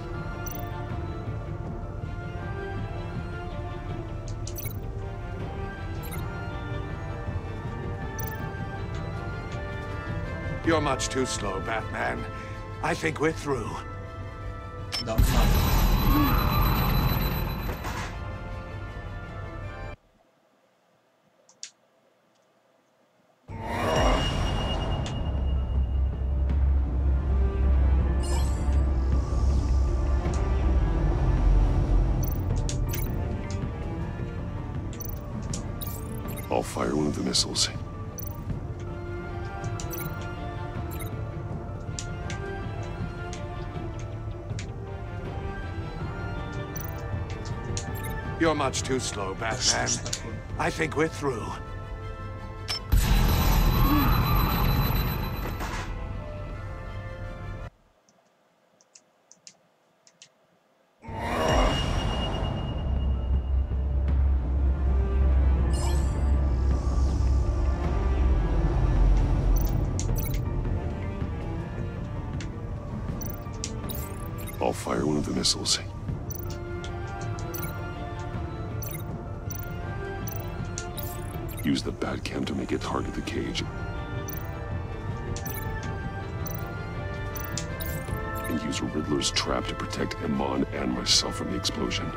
You're much too slow, Batman. I think we're through. fire one of the missiles. You're much too slow, Batman. I think we're through. I'll fire one of the missiles. Use the Batcam to make it target the cage. And use Riddler's trap to protect Iman and myself from the explosion.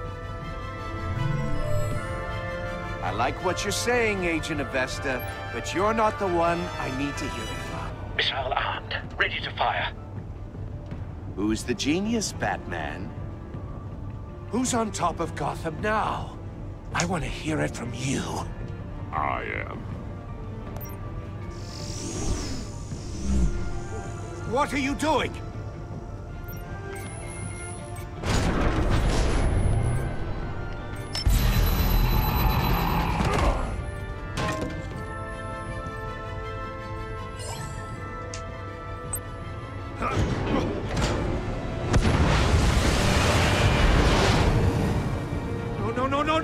I like what you're saying, Agent Avesta, but you're not the one I need to hear it from. Missile armed, ready to fire. Who's the genius, Batman? Who's on top of Gotham now? I want to hear it from you. I am. What are you doing?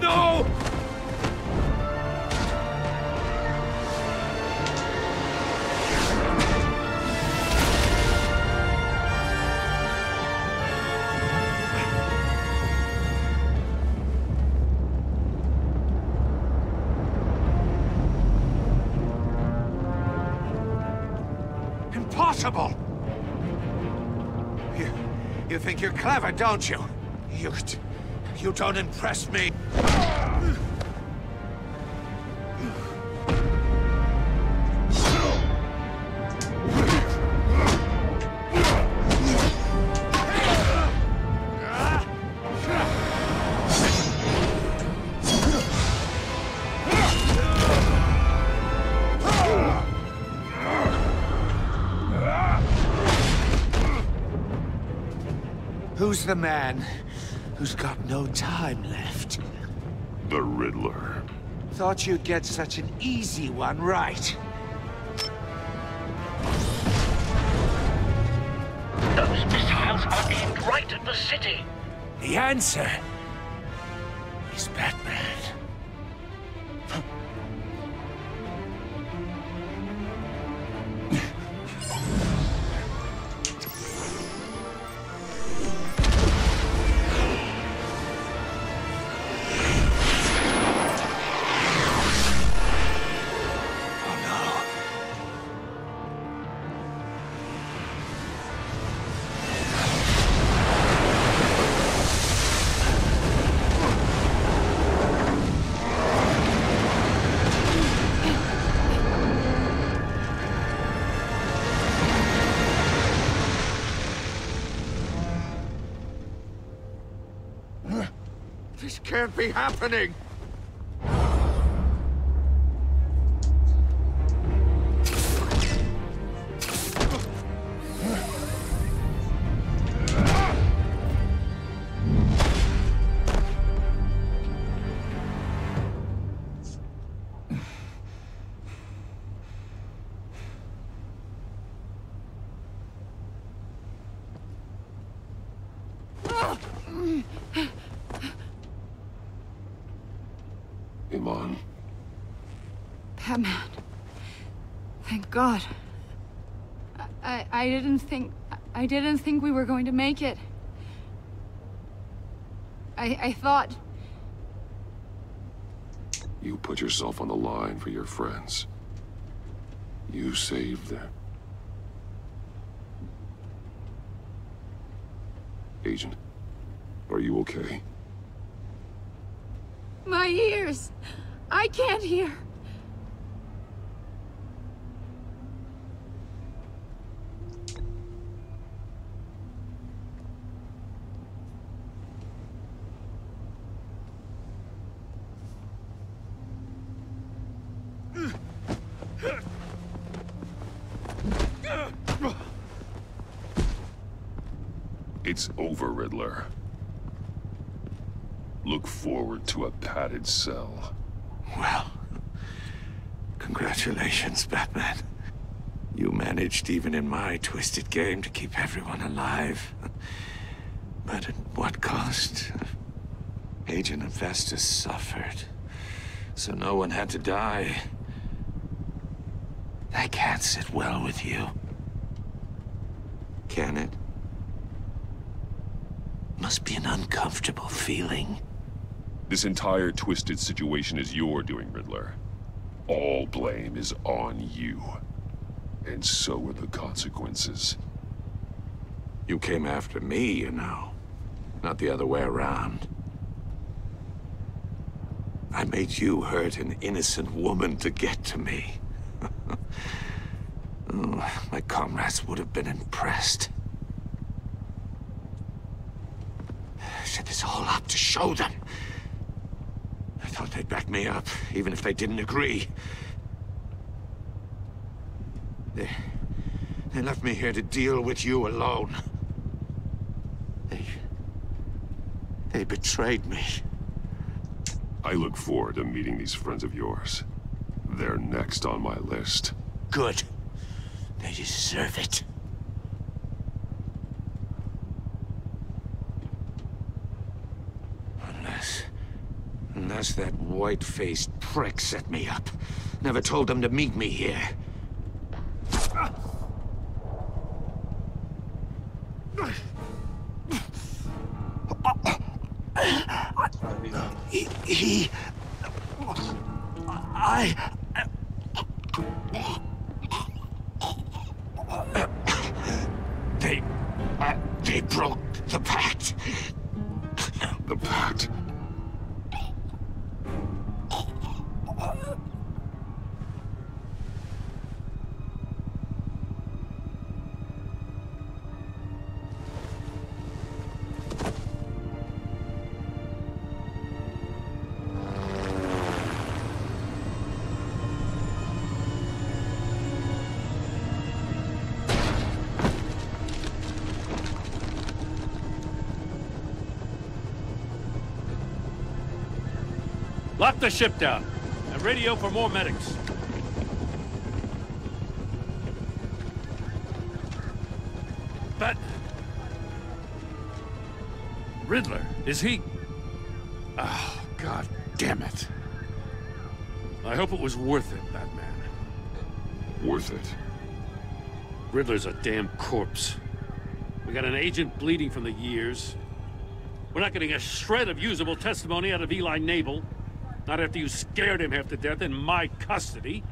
No! Impossible! You think you're clever, don't you? You don't impress me. Who's the man who's got no time left? The Riddler. Thought you'd get such an easy one right. Those missiles are aimed right at the city. The answer is Batman. This can't be happening! Iman. Batman. Thank God. I didn't think we were going to make it. I thought... You put yourself on the line for your friends. You saved them. Agent, are you okay? My ears! I can't hear! It's over, Riddler. Look forward to a padded cell. Well, congratulations, Batman. You managed, even in my twisted game, to keep everyone alive. But at what cost? Agent Infestus suffered, so no one had to die. That can't sit well with you. Can it? Must be an uncomfortable feeling. This entire twisted situation is your doing, Riddler. All blame is on you. And so are the consequences. You came after me, you know. Not the other way around. I made you hurt an innocent woman to get to me. Oh, my comrades would have been impressed. I set this all up to show them. I thought they'd back me up, even if they didn't agree. They left me here to deal with you alone. They betrayed me. I look forward to meeting these friends of yours. They're next on my list. Good. They deserve it. Unless that white-faced prick set me up. Never told them to meet me here. They broke the pact. The pact? Lock the ship down, and radio for more medics. But... Riddler, is he... Oh, God damn it. I hope it was worth it, Batman. Worth it? Riddler's a damn corpse. We got an agent bleeding from the years. We're not getting a shred of usable testimony out of Eli Nabel. Not after you scared him half to death in my custody.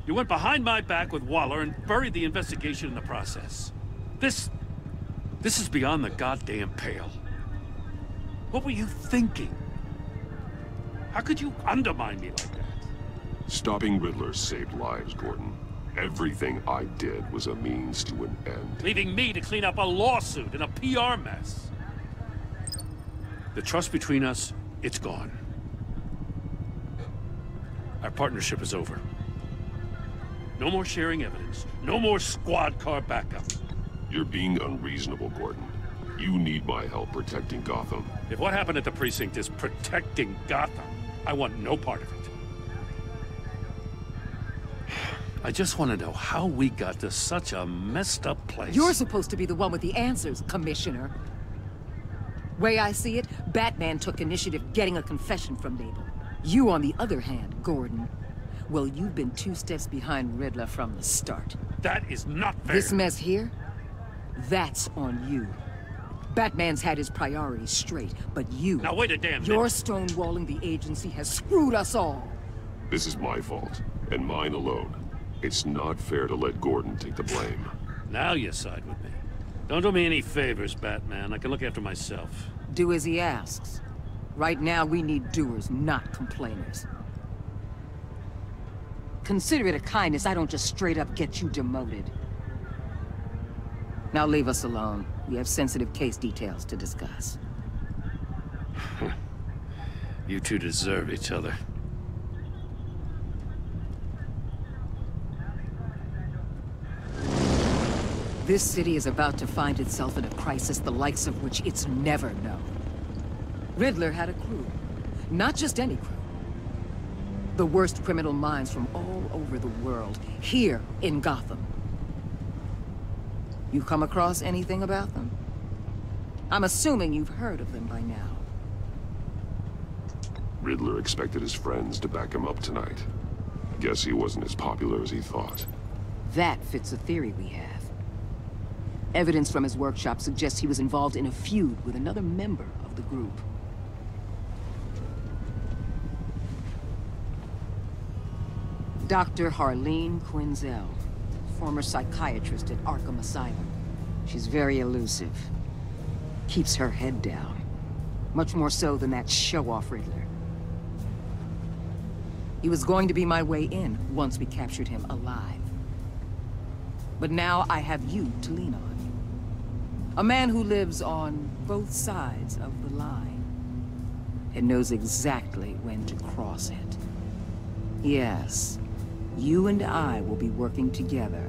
You went behind my back with Waller and buried the investigation in the process. This is beyond the goddamn pale. What were you thinking? How could you undermine me like that? Stopping Riddler saved lives, Gordon. Everything I did was a means to an end. Leaving me to clean up a lawsuit and a PR mess. The trust between us, it's gone. Our partnership is over. No more sharing evidence. No more squad car backup. You're being unreasonable, Gordon. You need my help protecting Gotham. If what happened at the precinct is protecting Gotham, I want no part of it. I just want to know how we got to such a messed up place. You're supposed to be the one with the answers, Commissioner. Way I see it, Batman took initiative getting a confession from Nabel. You, on the other hand, Gordon, well, you've been 2 steps behind Riddler from the start. That is not fair. This mess here, that's on you. Batman's had his priorities straight, but you... Now wait a damn minute. Your stonewalling the agency has screwed us all. This is my fault, and mine alone. It's not fair to let Gordon take the blame. Now you side with me. Don't do me any favors, Batman. I can look after myself. Do as he asks. Right now, we need doers, not complainers. Consider it a kindness I don't just straight up get you demoted. Now leave us alone. We have sensitive case details to discuss. You two deserve each other. This city is about to find itself in a crisis the likes of which it's never known. Riddler had a crew. Not just any crew. The worst criminal minds from all over the world, here in Gotham. You come across anything about them? I'm assuming you've heard of them by now. Riddler expected his friends to back him up tonight. Guess he wasn't as popular as he thought. That fits a theory we have. Evidence from his workshop suggests he was involved in a feud with another member of the group. Dr. Harleen Quinzel, former psychiatrist at Arkham Asylum. She's very elusive. Keeps her head down. Much more so than that show-off Riddler. He was going to be my way in once we captured him alive. But now I have you to lean on. A man who lives on both sides of the line. And knows exactly when to cross it. Yes, you and I will be working together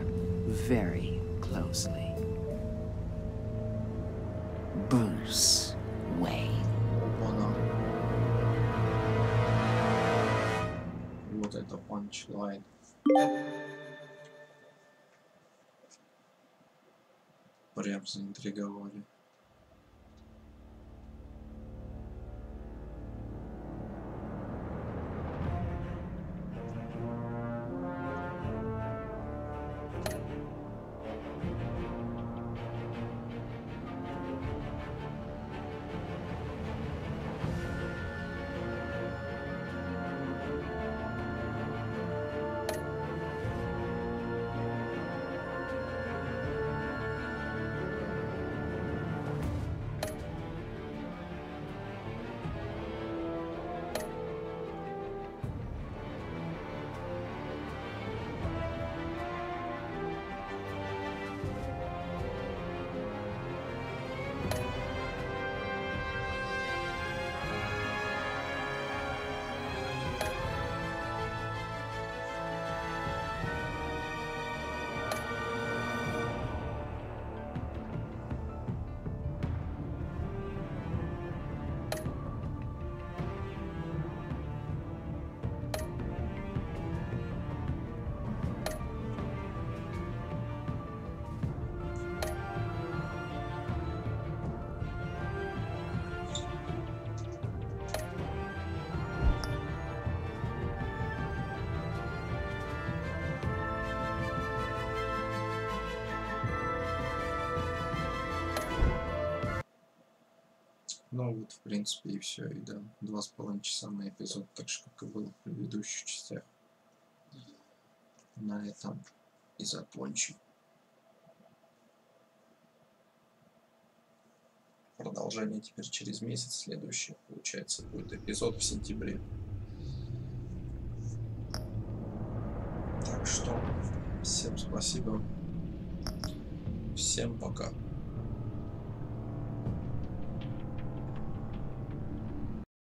very closely. Bruce Wayne. Вот это панчлайн. Прям заинтриговали. Ну вот, в принципе, и все. И да, 2,5 часа на эпизод, так же, как и было в предыдущих частях. На этом и закончим. Продолжение теперь через месяц. Следующий, получается, будет эпизод в сентябре. Так что, всем спасибо. Всем пока.